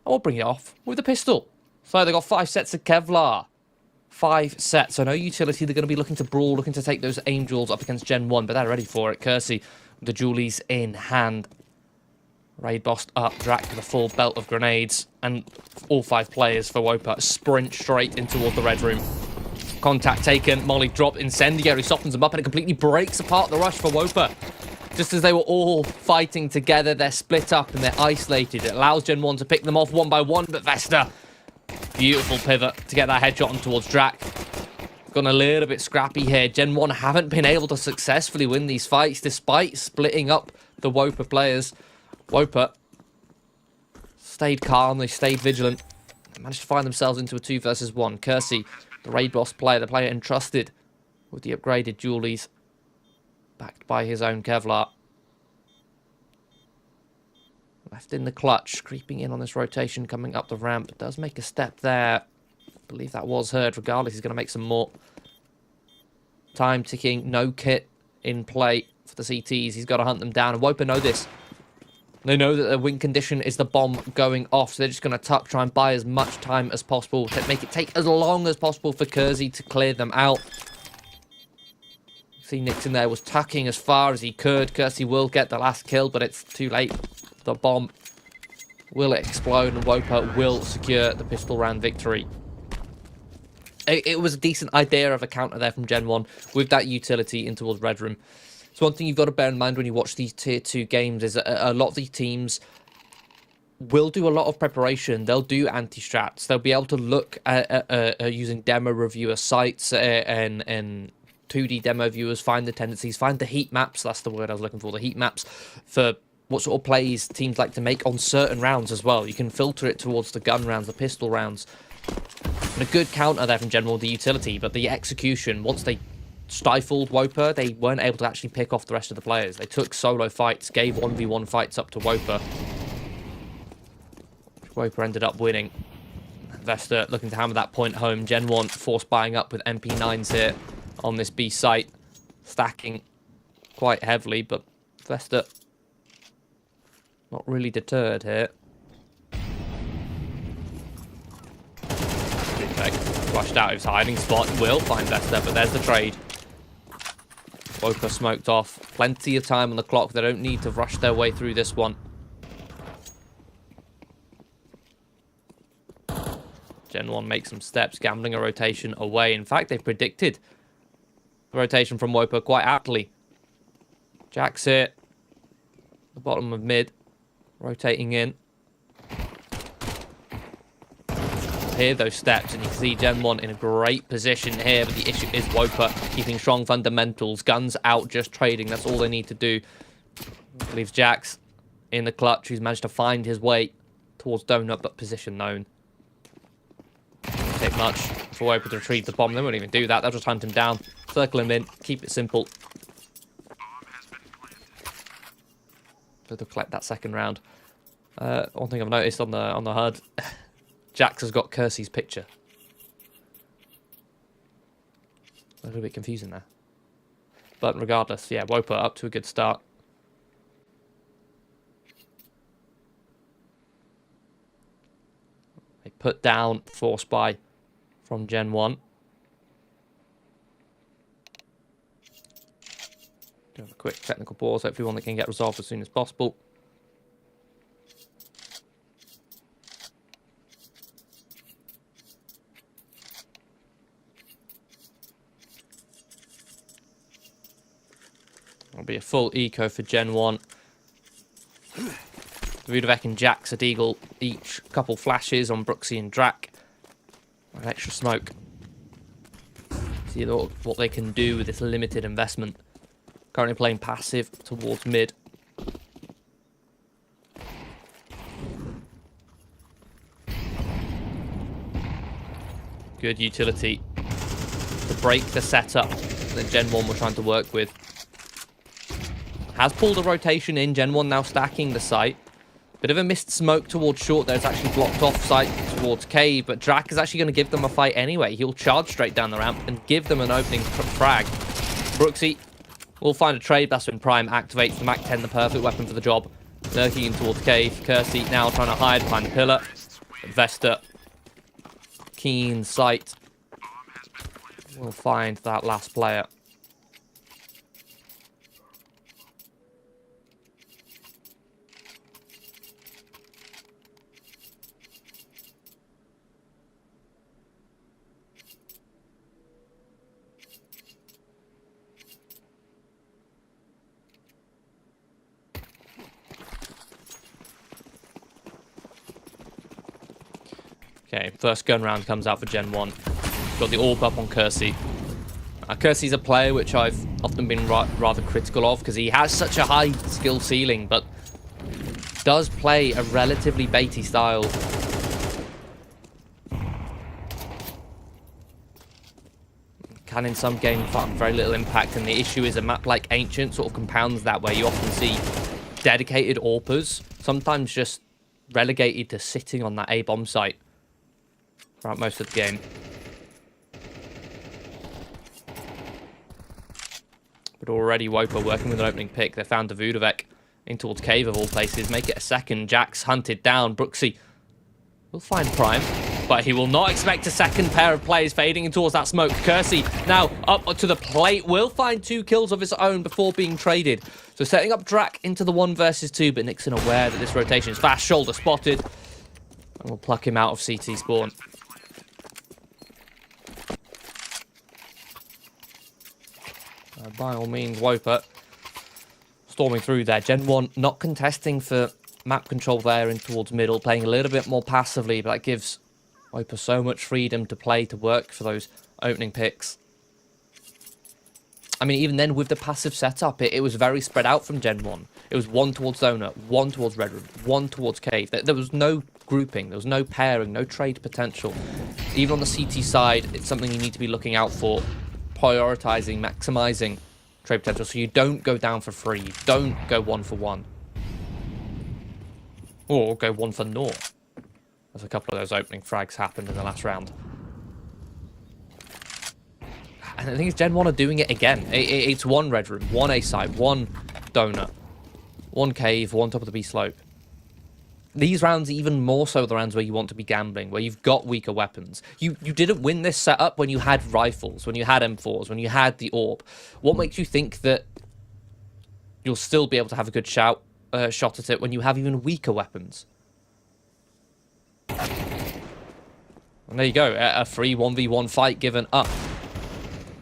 I will bring it off with the pistol. So they've got 5 sets of Kevlar. 5 sets. So no utility. They're going to be looking to brawl, looking to take those Angels up against GenOne, but they're ready for it. Kersey with the Julies in hand. Raid boss up, Drac with a full belt of grenades, and all 5 players for Wopa sprint straight in towards the red room. Contact taken, Molly dropped, Incendiary softens them up, and it completely breaks apart the rush for Wopa. Just as they were all fighting together, they're split up and they're isolated. It allows GenOne to pick them off one by one, but Vesta, beautiful pivot to get that headshot on towards Drac. Gone a little bit scrappy here. GenOne haven't been able to successfully win these fights despite splitting up the Wopa players. Wopa stayed calm, they stayed vigilant. They managed to find themselves into a 2 versus 1. Kersey, the raid boss player, the player entrusted with the upgraded Julies, backed by his own Kevlar. Left in the clutch, creeping in on this rotation, coming up the ramp. Does make a step there. I believe that was heard. Regardless, he's going to make some more. Time ticking, no kit in play for the CTs. He's got to hunt them down, and Wopa know this. They know that the win condition is the bomb going off, so they're just going to tuck, try and buy as much time as possible, to make it take as long as possible for Kersey to clear them out. See Nixon there was tucking as far as he could. Kersey will get the last kill, but it's too late. The bomb will explode, and Wopa will secure the pistol round victory. It was a decent idea of a counter there from GenOne with that utility in towards red room. So one thing you've got to bear in mind when you watch these tier 2 games is a lot of these teams will do a lot of preparation. They'll do anti-strats. They'll be able to look at using demo reviewer sites and 2D demo viewers, find the tendencies, find the heat maps. That's the word I was looking for, the heat maps for what sort of plays teams like to make on certain rounds as well. You can filter it towards the gun rounds, the pistol rounds. And a good counter there from GenOne, the utility, but the execution, once they stifled Wopa, they weren't able to actually pick off the rest of the players. They took solo fights, gave 1v1 fights up to Wopa. Wopa ended up winning. Vesta looking to hammer that point home. GenOne force buying up with MP9s here on this B site. Stacking quite heavily, but Vesta not really deterred here. Okay, rushed out of his hiding spot. Will find Vesta, but there's the trade. Wopa smoked off. Plenty of time on the clock. They don't need to rush their way through this one. GenOne makes some steps, gambling a rotation away. In fact, they've predicted the rotation from Wopa quite aptly. Jack's here. The bottom of mid. Rotating in. Hear those steps, and you can see GenOne in a great position here, but the issue is Wopa keeping strong fundamentals. Guns out, just trading. That's all they need to do. Leaves Jax in the clutch, who's managed to find his way towards Donut, but position known. Doesn't take much for Wopa to retrieve the bomb. They won't even do that. They'll just hunt him down, circle him in, keep it simple. So they'll collect that second round. One thing I've noticed on the HUD, Jax has got Kersey's picture. A little bit confusing there. But regardless, yeah, Wopa up to a good start. They put down Force Buy from GenOne. Do have a quick technical pause, hopefully one that can get resolved as soon as possible. It'll be a full eco for GenOne. Rudovec and Jax at Eagle, each couple flashes on Brooksy and Drac. An extra smoke. See what they can do with this limited investment. Currently playing passive towards mid. Good utility to break the setup that GenOne were trying to work with. Has pulled a rotation in. GenOne now stacking the site. Bit of a missed smoke towards short there. It's actually blocked off site towards cave, but Drac is actually going to give them a fight anyway. He'll charge straight down the ramp and give them an opening frag. Brooksy will find a trade. That's when Prime activates the Mac 10, the perfect weapon for the job. Lurking in towards cave. Kersey now trying to hide behind the pillar. Vesta, keen sight. We'll find that last player. Okay, first gun round comes out for GenOne. Got the AWP up on Kersey. Kersey's a player which I've often been rather critical of because he has such a high skill ceiling, but does play a relatively baity style. Can in some games find very little impact, and the issue is a map like Ancient sort of compounds that, where you often see dedicated AWPers, sometimes just relegated to sitting on that A-bomb site throughout most of the game. But already Wopa working with an opening pick. They found the Vudovec in towards cave of all places. Make it a second. Jax hunted down. Brooksy will find Prime, but he will not expect a second pair of players fading in towards that smoke. Kersey now up to the plate. Will find 2 kills of his own before being traded. So setting up Drac into the 1 versus 2, but Nixon aware that this rotation is fast. Shoulder spotted. And we'll pluck him out of CT spawn. By all means, Wopa storming through there. GenOne not contesting for map control there in towards middle, playing a little bit more passively, but that gives Wopa so much freedom to play, to work for those opening picks. I mean, even then with the passive setup, it was very spread out from GenOne. It was 1 towards Donut, 1 towards Red Room, 1 towards Cave. There was no grouping, there was no pairing, no trade potential. Even on the CT side, it's something you need to be looking out for. Prioritizing, maximizing trade potential, so you don't go down for free. You don't go 1 for 1, or go 1 for 0, as a couple of those opening frags happened in the last round. And the thing is, GenOne are doing it again. It's 1 Red Room, 1 A side, 1 Donut, 1 Cave, 1 top of the B slope. These rounds, even more so the rounds where you want to be gambling, where you've got weaker weapons. You didn't win this setup when you had rifles, when you had M4s, when you had the AWP. What makes you think that you'll still be able to have a good shot at it when you have even weaker weapons? And there you go, a free 1v1 fight given up.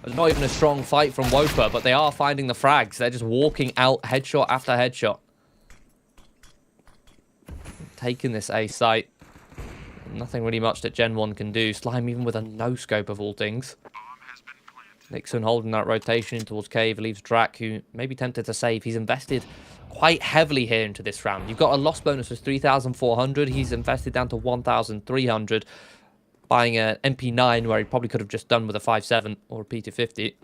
It's not even a strong fight from Wopa, but they are finding the frags. They're just walking out headshot after headshot. Taking this A site. Nothing really much that GenOne can do. Slime even with a no-scope of all things. Nixon holding that rotation towards cave. Leaves Drac, who may be tempted to save. He's invested quite heavily here into this round. You've got a loss bonus of 3,400. He's invested down to 1,300. Buying an MP9 where he probably could have just done with a 5.7 or a P250.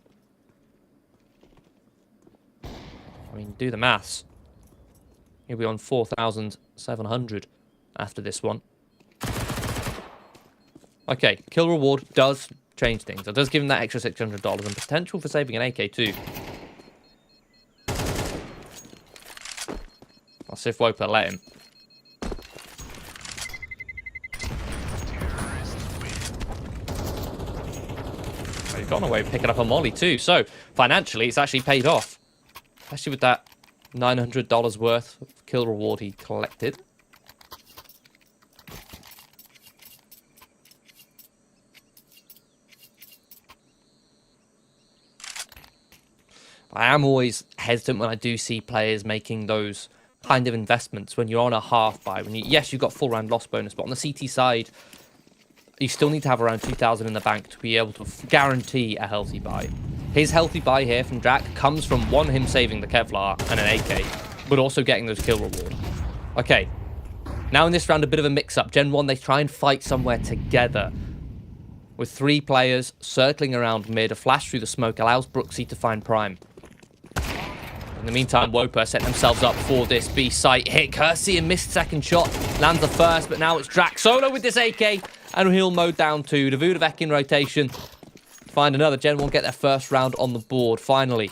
I mean, do the maths. He'll be on 4,700 after this one. Okay, kill reward does change things. It does give him that extra $600 and potential for saving an AK too. I'll see if Wopa let him. Oh, he's gone away picking up a molly too. So financially, it's actually paid off, especially with that $900 worth of kill reward he collected. I am always hesitant when I do see players making those kind of investments when you're on a half buy. When yes, you've got full round loss bonus, but on the CT side, you still need to have around 2,000 in the bank to be able to guarantee a healthy buy. His healthy buy here from Jack comes from, one, him saving the Kevlar and an AK, but also getting those kill reward. Okay, now in this round, a bit of a mix-up. GenOne, they try and fight somewhere together, with 3 players circling around mid. A flash through the smoke allows Brooksy to find Prime. In the meantime, Wopa set themselves up for this B site. Hit Kersey and missed second shot. Lands the first, but now it's Drac solo with this AK. And he'll mowed down to the Vudavec in rotation. Find another. GenOne get their first round on the board, finally.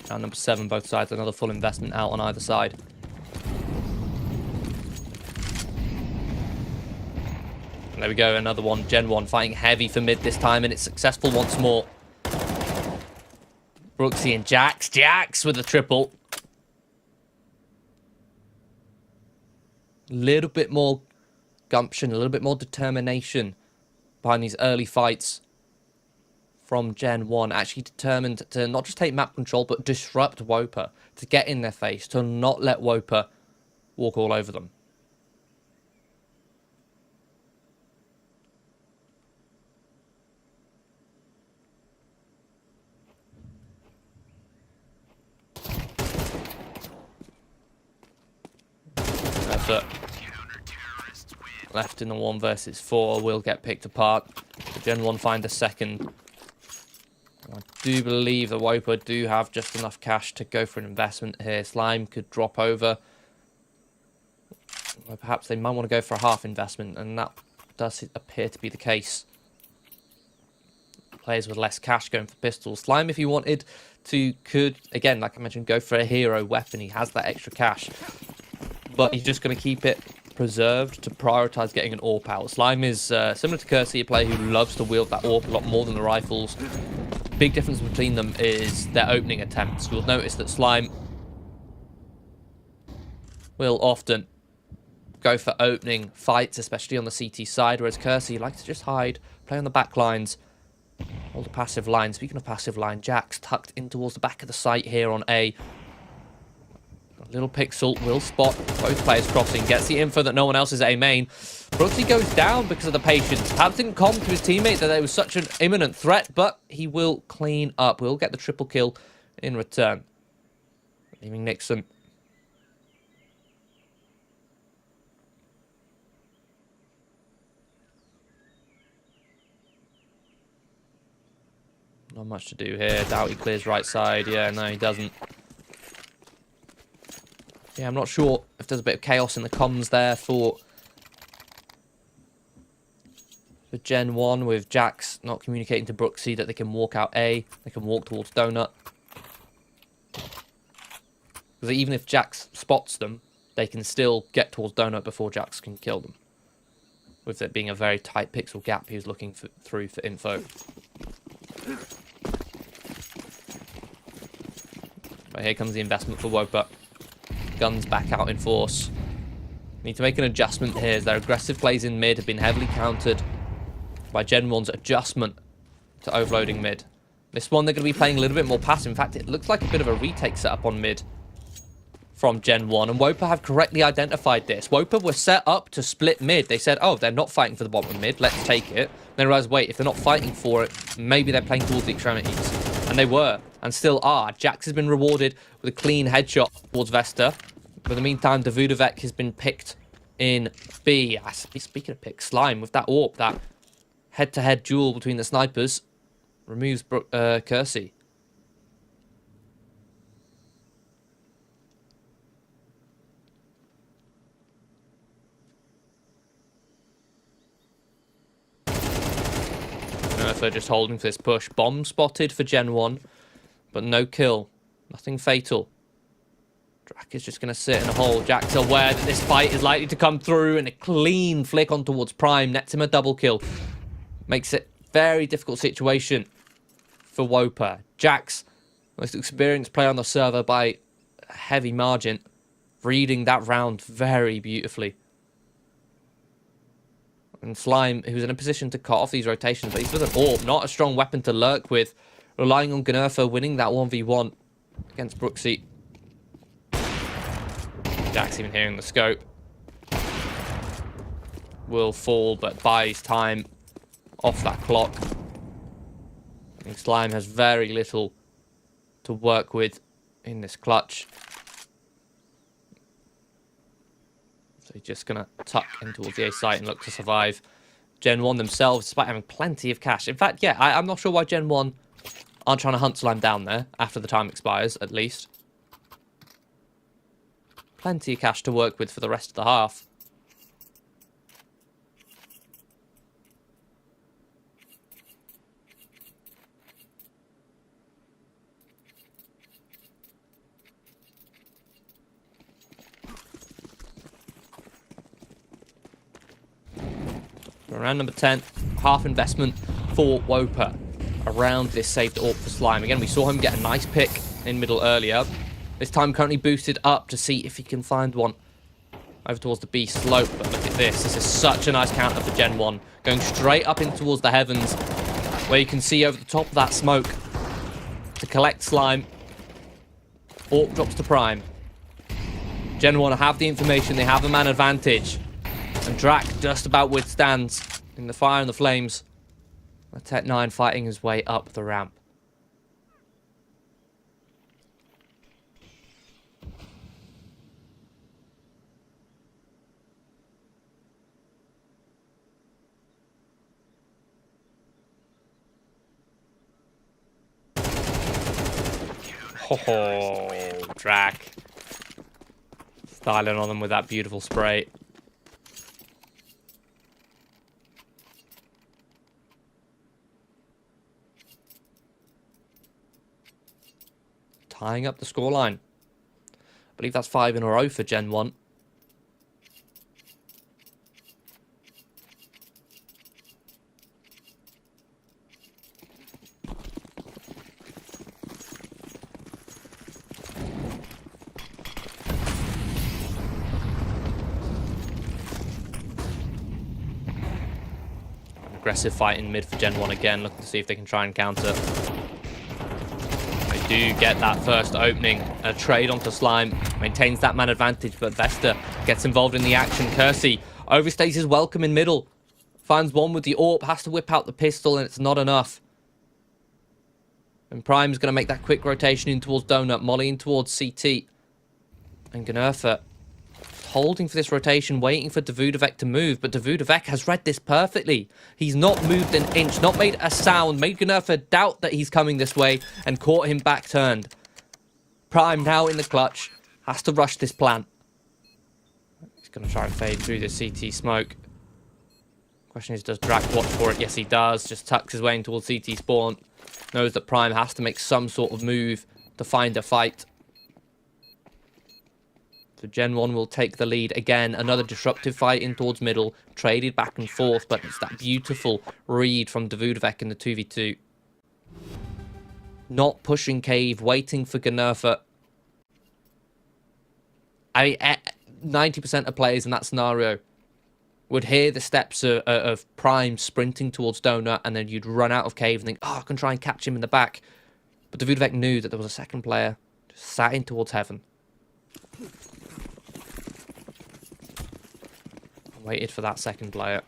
Round number 7, both sides, another full investment out on either side. And there we go, another one. GenOne fighting heavy for mid this time, and it's successful once more. Brooksy and Jax with a triple. A little bit more gumption, a little bit more determination behind these early fights from GenOne, actually determined to not just take map control, but disrupt Wopa, to get in their face, to not let Wopa walk all over them. That's it. Left in the 1 versus 4 will get picked apart. GenOne find a second. I do believe the Wopa do have just enough cash to go for an investment here. Slime could drop over. Or perhaps they might want to go for a half investment, and that does appear to be the case. Players with less cash going for pistols. Slime, if he wanted to, could, again, like I mentioned, go for a hero weapon. He has that extra cash. But he's just going to keep it preserved to prioritize getting an AWP out. Slime is similar to Kersey, a player who loves to wield that AWP a lot more than the rifles. Big difference between them is their opening attempts. You'll notice that Slime will often go for opening fights, especially on the CT side, whereas Kersey likes to just hide, play on the back lines, hold a passive line. Speaking of passive line, Jack's tucked in towards the back of the site here on A. A little pixel will spot both players crossing, gets the info that no one else is A main. Brooksy goes down because of the patience. Perhaps didn't com to his teammate that there was such an imminent threat, but he will clean up. We'll get the triple kill in return, leaving Nixon. Not much to do here. Doubt he clears right side. Yeah, no, he doesn't. Yeah, I'm not sure if there's a bit of chaos in the comms there for GenOne, with Jax not communicating to Brooksy that they can walk out A, they can walk towards Donut. Because even if Jax spots them, they can still get towards Donut before Jax can kill them. With it being a very tight pixel gap he was looking through for info. But here comes the investment for Wopa. Guns back out in force. Need to make an adjustment here, as their aggressive plays in mid have been heavily countered by GenOne's adjustment to overloading mid. This one they're going to be playing a little bit more passive. In fact, it looks like a bit of a retake setup on mid from GenOne, and Wopa have correctly identified this. Wopa were set up to split mid. They said, oh, they're not fighting for the bottom of mid, let's take it. They realised, wait, if they're not fighting for it, maybe they're playing towards the extremities. And they were, and still are. Jax has been rewarded with a clean headshot towards Vesta. But in the meantime, Davudovec has been picked in B. Speaking of pick, Slime with that AWP, that head-to-head duel between the snipers, removes Kersey. They're just holding for this push. Bomb spotted for GenOne, but no kill. Nothing fatal. Drac is just going to sit in a hole. Jack's aware that this fight is likely to come through, and a clean flick on towards Prime nets him a double kill. Makes it a very difficult situation for Wopa. Jack's most experienced player on the server by a heavy margin, reading that round very beautifully. And Slime, who's in a position to cut off these rotations, but he's with an AWP, not a strong weapon to lurk with, relying on GenOne winning that 1v1 against Brooksy. Jack's even hearing the scope. Will fall, but buys time off that clock. I think Slime has very little to work with in this clutch. So he's just going to tuck in towards the A site and look to survive. GenOne themselves, despite having plenty of cash. In fact, yeah, I'm not sure why GenOne aren't trying to hunt Slime down there after the time expires, at least. Plenty of cash to work with for the rest of the half. Round number 10, half investment for Wopa around this saved AWP for Slime. Again, we saw him get a nice pick in middle earlier. This time currently boosted up to see if he can find one over towards the B slope. But look at this. This is such a nice counter for GenOne. Going straight up in towards the heavens, where you can see over the top of that smoke to collect Slime. AWP drops to Prime. GenOne have the information. They have a man advantage. And Drac just about withstands in the fire and the flames. Tech9 fighting his way up the ramp. Oh, Drac. Styling on them with that beautiful spray. Tying up the scoreline. I believe that's 5 in a row for GenOne. Aggressive fight in mid for GenOne again, looking to see if they can try and counter. Do get that first opening. A trade onto Slime. Maintains that man advantage, but Vesta gets involved in the action. Kersey overstays his welcome in middle. Finds one with the AWP. Has to whip out the pistol, and it's not enough. And Prime's going to make that quick rotation in towards Donut. Molly in towards CT. And GenOne holding for this rotation, waiting for Davudovec to move. But Davudovec has read this perfectly. He's not moved an inch, not made a sound, made GenOne doubt that he's coming this way, and caught him back turned. Prime now in the clutch, has to rush this plant. He's going to try and fade through the CT smoke. Question is, does Drac watch for it? Yes, he does. Just tucks his way in towards CT spawn. Knows that Prime has to make some sort of move to find a fight. So GenOne will take the lead again. Another disruptive fight in towards middle. Traded back and forth, but it's that beautiful read from Davudovec in the 2v2. Not pushing cave, waiting for GenOne. 90% of players in that scenario would hear the steps of Prime sprinting towards Donut, and then you'd run out of cave and think, oh, I can try and catch him in the back. But Davudovec knew that there was a second player just sat in towards heaven. Waited for that second player.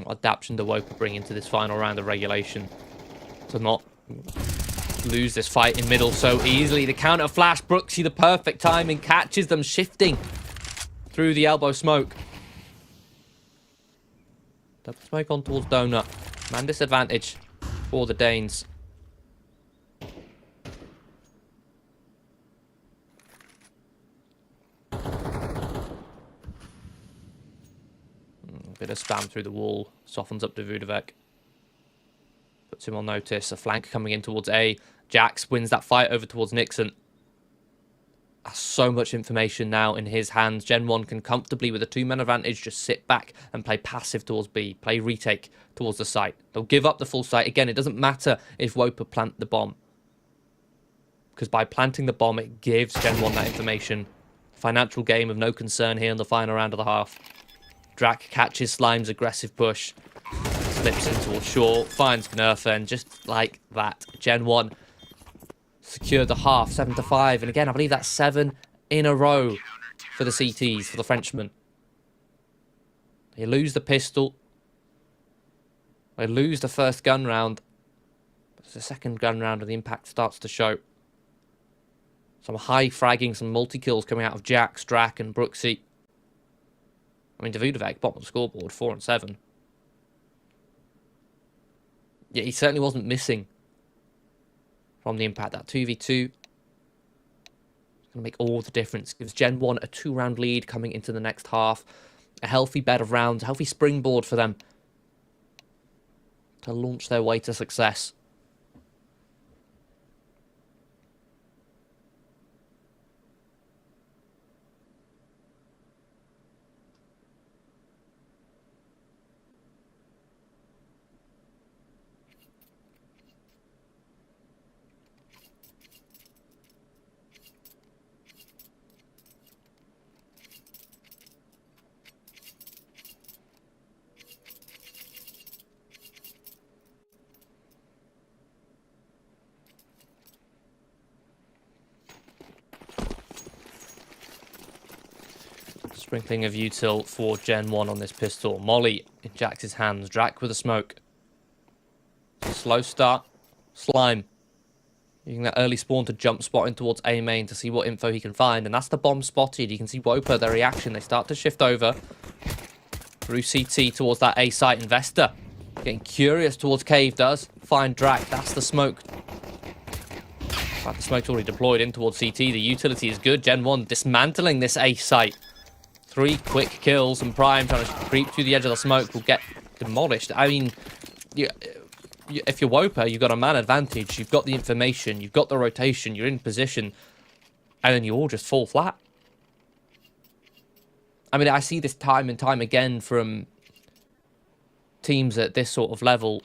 What adaptation the Wopa bring into this final round of regulation to not lose this fight in middle so easily. The counter flash, Brooksy, the perfect timing, catches them shifting through the elbow smoke. Double smoke on towards Donut. Man disadvantage for the Danes. Bit of spam through the wall. Softens up to Vudavec. Puts him on notice. A flank coming in towards A. Jax wins that fight over towards Nixon. Has so much information now in his hands. GenOne can comfortably, with a 2-man advantage, just sit back and play passive towards B. Play retake towards the site. They'll give up the full site. Again, it doesn't matter if Wopa plant the bomb. Because by planting the bomb, it gives GenOne that information. Financial game of no concern here in the final round of the half. Drac catches Slime's aggressive push. Slips in towards Shaw. Finds Knerfen. And just like that, GenOne secured the half, 7-5. And again, I believe that's 7 in a row for the CTs, for the Frenchmen. They lose the pistol. They lose the first gun round. But it's the second gun round and the impact starts to show. Some high fragging, some multi-kills coming out of Jax, Drac and Brooksy. I mean, Davudovec, bottom of the scoreboard, 4 and 7. Yeah, he certainly wasn't missing from the impact. That 2v2 is going to make all the difference. Gives GenOne a 2-round lead coming into the next half. A healthy bed of rounds, a healthy springboard for them to launch their way to success. Sprinkling of util for GenOne on this pistol. Molly in Jax's hands. Drac with a smoke. Slow start. Slime using that early spawn to jump spot in towards A main to see what info he can find. And that's the bomb spotted. You can see Wopa, their reaction. They start to shift over through CT towards that A site. Investor getting curious towards Cave does. Find Drac. That's the smoke. In fact, the smoke's already deployed in towards CT. The utility is good. GenOne dismantling this A site. 3 quick kills, and Prime trying to creep through the edge of the smoke will get demolished. I mean, if you're Wopa, you've got a man advantage, you've got the information, you've got the rotation, you're in position, and then you all just fall flat. I mean, I see this time and time again from teams at this sort of level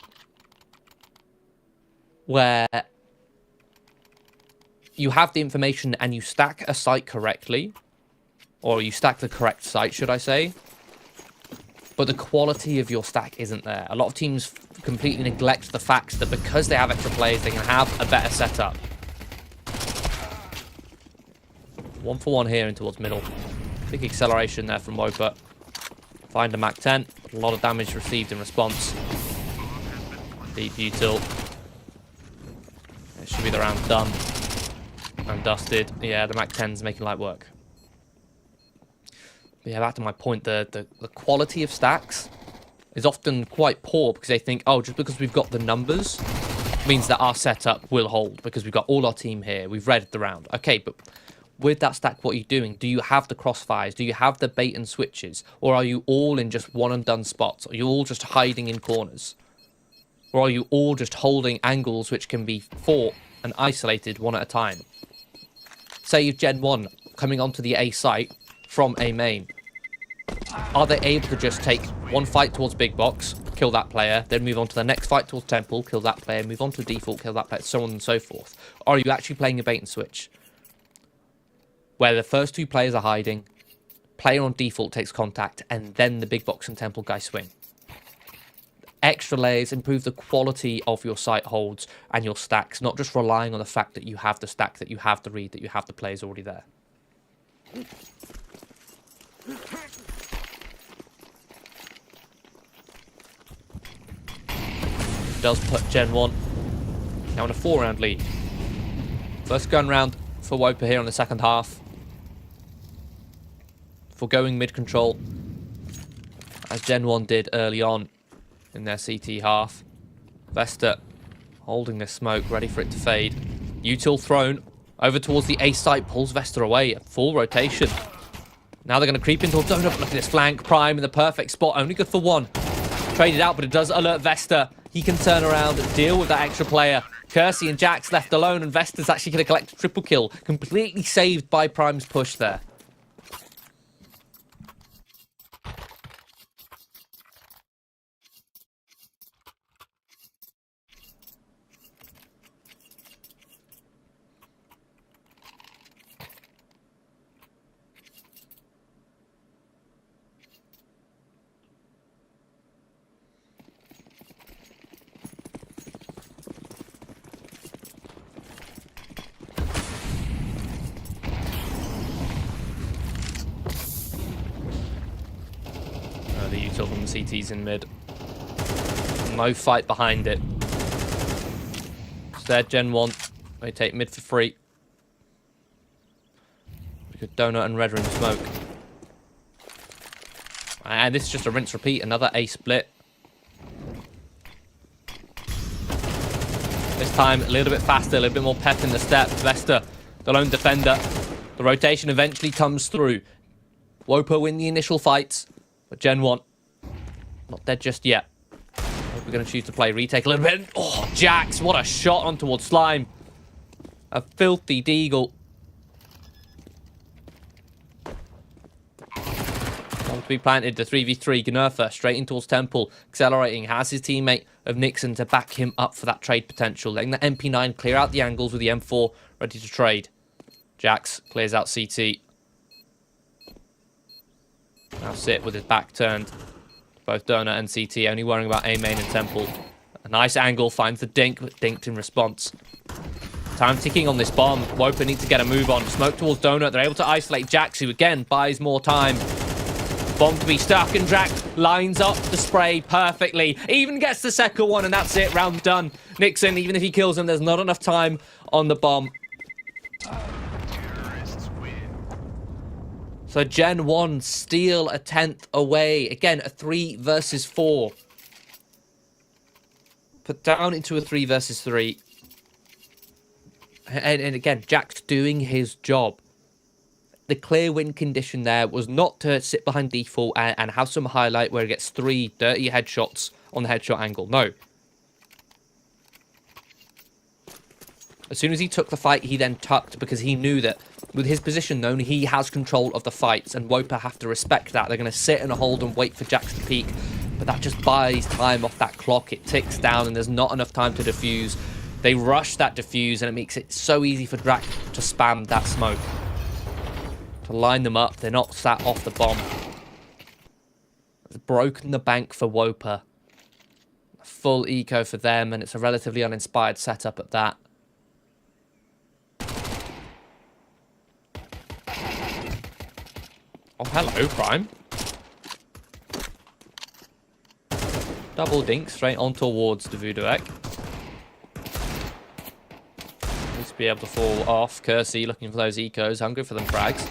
where you have the information and you stack a site correctly. Or you stack the correct site, should I say. But the quality of your stack isn't there. A lot of teams completely neglect the fact that because they have extra players, they can have a better setup. 1-for-1 here in towards middle. Big acceleration there from Wopa. Find a Mac 10. A lot of damage received in response. Deep util. It should be the round done. And dusted. Yeah, the Mac 10's making light work. But yeah, back to my point, the quality of stacks is often quite poor because they think, oh, just because we've got the numbers means that our setup will hold because we've got all our team here. We've read the round. Okay, but with that stack, what are you doing? Do you have the crossfires? Do you have the bait and switches? Or are you all in just one and done spots? Are you all just hiding in corners? Or are you all just holding angles which can be fought and isolated one at a time? Say if GenOne coming onto the A site from A main, are they able to just take one fight towards big box, kill that player, then move on to the next fight towards temple, kill that player, move on to default, kill that player, so on and so forth? Or are you actually playing a bait and switch where the first 2 players are hiding, player on default takes contact, and then the big box and temple guy swing? Extra layers improve the quality of your site holds and your stacks, not just relying on the fact that you have the stack, that you have the read, that you have the players already there. does put GenOne now in a 4-round lead. First gun round for Wopa here in the second half. Foregoing mid-control, as GenOne did early on in their CT half. Vesta holding this smoke, ready for it to fade. Util thrown over towards the A site, pulls Vesta away at full rotation. Now they're going to creep into a donut. Look at this flank. Prime in the perfect spot, only good for one. Traded out, but it does alert Vesta. He can turn around and deal with that extra player. Kersey and Jax left alone, and Vesta's actually going to collect a triple kill. Completely saved by Prime's push there. The util from the CT's in mid. No fight behind it. Instead, GenOne, they take mid for free. Good donut and red room smoke. And this is just a rinse repeat. Another A split. This time, a little bit faster, a little bit more pep in the step. Vesta, the lone defender. The rotation eventually comes through. Wopa win the initial fights. But GenOne, not dead just yet. We're going to choose to play retake a little bit. Oh, Jax, what a shot on towards Slime. A filthy deagle. Time to be planted, the 3v3. Gnurfer straight in towards Temple. Accelerating, has his teammate of Nixon to back him up for that trade potential. Letting the MP9 clear out the angles with the M4 ready to trade. Jax clears out CT. Now Sit with his back turned. Both Donut and CT only worrying about A main and Temple. A nice angle, finds the dink, but dinked in response. Time ticking on this bomb. Wopa needs to get a move on. Smoke towards Donut. They're able to isolate Jax, who again buys more time. Bomb to be stuck, and Drac lines up the spray perfectly. Even gets the second one, and that's it. Round done. Nixon, even if he kills him, there's not enough time on the bomb. So GenOne steal a 10th away. Again, a 3 versus 4. Put down into a 3 versus 3. And again, Jack's doing his job. The clear win condition there was not to sit behind default and have some highlight where he gets 3 dirty headshots on the headshot angle. No. As soon as he took the fight, he then tucked because he knew that with his position known, he has control of the fights, and Wopa have to respect that. They're going to sit and hold and wait for Jax to peek, but that just buys time off that clock. It ticks down, and there's not enough time to defuse. They rush that defuse, and it makes it so easy for Drac to spam that smoke. To line them up, they're not sat off the bomb. It's broken the bank for Wopa. A full eco for them, and it's a relatively uninspired setup at that. Oh, hello, Prime. Double dink straight on towards the Voodooek. Needs to be able to fall off. Kersey looking for those ecos, hungry for them frags.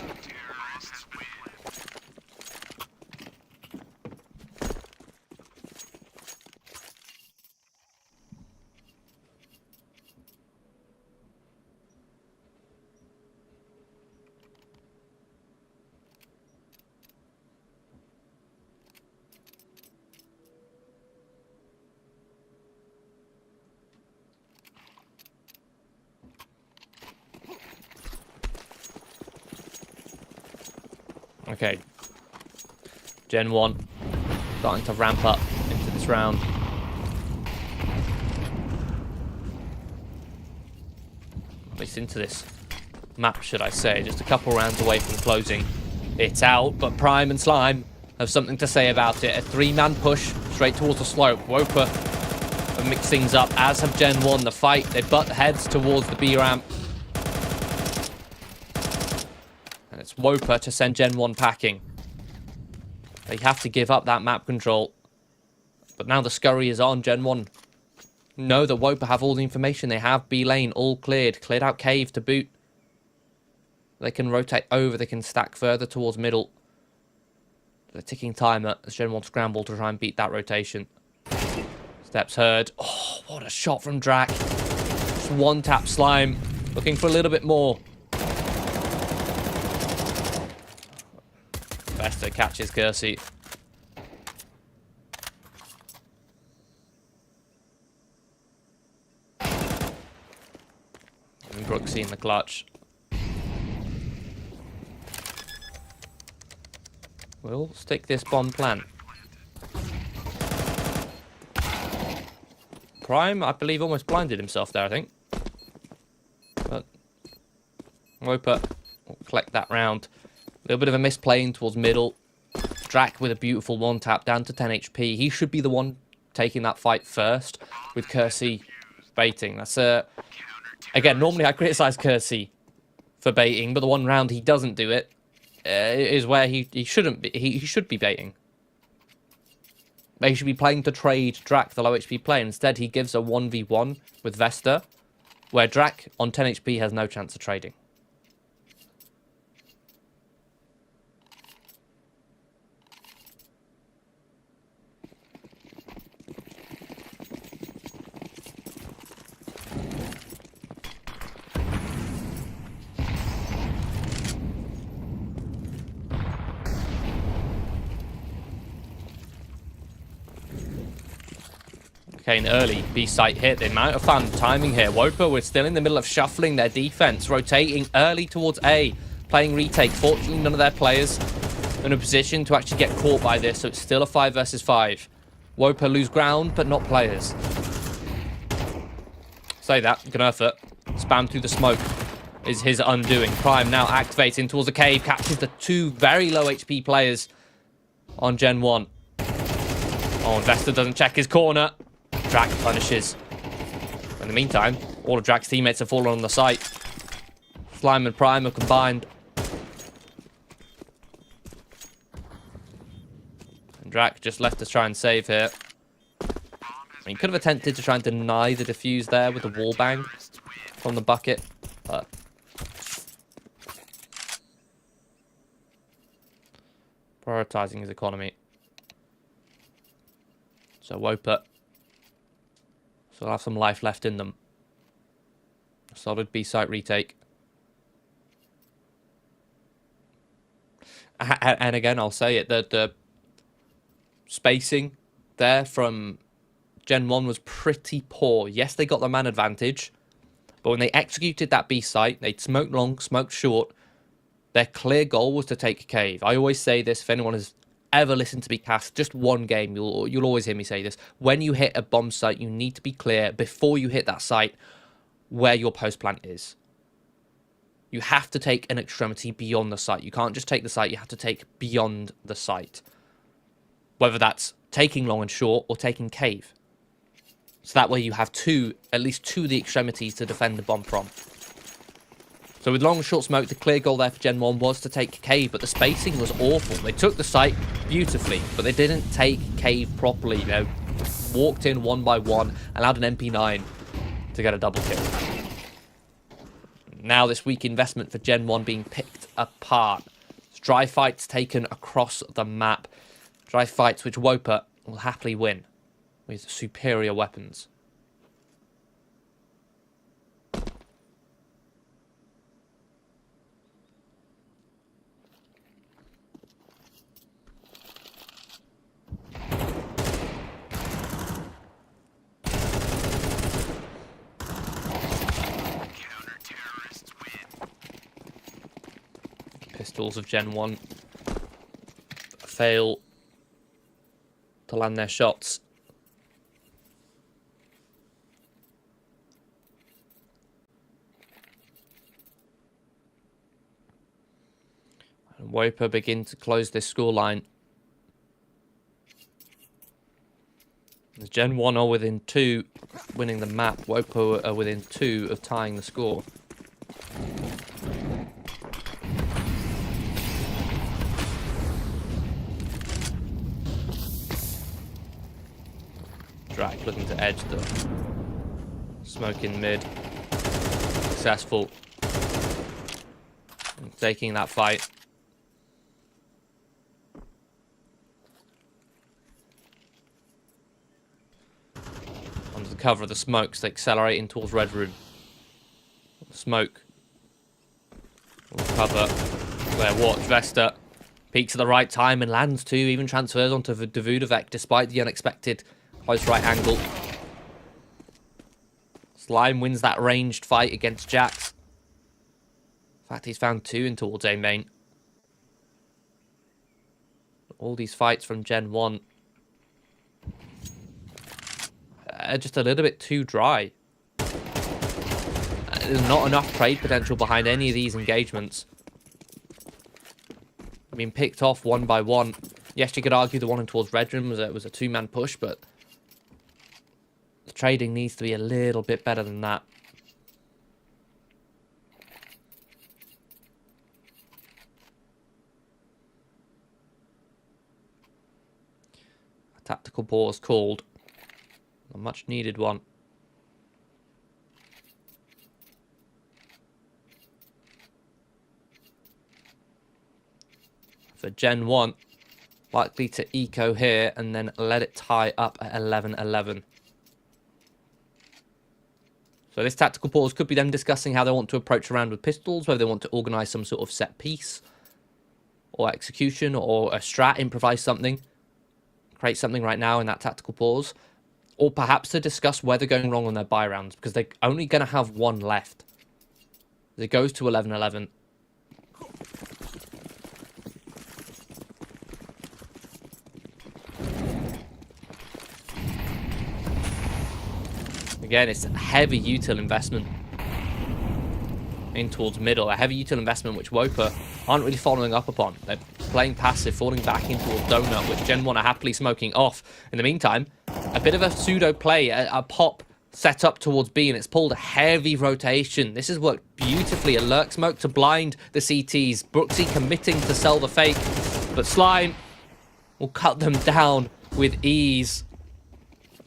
Okay, GenOne starting to ramp up into this round. At least into this map, should I say. Just a couple rounds away from closing it out, but Prime and Slime have something to say about it. A 3-man push straight towards the slope. Wopa have mixed things up, as have GenOne. The fight, they butt heads towards the B ramp. It's Wopa to send GenOne packing. They have to give up that map control. But now the scurry is on. GenOne know that Wopa have all the information. They have B lane all cleared. Cleared out cave to boot. They can rotate over. They can stack further towards middle. The ticking timer as GenOne scramble to try and beat that rotation. Steps heard. Oh, what a shot from Drac. Just one tap slime. Looking for a little bit more. Vesta catches Kersey. And Brooksy in the clutch. We'll stick this bomb plant. Prime, I believe, almost blinded himself there, I think. But Wopa will collect that round. A little bit of a misplaying towards middle. Drac with a beautiful one tap down to 10 HP. He should be the one taking that fight first, with Kersey baiting. That's again, normally I criticize Kersey for baiting, but the one round he doesn't do it is where he shouldn't be. He should be baiting. He should be playing to trade Drac, the low HP player. Instead, he gives a 1v1 with Vesta, where Drac on 10 HP has no chance of trading. Okay, an early B-site hit. The amount of fun timing here. Wopa, we're still in the middle of shuffling their defense, rotating early towards A, playing retake. Fortunately, none of their players are in a position to actually get caught by this, so it's still a 5 versus 5. Wopa lose ground, but not players. Say that, Gnerfert. Spam through the smoke is his undoing. Prime now activating towards the cave, catches the 2 very low HP players on GenOne. Oh, Investor doesn't check his corner. Drac punishes. In the meantime, all of Drac's teammates have fallen on the site. Slime and Prime are combined. And Drac just left to try and save here. He could have attempted to try and deny the defuse there with the wall bang from the bucket, but prioritizing his economy. So Wopa still have some life left in them. A solid B-site retake. And again, I'll say it, that the spacing there from GenOne was pretty poor. Yes, they got the man advantage, but when they executed that B-site, they smoked long, smoked short. Their clear goal was to take cave. I always say this, if anyone has ever listened to me cast just one game, you'll always hear me say this. When you hit a bomb site, you need to be clear before you hit that site where your post plant is. You have to take an extremity beyond the site. You can't just take the site, you have to take beyond the site. Whether that's taking long and short or taking cave. So that way you have at least two of the extremities to defend the bomb from. So with long and short smoke, the clear goal there for GenOne was to take cave, but the spacing was awful. They took the site beautifully, but they didn't take cave properly. They walked in one by one, allowed an MP9 to get a double kill. Now this weak investment for GenOne being picked apart. Dry fights taken across the map. Dry fights which Wopa will happily win with superior weapons. Pistols of GenOne fail to land their shots. And Wopa begin to close this scoreline. As GenOne are within 2 of winning the map, Wopa are within 2 of tying the score. Drac looking to edge the Smoking mid. Successful. Taking that fight. Under the cover of the smokes, they accelerating towards red room. Smoke. Cover. There, watch Vesta. Peaks at the right time and lands too. Even transfers onto Davudovic despite the unexpected close right angle. Slime wins that ranged fight against Jax. In fact, he's found 2 in towards A main. All these fights from GenOne are just a little bit too dry. There's not enough trade potential behind any of these engagements. Being picked off one by one. Yes, you could argue the one towards red room was a 2-man push, but the trading needs to be a little bit better than that. A tactical pause called. A much needed one. For GenOne, likely to eco here and then let it tie up at 11-11. So this tactical pause could be them discussing how they want to approach a round with pistols, whether they want to organise some sort of set piece or execution or a strat, improvise something, create something right now in that tactical pause, or perhaps to discuss where they're going wrong on their buy rounds because they're only going to have one left. It goes to 11-11. Again, it's a heavy util investment in towards middle. A heavy util investment which Wopa aren't really following up upon. They're playing passive, falling back in towards Donut, which GenOne are happily smoking off. In the meantime, a bit of a pseudo play, a pop set up towards B, and it's pulled a heavy rotation. This has worked beautifully. A lurk smoke to blind the CTs. Brooksy committing to sell the fake, but Slime will cut them down with ease.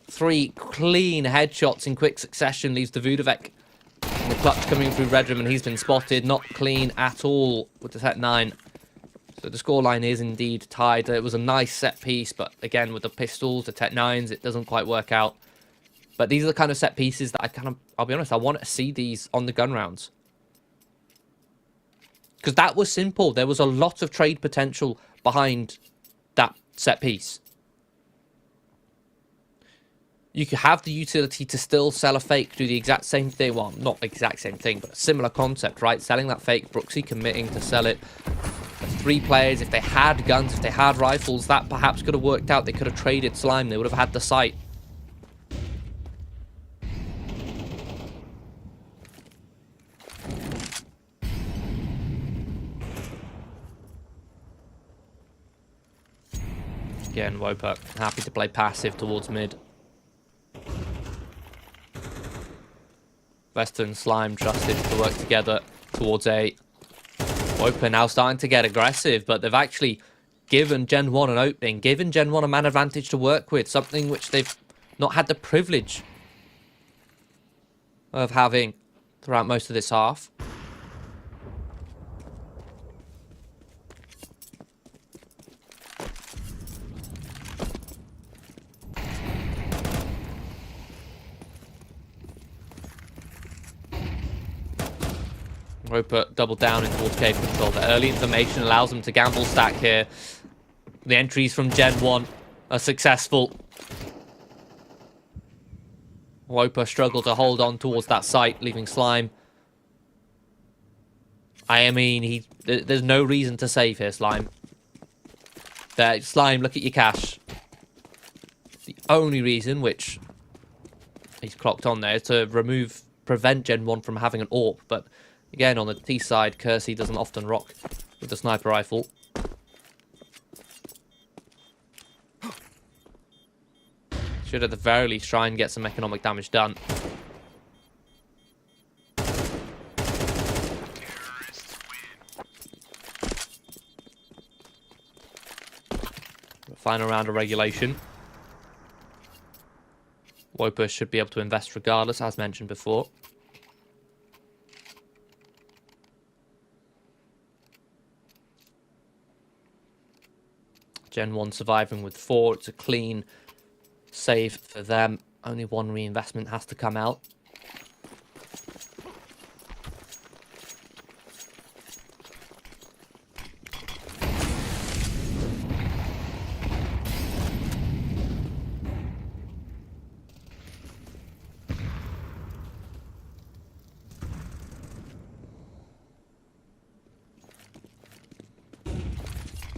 3 clean headshots in quick succession leaves Davudovic. The clutch coming through red room, and he's been spotted. Not clean at all with the set 9. So the scoreline is indeed tied. It was a nice set piece, but again, with the pistols, the Tech 9s, it doesn't quite work out. But these are the kind of set pieces that I'll be honest, I want to see these on the gun rounds. Because that was simple. There was a lot of trade potential behind that set piece. You could have the utility to still sell a fake, do the exact same thing. Well, not exact same thing, but a similar concept, right? Selling that fake, Brooksy committing to sell it. 3 players, if they had guns, if they had rifles, that perhaps could have worked out. They could have traded Slime. They would have had the site. Again, Wopa happy to play passive towards mid. Vesta and Slime trusted to work together towards A. Wopa now starting to get aggressive, but they've actually given GenOne an opening, given GenOne a man advantage to work with, something which they've not had the privilege of having throughout most of this half. Wopa double down in towards cave control. The early information allows them to gamble stack here. The entries from GenOne are successful. Wopa struggle to hold on towards that site, leaving Slime. I mean, there's no reason to save here, Slime. There, Slime, look at your cash. The only reason, which he's clocked on there, is to prevent GenOne from having an AWP, but again, on the T side, Kersey doesn't often rock with the sniper rifle. Should at the very least try and get some economic damage done. Final round of regulation. Wopa should be able to invest regardless, as mentioned before. GenOne surviving with 4. It's a clean save for them. Only 1 reinvestment has to come out.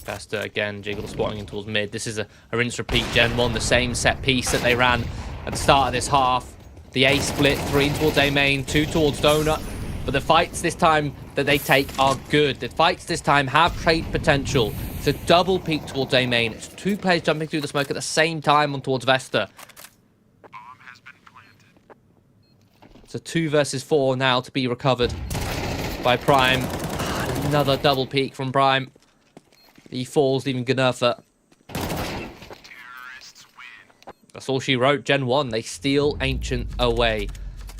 Vesta again, Jiggle spotting in towards mid. This is a rinse repeat GenOne, the same set piece that they ran at the start of this half. The A split, 3 towards A main, 2 towards Donut. But the fights this time that they take are good. The fights this time have trade potential. It's a double peek towards A main. It's 2 players jumping through the smoke at the same time on towards Vesta. It's a 2 versus 4 now to be recovered by Prime. Another double peek from Prime. He falls, leaving Gunurfa. That's all she wrote. GenOne, they steal Ancient away.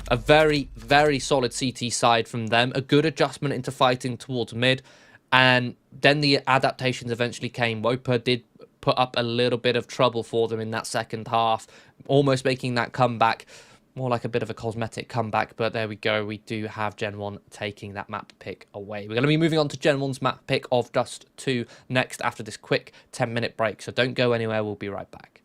A very, very solid CT side from them. A good adjustment into fighting towards mid. And then the adaptations eventually came. Wopa did put up a little bit of trouble for them in that second half. Almost making that comeback. More like a bit of a cosmetic comeback, but there we go. We do have GenOne taking that map pick away. We're going to be moving on to GenOne's map pick of Dust 2 next after this quick 10-minute break. So don't go anywhere. We'll be right back.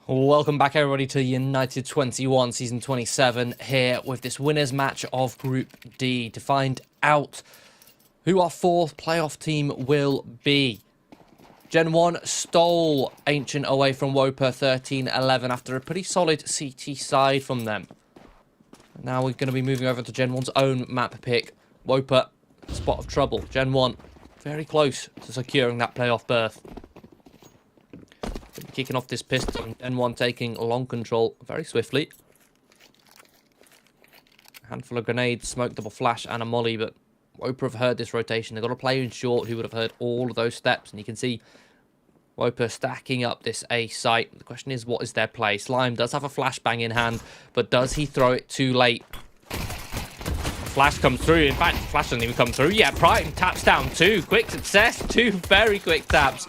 Welcome back, everybody, to United21 Season 27, here with this winners match of Group D to find out who our fourth playoff team will be. GenOne stole Ancient away from Wopa 13-11 after a pretty solid CT side from them. Now we're going to be moving over to GenOne's own map pick. Wopa, spot of trouble. GenOne, very close to securing that playoff berth. Kicking off this pistol, GenOne taking long control very swiftly. A handful of grenades, smoke, double flash, and a molly, but Wopa have heard this rotation. They've got a player in short who would have heard all of those steps, and you can see Wopa stacking up this A site. The question is, what is their play? Slime does have a flashbang in hand, but does he throw it too late? Flash comes through. In fact, Flash doesn't even come through. Yeah, Prime taps down two. Quick success. Two very quick taps.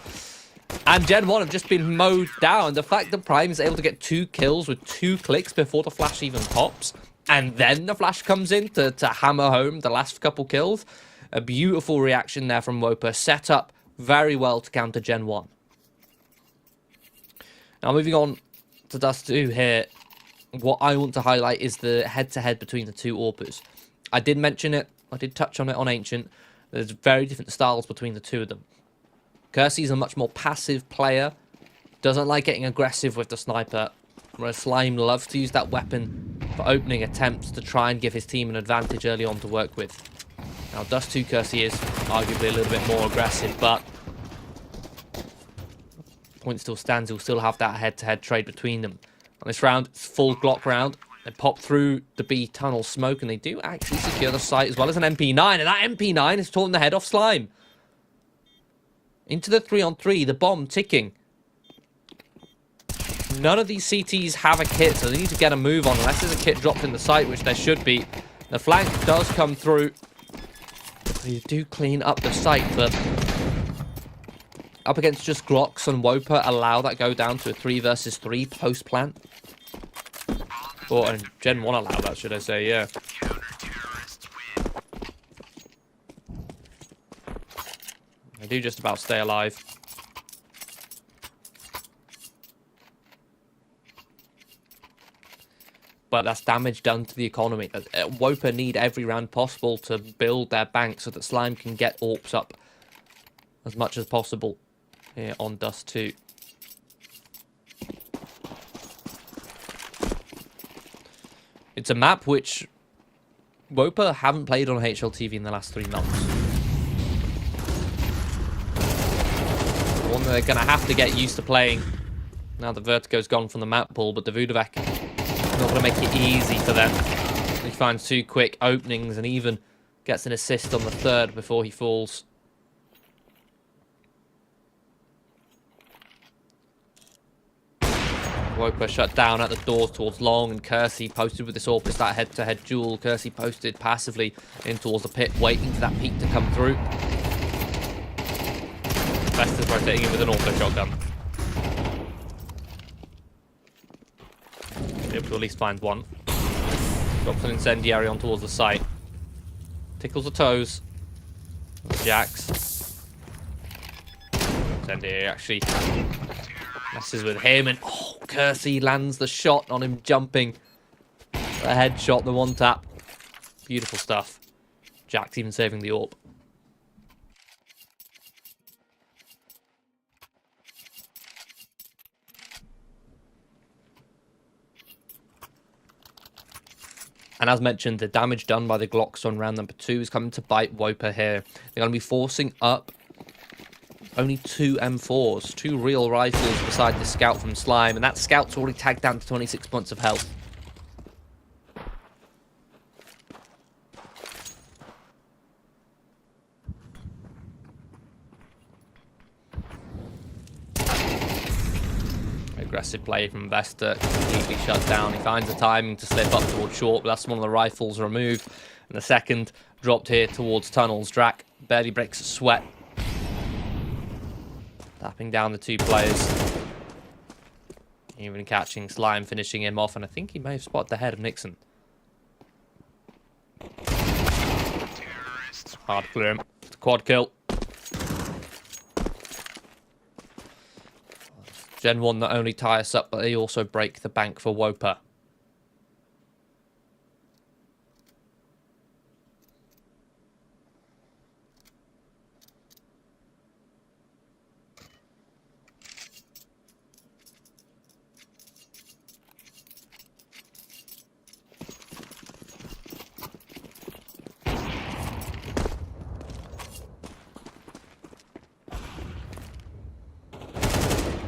And GenOne have just been mowed down. The fact that Prime is able to get 2 kills with 2 clicks before the flash even pops, and then the flash comes in to hammer home the last couple kills. A beautiful reaction there from Wopa. Set up very well to counter GenOne. Now moving on to Dust 2 here. What I want to highlight is the head-to-head between the two AWPers. I did mention it. I did touch on it on Ancient. There's very different styles between the two of them. Kersey's a much more passive player, doesn't like getting aggressive with the sniper, whereas Slime loves to use that weapon for opening attempts to try and give his team an advantage early on to work with. Now, Dust 2 Kersey is arguably a little bit more aggressive, but point still stands. He'll still have that head-to-head trade between them. On this round, it's full Glock round. They pop through the B tunnel smoke, and they do actually secure the site as well as an MP9, and that MP9 has torn the head off Slime. Into the 3-on-3, the bomb ticking. None of these CTs have a kit, so they need to get a move on, unless there's a kit dropped in the site, which there should be. The flank does come through. They do clean up the site, but up against just Glocks and Wopa, allow that go down to a 3 versus 3 post-plant. Or and GenOne allow that, should I say, yeah. They do just about stay alive. But that's damage done to the economy. Wopa need every round possible to build their bank so that Slime can get AWPs up as much as possible here on Dust 2. It's a map which Wopa haven't played on HLTV in the last 3 months. One that they're going to have to get used to playing. Now the Vertigo's gone from the map pool, but the Vudavek is not going to make it easy for them. He finds 2 quick openings and even gets an assist on the 3rd before he falls. Wopa shut down at the doors towards Long, and Kersey posted with this AWP. It's that head-to-head duel. Kersey posted passively in towards the pit, waiting for that peek to come through. Best is rotating in with an auto shotgun. Able to at least find one. Drops an incendiary on towards the site. Tickles the toes. Jax. Incendiary actually messes with him, and oh, Kersey lands the shot on him jumping. The headshot, the 1-tap. Beautiful stuff. Jax even saving the AWP. And as mentioned, the damage done by the Glocks on round number 2 is coming to bite Wopa here. They're going to be forcing up only 2 M4s, 2 real rifles beside the scout from Slime, and that scout's already tagged down to 26 points of health. Aggressive play from Vesta, completely shut down. He finds the timing to slip up towards short, but that's one of the rifles removed. And the second dropped here towards tunnels. Drac barely breaks a sweat. Tapping down the 2 players. Even catching Slime, finishing him off, and I think he may have spotted the head of Nixon. Hard to clear him. It's a quad kill. GenOne not only tie us up, but they also break the bank for Wopa.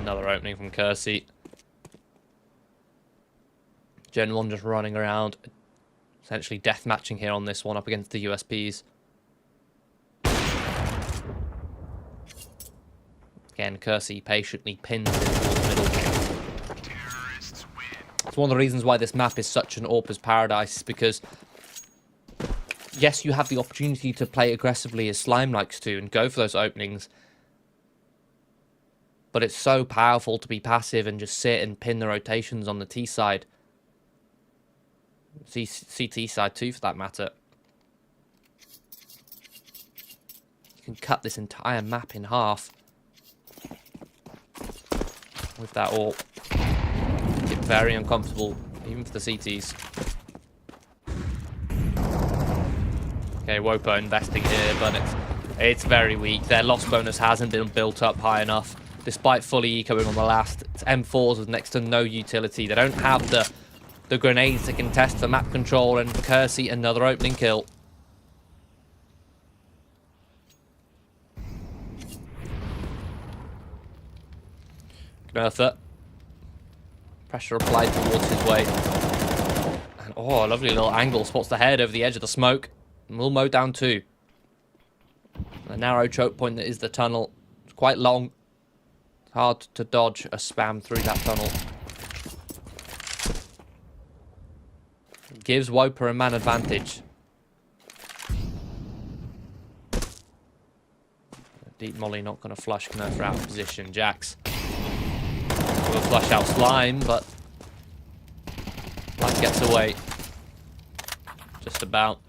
Another opening from Kersey. GenOne just running around, essentially death matching here on this one up against the USPs. Again, Kersey patiently pins it towards the middle. It's one of the reasons why this map is such an AWPer's paradise, because yes, you have the opportunity to play aggressively as Slime likes to and go for those openings, but it's so powerful to be passive and just sit and pin the rotations on the T side. CT side too, for that matter. You can cut this entire map in half with that AWP. Get very uncomfortable, even for the CTs. Okay, Wopa investing here, but it's very weak. Their loss bonus hasn't been built up high enough, despite fully ecoing on the last. It's M4s with next to no utility. They don't have the grenades to contest the map control, and Kersey, another opening kill. Gnurtha. Pressure applied towards his way. And oh, a lovely little angle. Spots the head over the edge of the smoke. And we'll mow down too. The narrow choke point that is the tunnel. It's quite long. It's hard to dodge a spam through that tunnel. Gives Wopa a man advantage. Deep molly not going to flush Gnurtha out of position. Jax will flush out Slime, but Slime gets away. Just about.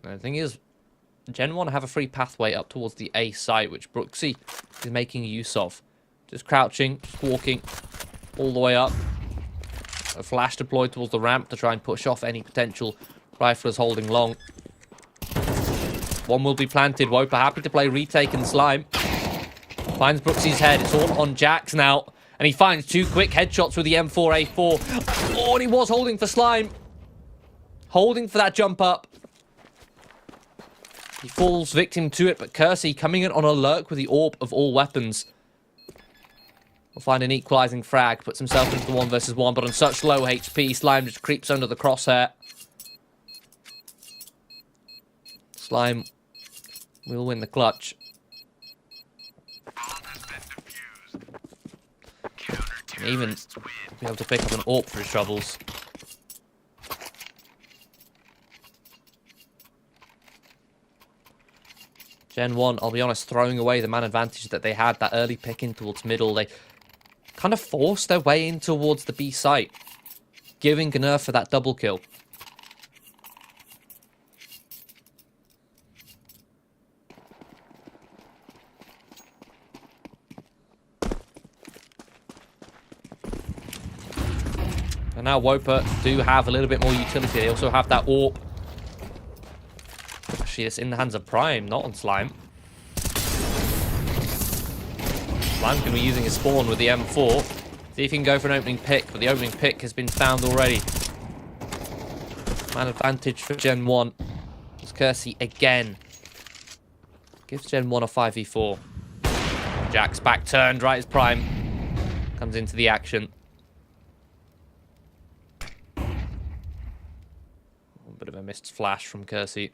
And the thing is, GenOne have a free pathway up towards the A site, which Brooksy is making use of. Just crouching, just walking all the way up. A flash deployed towards the ramp to try and push off any potential riflers holding long. One will be planted. Wopa happy to play retake and Slime. Finds Brooksy's head. It's all on Jax now. And he finds two quick headshots with the M4A4. Oh, and he was holding for Slime. Holding for that jump up. He falls victim to it, but Kersey coming in on a lurk with the AWP of all weapons. Will find an equalizing frag. Puts himself into the 1 versus 1, but on such low HP, Slime just creeps under the crosshair. Slime will win the clutch. And even be able to pick up an AWP for his troubles. GenOne, I'll be honest, throwing away the man advantage that they had, that early pick in towards middle. They kind of forced their way in towards the B site, giving Gnurtha that double kill. And now Wopa do have a little bit more utility. They also have that AWP. Actually, it's in the hands of Prime, not on Slime. Slime's going to be using his spawn with the M4. See if he can go for an opening pick, but the opening pick has been found already. Man advantage for GenOne. It's Kersey again. Gives GenOne a 5v4. Jack's back turned right as Prime comes into the action. A bit of a missed flash from Kersey.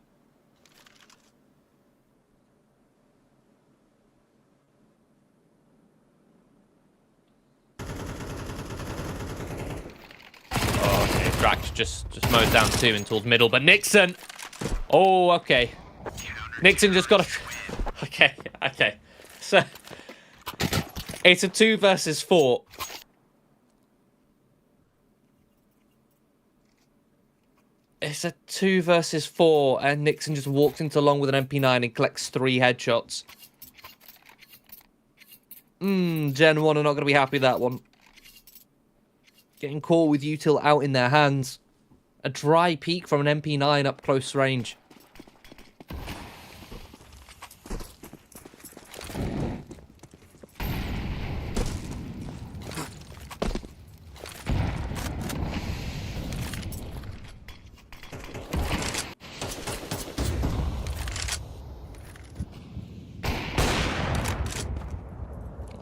Drax just mows down two and towards middle, but Nixon! Oh, okay. Nixon just got a... Okay. So, it's a 2 versus 4. It's a 2 versus 4, and Nixon just walks into long with an MP9 and collects 3 headshots. Gen 1 are not going to be happy with that one. Getting caught with util out in their hands. A dry peek from an MP9 up close range.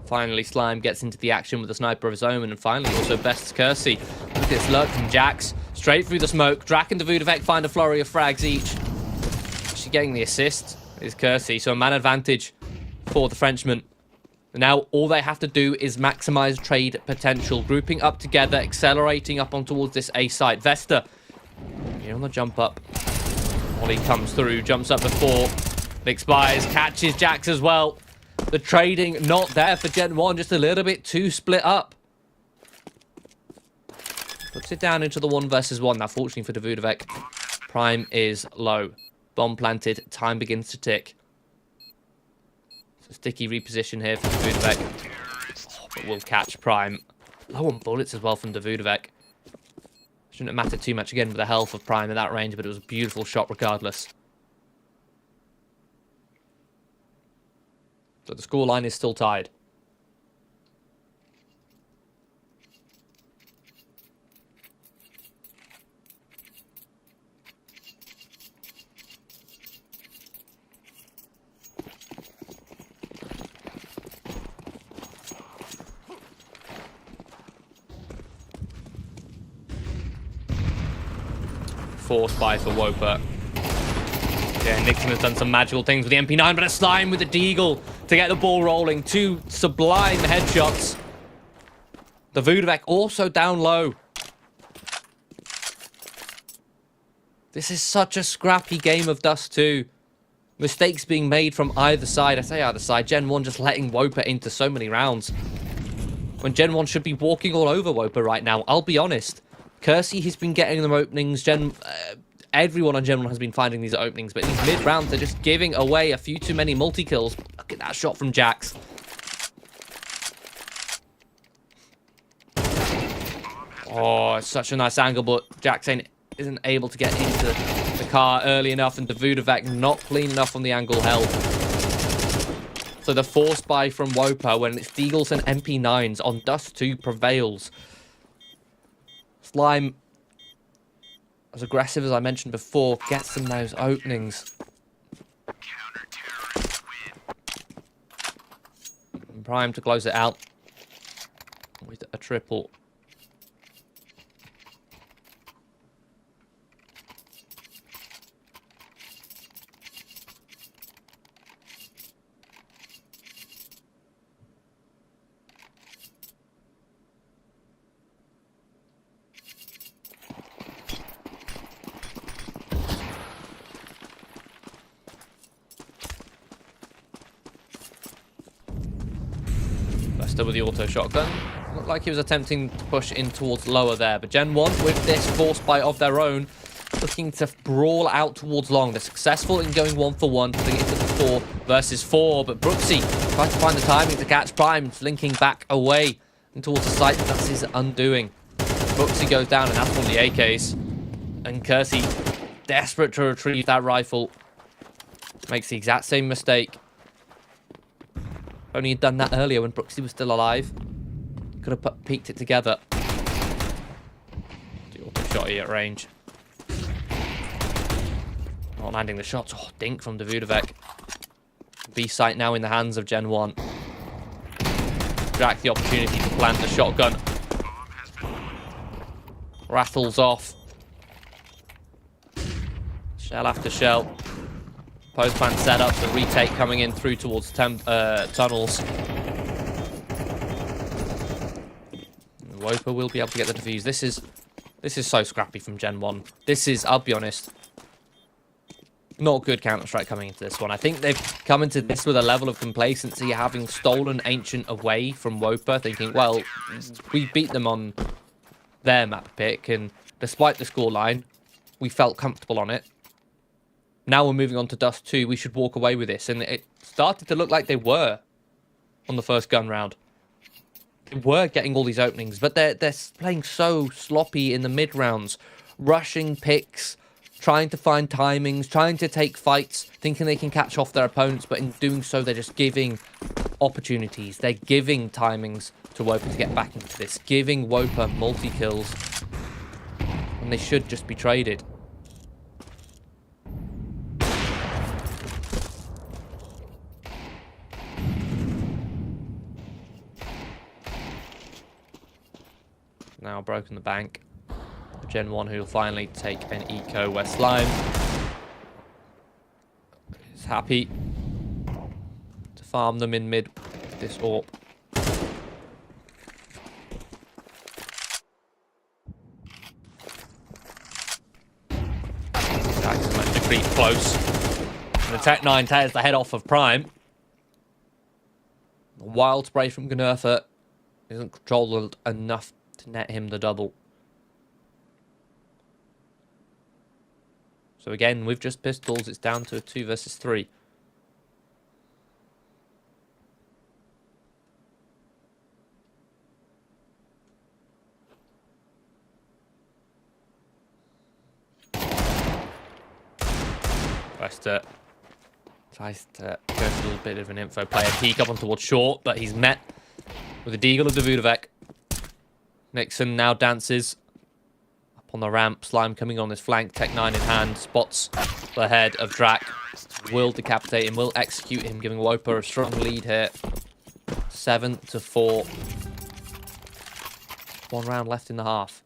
Finally, Slime gets into the action with a sniper of his own, and finally also bests Kersey. Look at this lurk from Jax. Straight through the smoke. Drac and Davudovec find a flurry of frags each. Actually getting the assist is Kersey, so a man advantage for the Frenchman. Now, all they have to do is maximize trade potential. Grouping up together, accelerating up on towards this A site. Vesta, here on the jump up. Ollie comes through, jumps up before it expires, catches Jax as well. The trading not there for Gen 1, just a little bit too split up. Puts it down into the 1 versus 1. Now, fortunately for Davudovec, Prime is low. Bomb planted, time begins to tick. So sticky reposition here for Davudovec. Oh, but will catch Prime. Low on bullets as well from Davudovec. Shouldn't have mattered too much again with the health of Prime in that range, but it was a beautiful shot regardless. So the scoreline is still tied. Force buy for Wopa. Yeah, Nixon has done some magical things with the MP9, but a Slime with the Deagle to get the ball rolling. 2 sublime headshots. The Davudovec also down low. This is such a scrappy game of Dust 2. Mistakes being made from either side. I say either side. Gen 1 just letting Wopa into so many rounds. When Gen 1 should be walking all over Wopa right now. I'll be honest. Kersey has been getting them openings. Everyone on Gen 1 has been finding these openings, but in these mid-rounds, they're just giving away a few too many multi-kills. Look at that shot from Jax. Oh, it's such a nice angle, but Jax isn't able to get into the car early enough, and Davudovec not clean enough on the angle held. So the force buy from Wopa, when it's Deagles and MP9s on Dust 2, prevails. Slime, as aggressive as I mentioned before, gets them those openings. And Prime to close it out with a triple. With the auto shotgun. Looked like he was attempting to push in towards lower there, but Gen 1 with this force buy of their own, looking to brawl out towards long. They're successful in going 1-for-1, putting it into the 4 versus 4, but Brooksy trying to find the timing to catch Prime, linking back away and towards the site. That's his undoing. Brooksy goes down, and that's one of the AKs. And Kersey, desperate to retrieve that rifle, makes the exact same mistake. Only had done that earlier when Brooksy was still alive. Could have peeked it together. The auto shot at range. Not landing the shots. Oh, dink from Davudovec. B site now in the hands of Gen 1. Drac the opportunity to plant the shotgun. Rattles off. Shell after shell. Post-plant setup, the retake coming in through towards tunnels. Wopa will be able to get the defuse. This is so scrappy from Gen 1. This is, I'll be honest, not good Counter-Strike coming into this one. I think they've come into this with a level of complacency, having stolen Ancient away from Wopa, thinking, well, we beat them on their map pick, and despite the scoreline, we felt comfortable on it. Now we're moving on to Dust 2. We should walk away with this. And it started to look like they were. on the first gun round. They were getting all these openings, but they're playing so sloppy in the mid rounds, rushing picks, trying to find timings, trying to take fights, thinking they can catch off their opponents, but in doing so, they're just giving opportunities. They're giving timings to Wopa to get back into this, giving Wopa multi-kills, and they should just be traded. Now broken the bank. GenOne who will finally take an eco where Slime is happy to farm them in mid with this AWP. Jackson managed to creep close. And the Tech-9 tears the head off of Prime. The wild spray from Gnurtha isn't controlled enough to net him the double. So again, with just pistols, it's down to a 2 versus 3. Wester tries to go for a little bit of an info play, a peek up on towards short, but he's met with a deagle of the Vudavec. Nixon now dances up on the ramp. Slime coming on this flank. Tech-9 in hand. Spots the head of Drac. Will decapitate him. Will execute him, giving Wopa a strong lead here. 7-4. 1 round left in the half.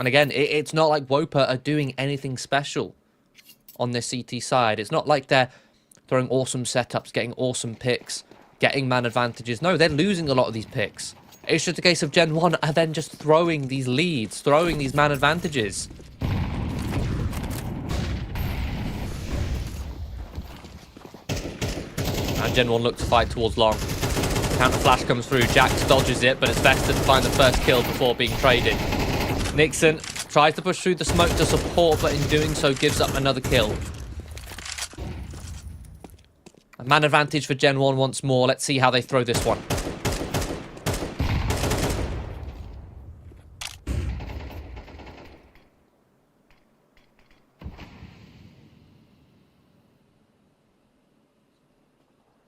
And again, it's not like Wopa are doing anything special on this CT side. It's not like they're throwing awesome setups, getting awesome picks, getting man advantages. No, they're losing a lot of these picks. It's just a case of GenOne are then just throwing these leads, throwing these man advantages. And GenOne look to fight towards long. Counter flash comes through. Jax dodges it, but it's best to find the first kill before being traded. Nixon tries to push through the smoke to support, but in doing so gives up another kill. A man advantage for GenOne once more. Let's see how they throw this one.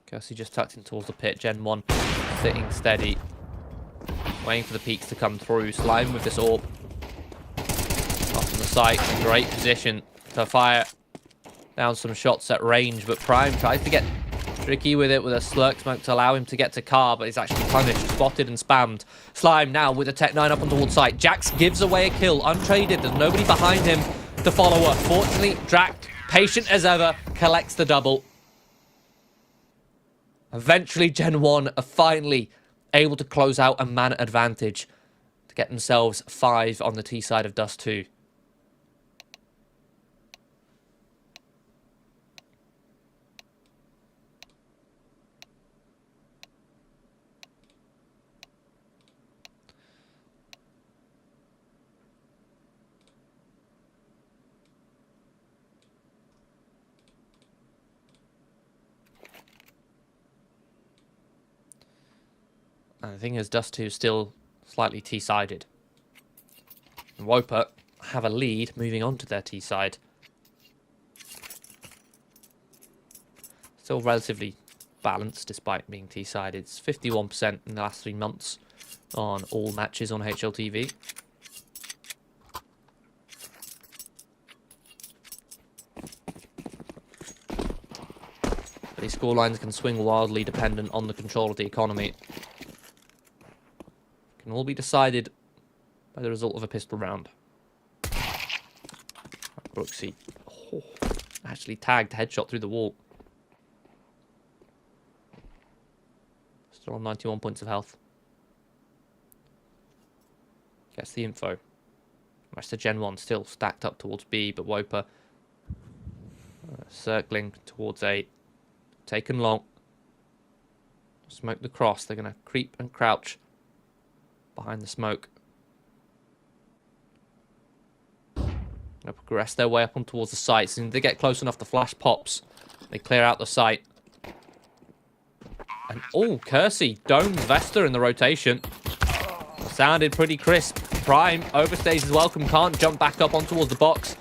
Kersey just tucked in towards the pit. GenOne sitting steady, waiting for the peaks to come through. Slime with this AWP. Off on the site, great position to fire down some shots at range, but Prime tries to get tricky with it with a slurk smoke to allow him to get to car, but he's actually punished, spotted and spammed. Slime now with a Tech-9 up on towards site. Jax gives away a kill, untraded. There's nobody behind him to follow up. Fortunately, Drac, patient as ever, collects the double. Eventually, GenOne are finally able to close out a man advantage to get themselves 5 on the T side of Dust 2. And the thing is, Dust 2 is still slightly T-sided. And Wopa have a lead moving on to their T-side. Still relatively balanced despite being T-sided. It's 51% in the last 3 months on all matches on HLTV. But these scorelines can swing wildly dependent on the control of the economy. Can all be decided by the result of a pistol round. Brooksy actually tagged headshot through the wall. Still on 91 points of health. Gets the info. Rest of GenOne still stacked up towards B, but Wopa circling towards A. Taken long. Smoke the cross. They're going to creep and crouch behind the smoke. Gonna progress their way up on towards the site. So they get close enough, the flash pops. They clear out the site. And, oh, Kersey domes Vesta in the rotation. Sounded pretty crisp. Prime overstays his welcome, can't jump back up on towards the box.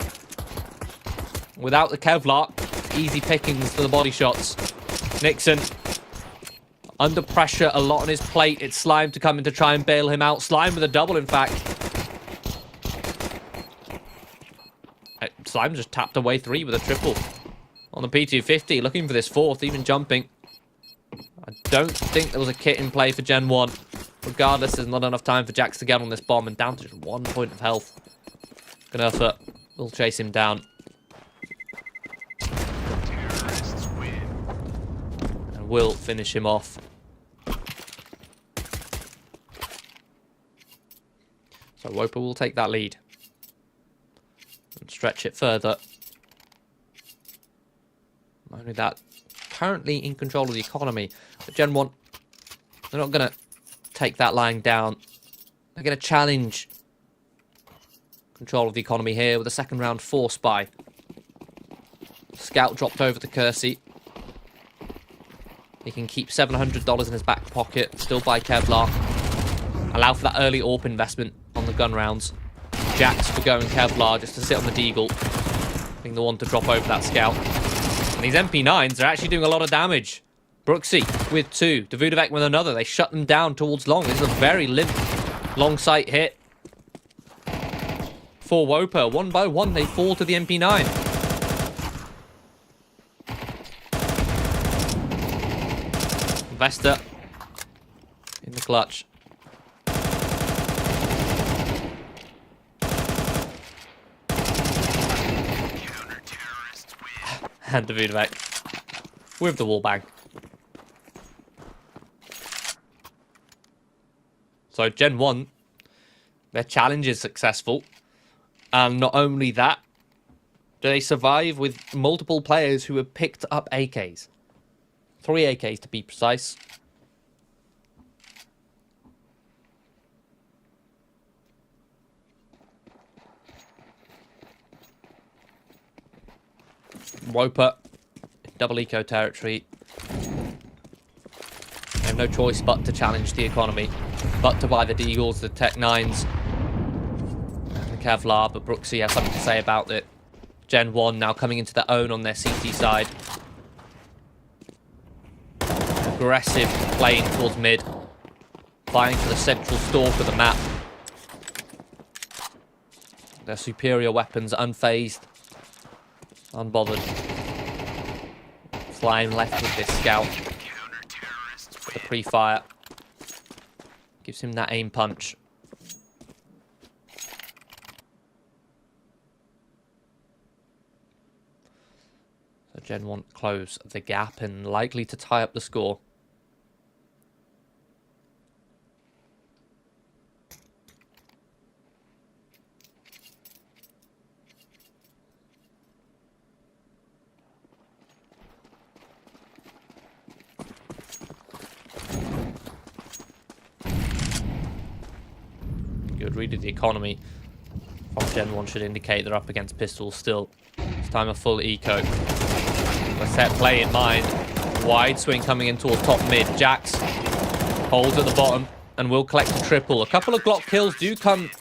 Without the Kevlar, easy pickings for the body shots. Nixon, under pressure, a lot on his plate. It's Slime to come in to try and bail him out. Slime with a double, in fact. Slime just tapped away 3 with a triple on the P250, looking for this 4th, even jumping. I don't think there was a kit in play for GenOne. Regardless, there's not enough time for Jax to get on this bomb, and down to just 1 point of health. Gnurfer will chase him down. And will finish him off. So Wopa will take that lead. And stretch it further. Only that, currently in control of the economy. But GenOne, they're not going to take that lying down. They're going to challenge control of the economy here with a second round force buy. Scout dropped over to Kersey. He can keep $700 in his back pocket, still buy Kevlar. Allow for that early AWP investment on the gun rounds. Jax for going Kevlar just to sit on the Deagle, being the one to drop over that Scout. And these MP9s are actually doing a lot of damage. Brooksy with 2, Davudovec with another. They shut them down towards long. This is a very limp long sight hit for Wopa. 1 by 1, they fall to the MP9. Vesta in the clutch. And Davudovec with the wall bang. So GenOne, their challenge is successful. And not only that, do they survive with multiple players who have picked up AKs. 3 AKs to be precise. Wopa, double eco territory. They have no choice but to challenge the economy, but to buy the Deagles, the Tech 9s, and the Kevlar. But Brooksy has something to say about it. GenOne now coming into their own on their CT side. Aggressive playing towards mid, vying for the central stalk of the map. Their superior weapons unfazed, unbothered. Slime left with this Scout. The pre-fire gives him that aim punch. So GenOne close the gap and likely to tie up the score. Good read of the economy from GenOne should indicate they're up against pistols still. It's time of full eco. A set play in mind. Wide swing coming in towards top mid. Jax holds at the bottom and will collect a triple. A couple of Glock kills do come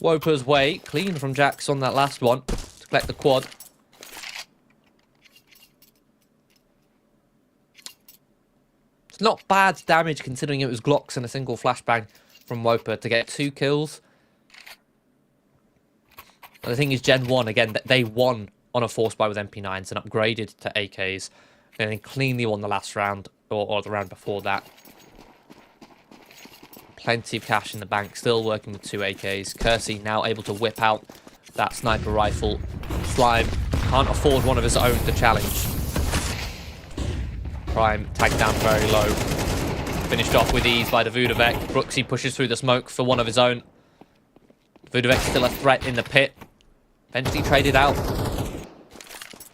Wopa's way. Clean from Jax on that last one to collect the quad. It's not bad damage considering it was Glocks and a single flashbang from Wopa to get 2 kills. But the thing is, GenOne, again, they won on a force buy with MP9s and upgraded to AKs. And then cleanly won the last round, or the round before that. Plenty of cash in the bank, still working with 2 AKs. Kersey now able to whip out that sniper rifle. Slime can't afford one of his own to challenge. Prime tagged down very low. Finished off with ease by Davudovec. Brooksy pushes through the smoke for one of his own. Davudovec still a threat in the pit. Eventually traded out.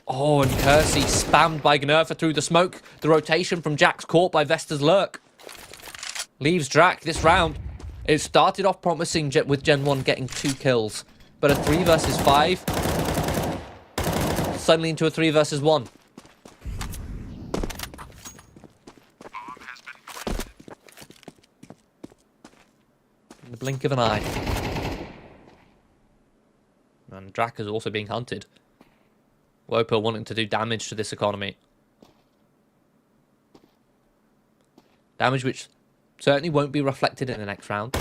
Oh, and Kersey spammed by Gnurfer through the smoke. The rotation from Jax caught by Vesta's lurk. Leaves Drac this round. It started off promising with GenOne getting 2 kills. but a 3 versus 5 suddenly into a 3 versus 1. In the blink of an eye. And Drac is also being hunted. Wopa wanting to do damage to this economy. Damage which certainly won't be reflected in the next round.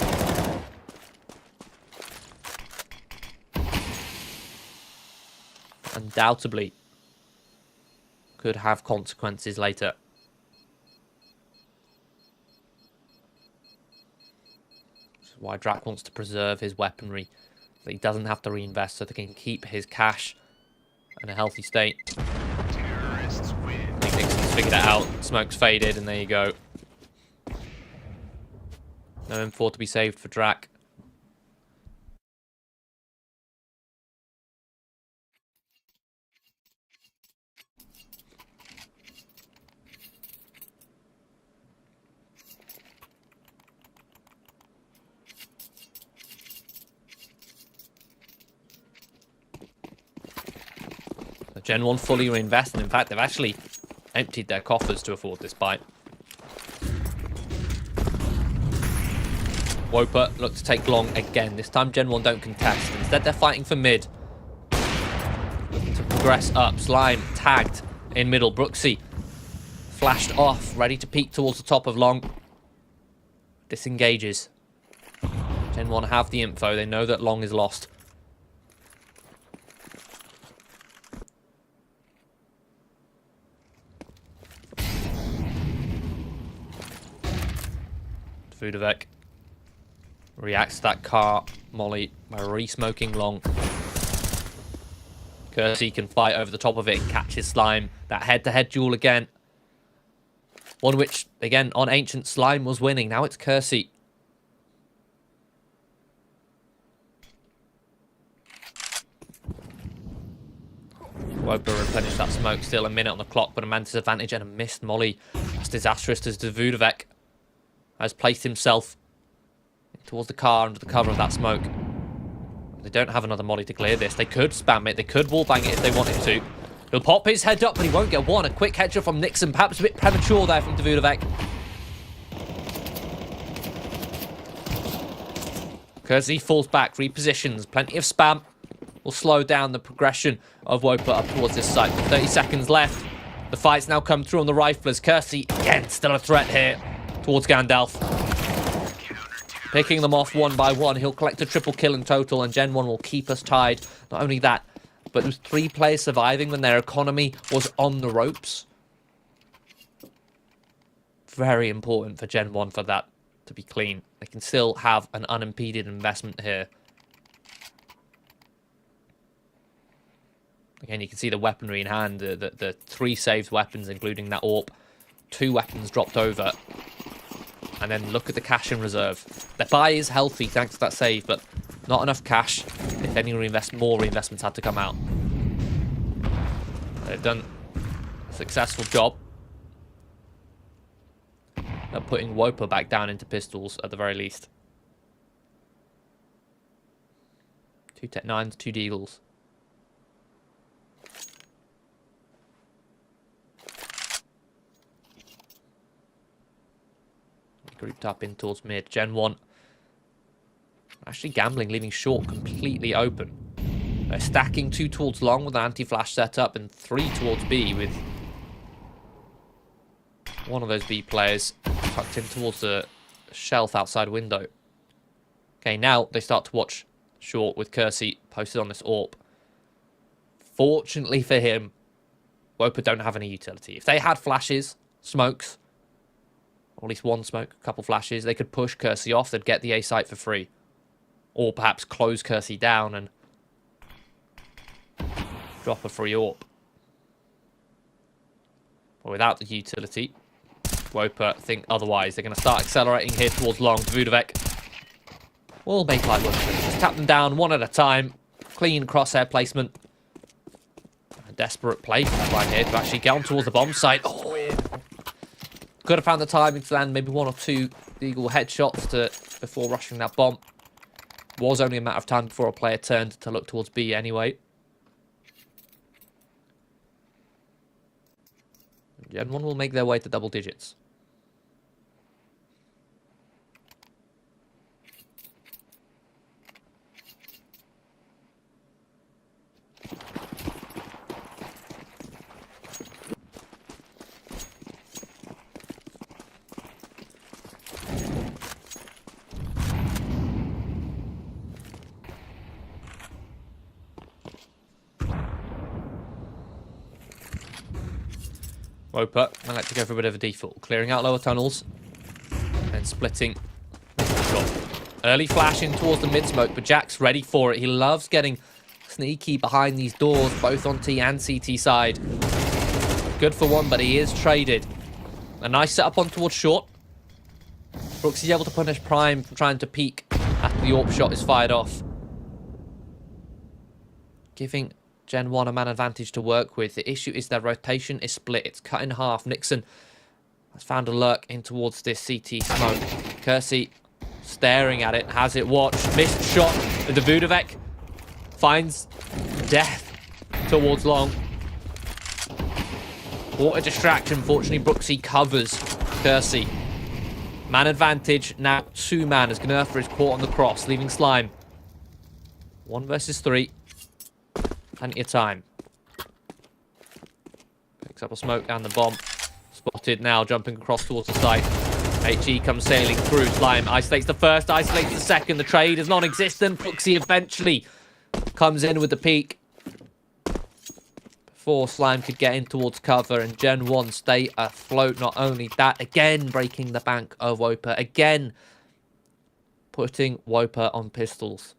Undoubtedly could have consequences later. This is why Drac wants to preserve his weaponry, so he doesn't have to reinvest, so they can keep his cash in a healthy state. Terrorists win. I think Nixon's figured it out. Smoke's faded, and there you go. No M4 to be saved for Drac. GenOne fully reinvested. In fact, they've actually emptied their coffers to afford this buy. Wopa look to take long again. This time GenOne don't contest. Instead, they're fighting for mid. Looking to progress up. Slime tagged in middle. Brooksy flashed off, ready to peek towards the top of long. Disengages. GenOne have the info. They know that long is lost. Vudavec reacts to that car molly by re-smoking long. Kersey can fight over the top of it and catches Slime. That head-to-head duel again. One which, again, on Ancient, Slime was winning. Now it's Kersey. Wopa replenished that smoke. Still a minute on the clock, but a man disadvantage and a missed molly. That's disastrous as Vudavec has placed himself towards the car under the cover of that smoke. They don't have another molly to clear this. They could spam it. They could wallbang it if they wanted to. He'll pop his head up, but he won't get one. A quick headshot from Nixon. Perhaps a bit premature there from Vudavec. Kersey falls back, repositions. Plenty of spam will slow down the progression of Wopa up towards this site. 30 seconds left. The fight's now come through on the riflers. Kersey, again, still a threat here towards Gandalf. Picking them off one by one. He'll collect a triple kill in total, and GenOne will keep us tied. Not only that, but it was 3 players surviving when their economy was on the ropes. Very important for GenOne for that to be clean. They can still have an unimpeded investment here. Again, you can see the weaponry in hand, the 3 saved weapons, including that AWP. 2 weapons dropped over. And then look at the cash in reserve. Their buy is healthy thanks to that save, but not enough cash. If any more reinvestments had to come out. They've done a successful job at putting Wopa back down into pistols at the very least. 2 Tech 9s, 2 Deagles. Grouped up in towards mid. GenOne actually gambling, leaving short completely open. They're stacking 2 towards long with an anti-flash setup and 3 towards B with one of those B players tucked in towards the shelf outside window. Okay, now they start to watch short with Kersey posted on this AWP. Fortunately for him, Wopa don't have any utility. If they had flashes, smokes, or at least one smoke, a couple flashes, they could push Kersey off, they'd get the A site for free. Or perhaps close Kersey down and drop a free AWP. But without the utility, Wopa think otherwise. They're going to start accelerating here towards long. Vudavec will make light work. Just tap them down one at a time. Clean crosshair placement. A desperate play from that line here to actually get on towards the bomb site. Oh, could have found the timing to land maybe 1 or 2 Deagle headshots before rushing that bomb. Was only a matter of time before a player turned to look towards B anyway. GenOne will make their way to double digits. Wopa, I like to go for a bit of a default. Clearing out lower tunnels. And splitting. Shot. Early flash in towards the mid-smoke, but Jack's ready for it. He loves getting sneaky behind these doors, both on T and CT side. Good for one, but he is traded. A nice setup on towards short. Brooks is able to punish Prime from trying to peek after the AWP shot is fired off. Giving GenOne a man advantage to work with. The issue is their rotation is split. It's cut in half. Nixon has found a lurk in towards this CT smoke. Kersey staring at it. Has it watched. Missed shot. The Davudovec finds death towards long. What a distraction. Fortunately, Brooksy covers Kersey. Man advantage. Now 2-man as Gnurfer is caught on the cross, leaving Slime. 1 versus 3. Plenty of time. Picks up a smoke down the bomb. Spotted now, jumping across towards the site. HE comes sailing through. Slime isolates the first, isolates the second. The trade is non-existent. Brooksy eventually comes in with the peak. Before Slime could get in towards cover, and GenOne stay afloat. Not only that, again breaking the bank of Wopa. Again putting Wopa on pistols.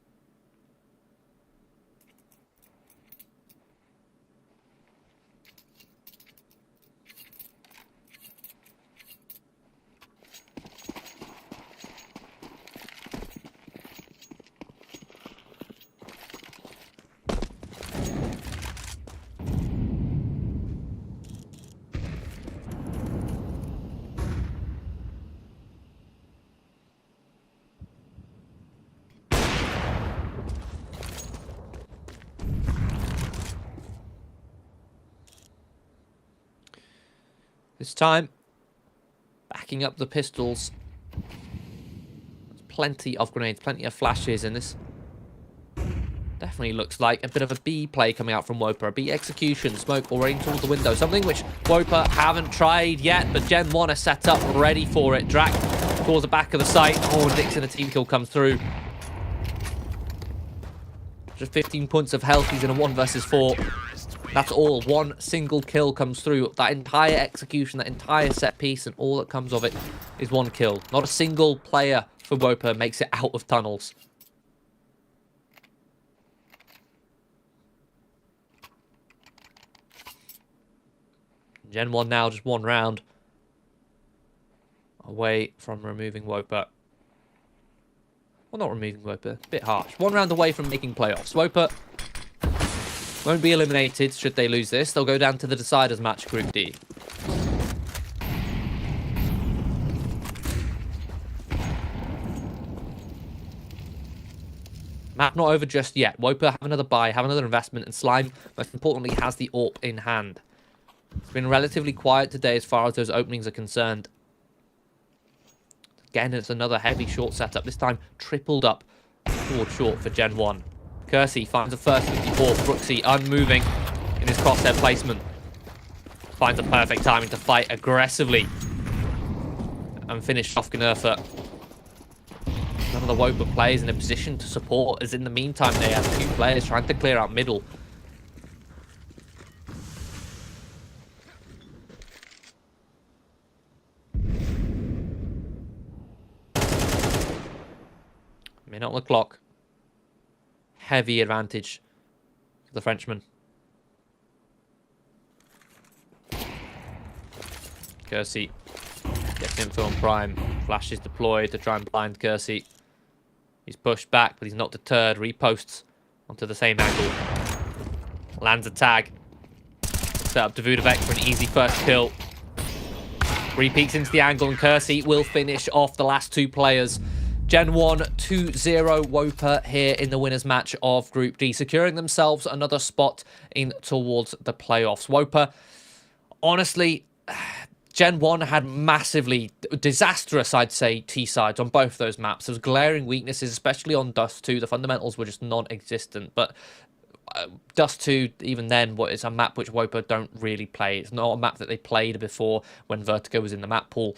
This time, backing up the pistols. There's plenty of grenades, plenty of flashes, and this definitely looks like a bit of a B play coming out from Wopa. A B execution, smoke already towards the window. Something which Wopa haven't tried yet, but GenOne are set up, ready for it. Drac towards the back of the site. Oh, Nixon, a team kill comes through. Just 15 points of health. He's in a 1 versus 4. That's all. 1 single kill comes through. That entire execution, that entire set piece, and all that comes of it is 1 kill. Not a single player for Wopa makes it out of tunnels. GenOne now just 1 round away from removing Wopa. Well, not removing Wopa. A bit harsh. 1 round away from making playoffs. Wopa won't be eliminated should they lose this. They'll go down to the deciders match, Group D. Map not over just yet. Wopa have another buy, have another investment, and Slime, most importantly, has the AWP in hand. It's been relatively quiet today as far as those openings are concerned. Again, it's another heavy short setup. This time, tripled up towards short for GenOne. Kersey finds the first with the AWP. Brooksy unmoving in his crosshair placement. Finds the perfect timing to fight aggressively and finish off Gnurfer. None of the Wopa players in a position to support, as in the meantime they have 2 players trying to clear out middle. Minute on the clock. Heavy advantage for the Frenchman. Kersey gets info on Prime. Flash is deployed to try and blind Kersey. He's pushed back, but he's not deterred. Reposts onto the same angle. Lands a tag. Set up Davudovec for an easy first kill. Repeats into the angle, and Kersey will finish off the last 2 players. GenOne 2-0 Wopa here in the winners match of Group D, securing themselves another spot in towards the playoffs. Wopa, honestly, GenOne had massively disastrous, I'd say, T-sides on both those maps. There was glaring weaknesses, especially on Dust 2. The fundamentals were just non-existent, but Dust 2, even then, is a map which Wopa don't really play. It's not a map that they played before when Vertigo was in the map pool.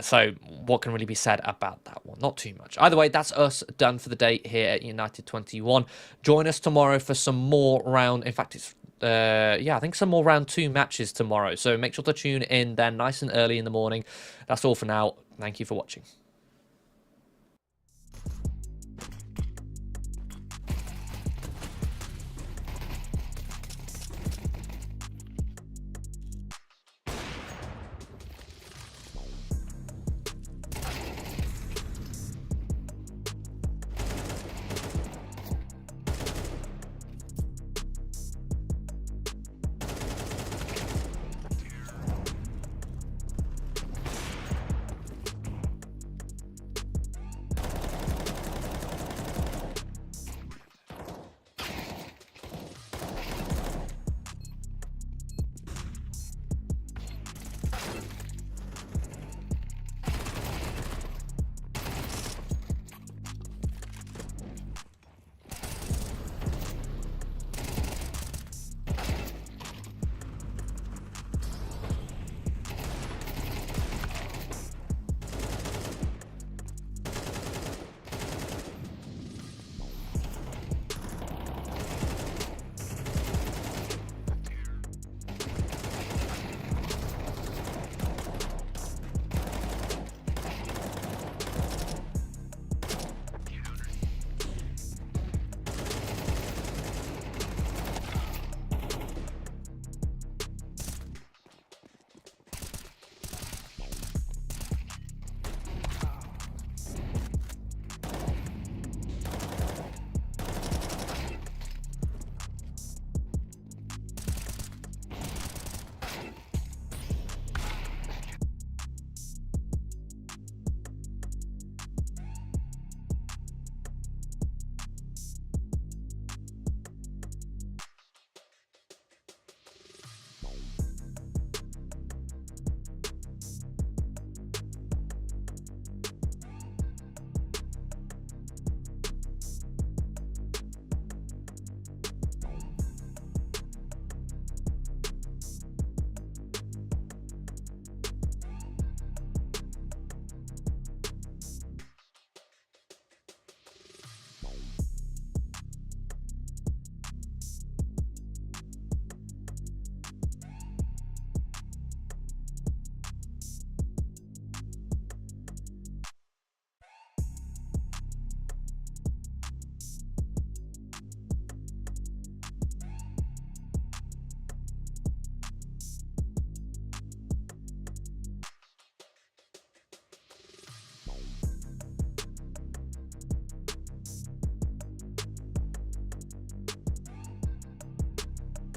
So what can really be said about that one? Not too much. Either way, that's us done for the day here at United21. Join us tomorrow for some more round... In fact, it's... I think some more round 2 matches tomorrow. So make sure to tune in then nice and early in the morning. That's all for now. Thank you for watching.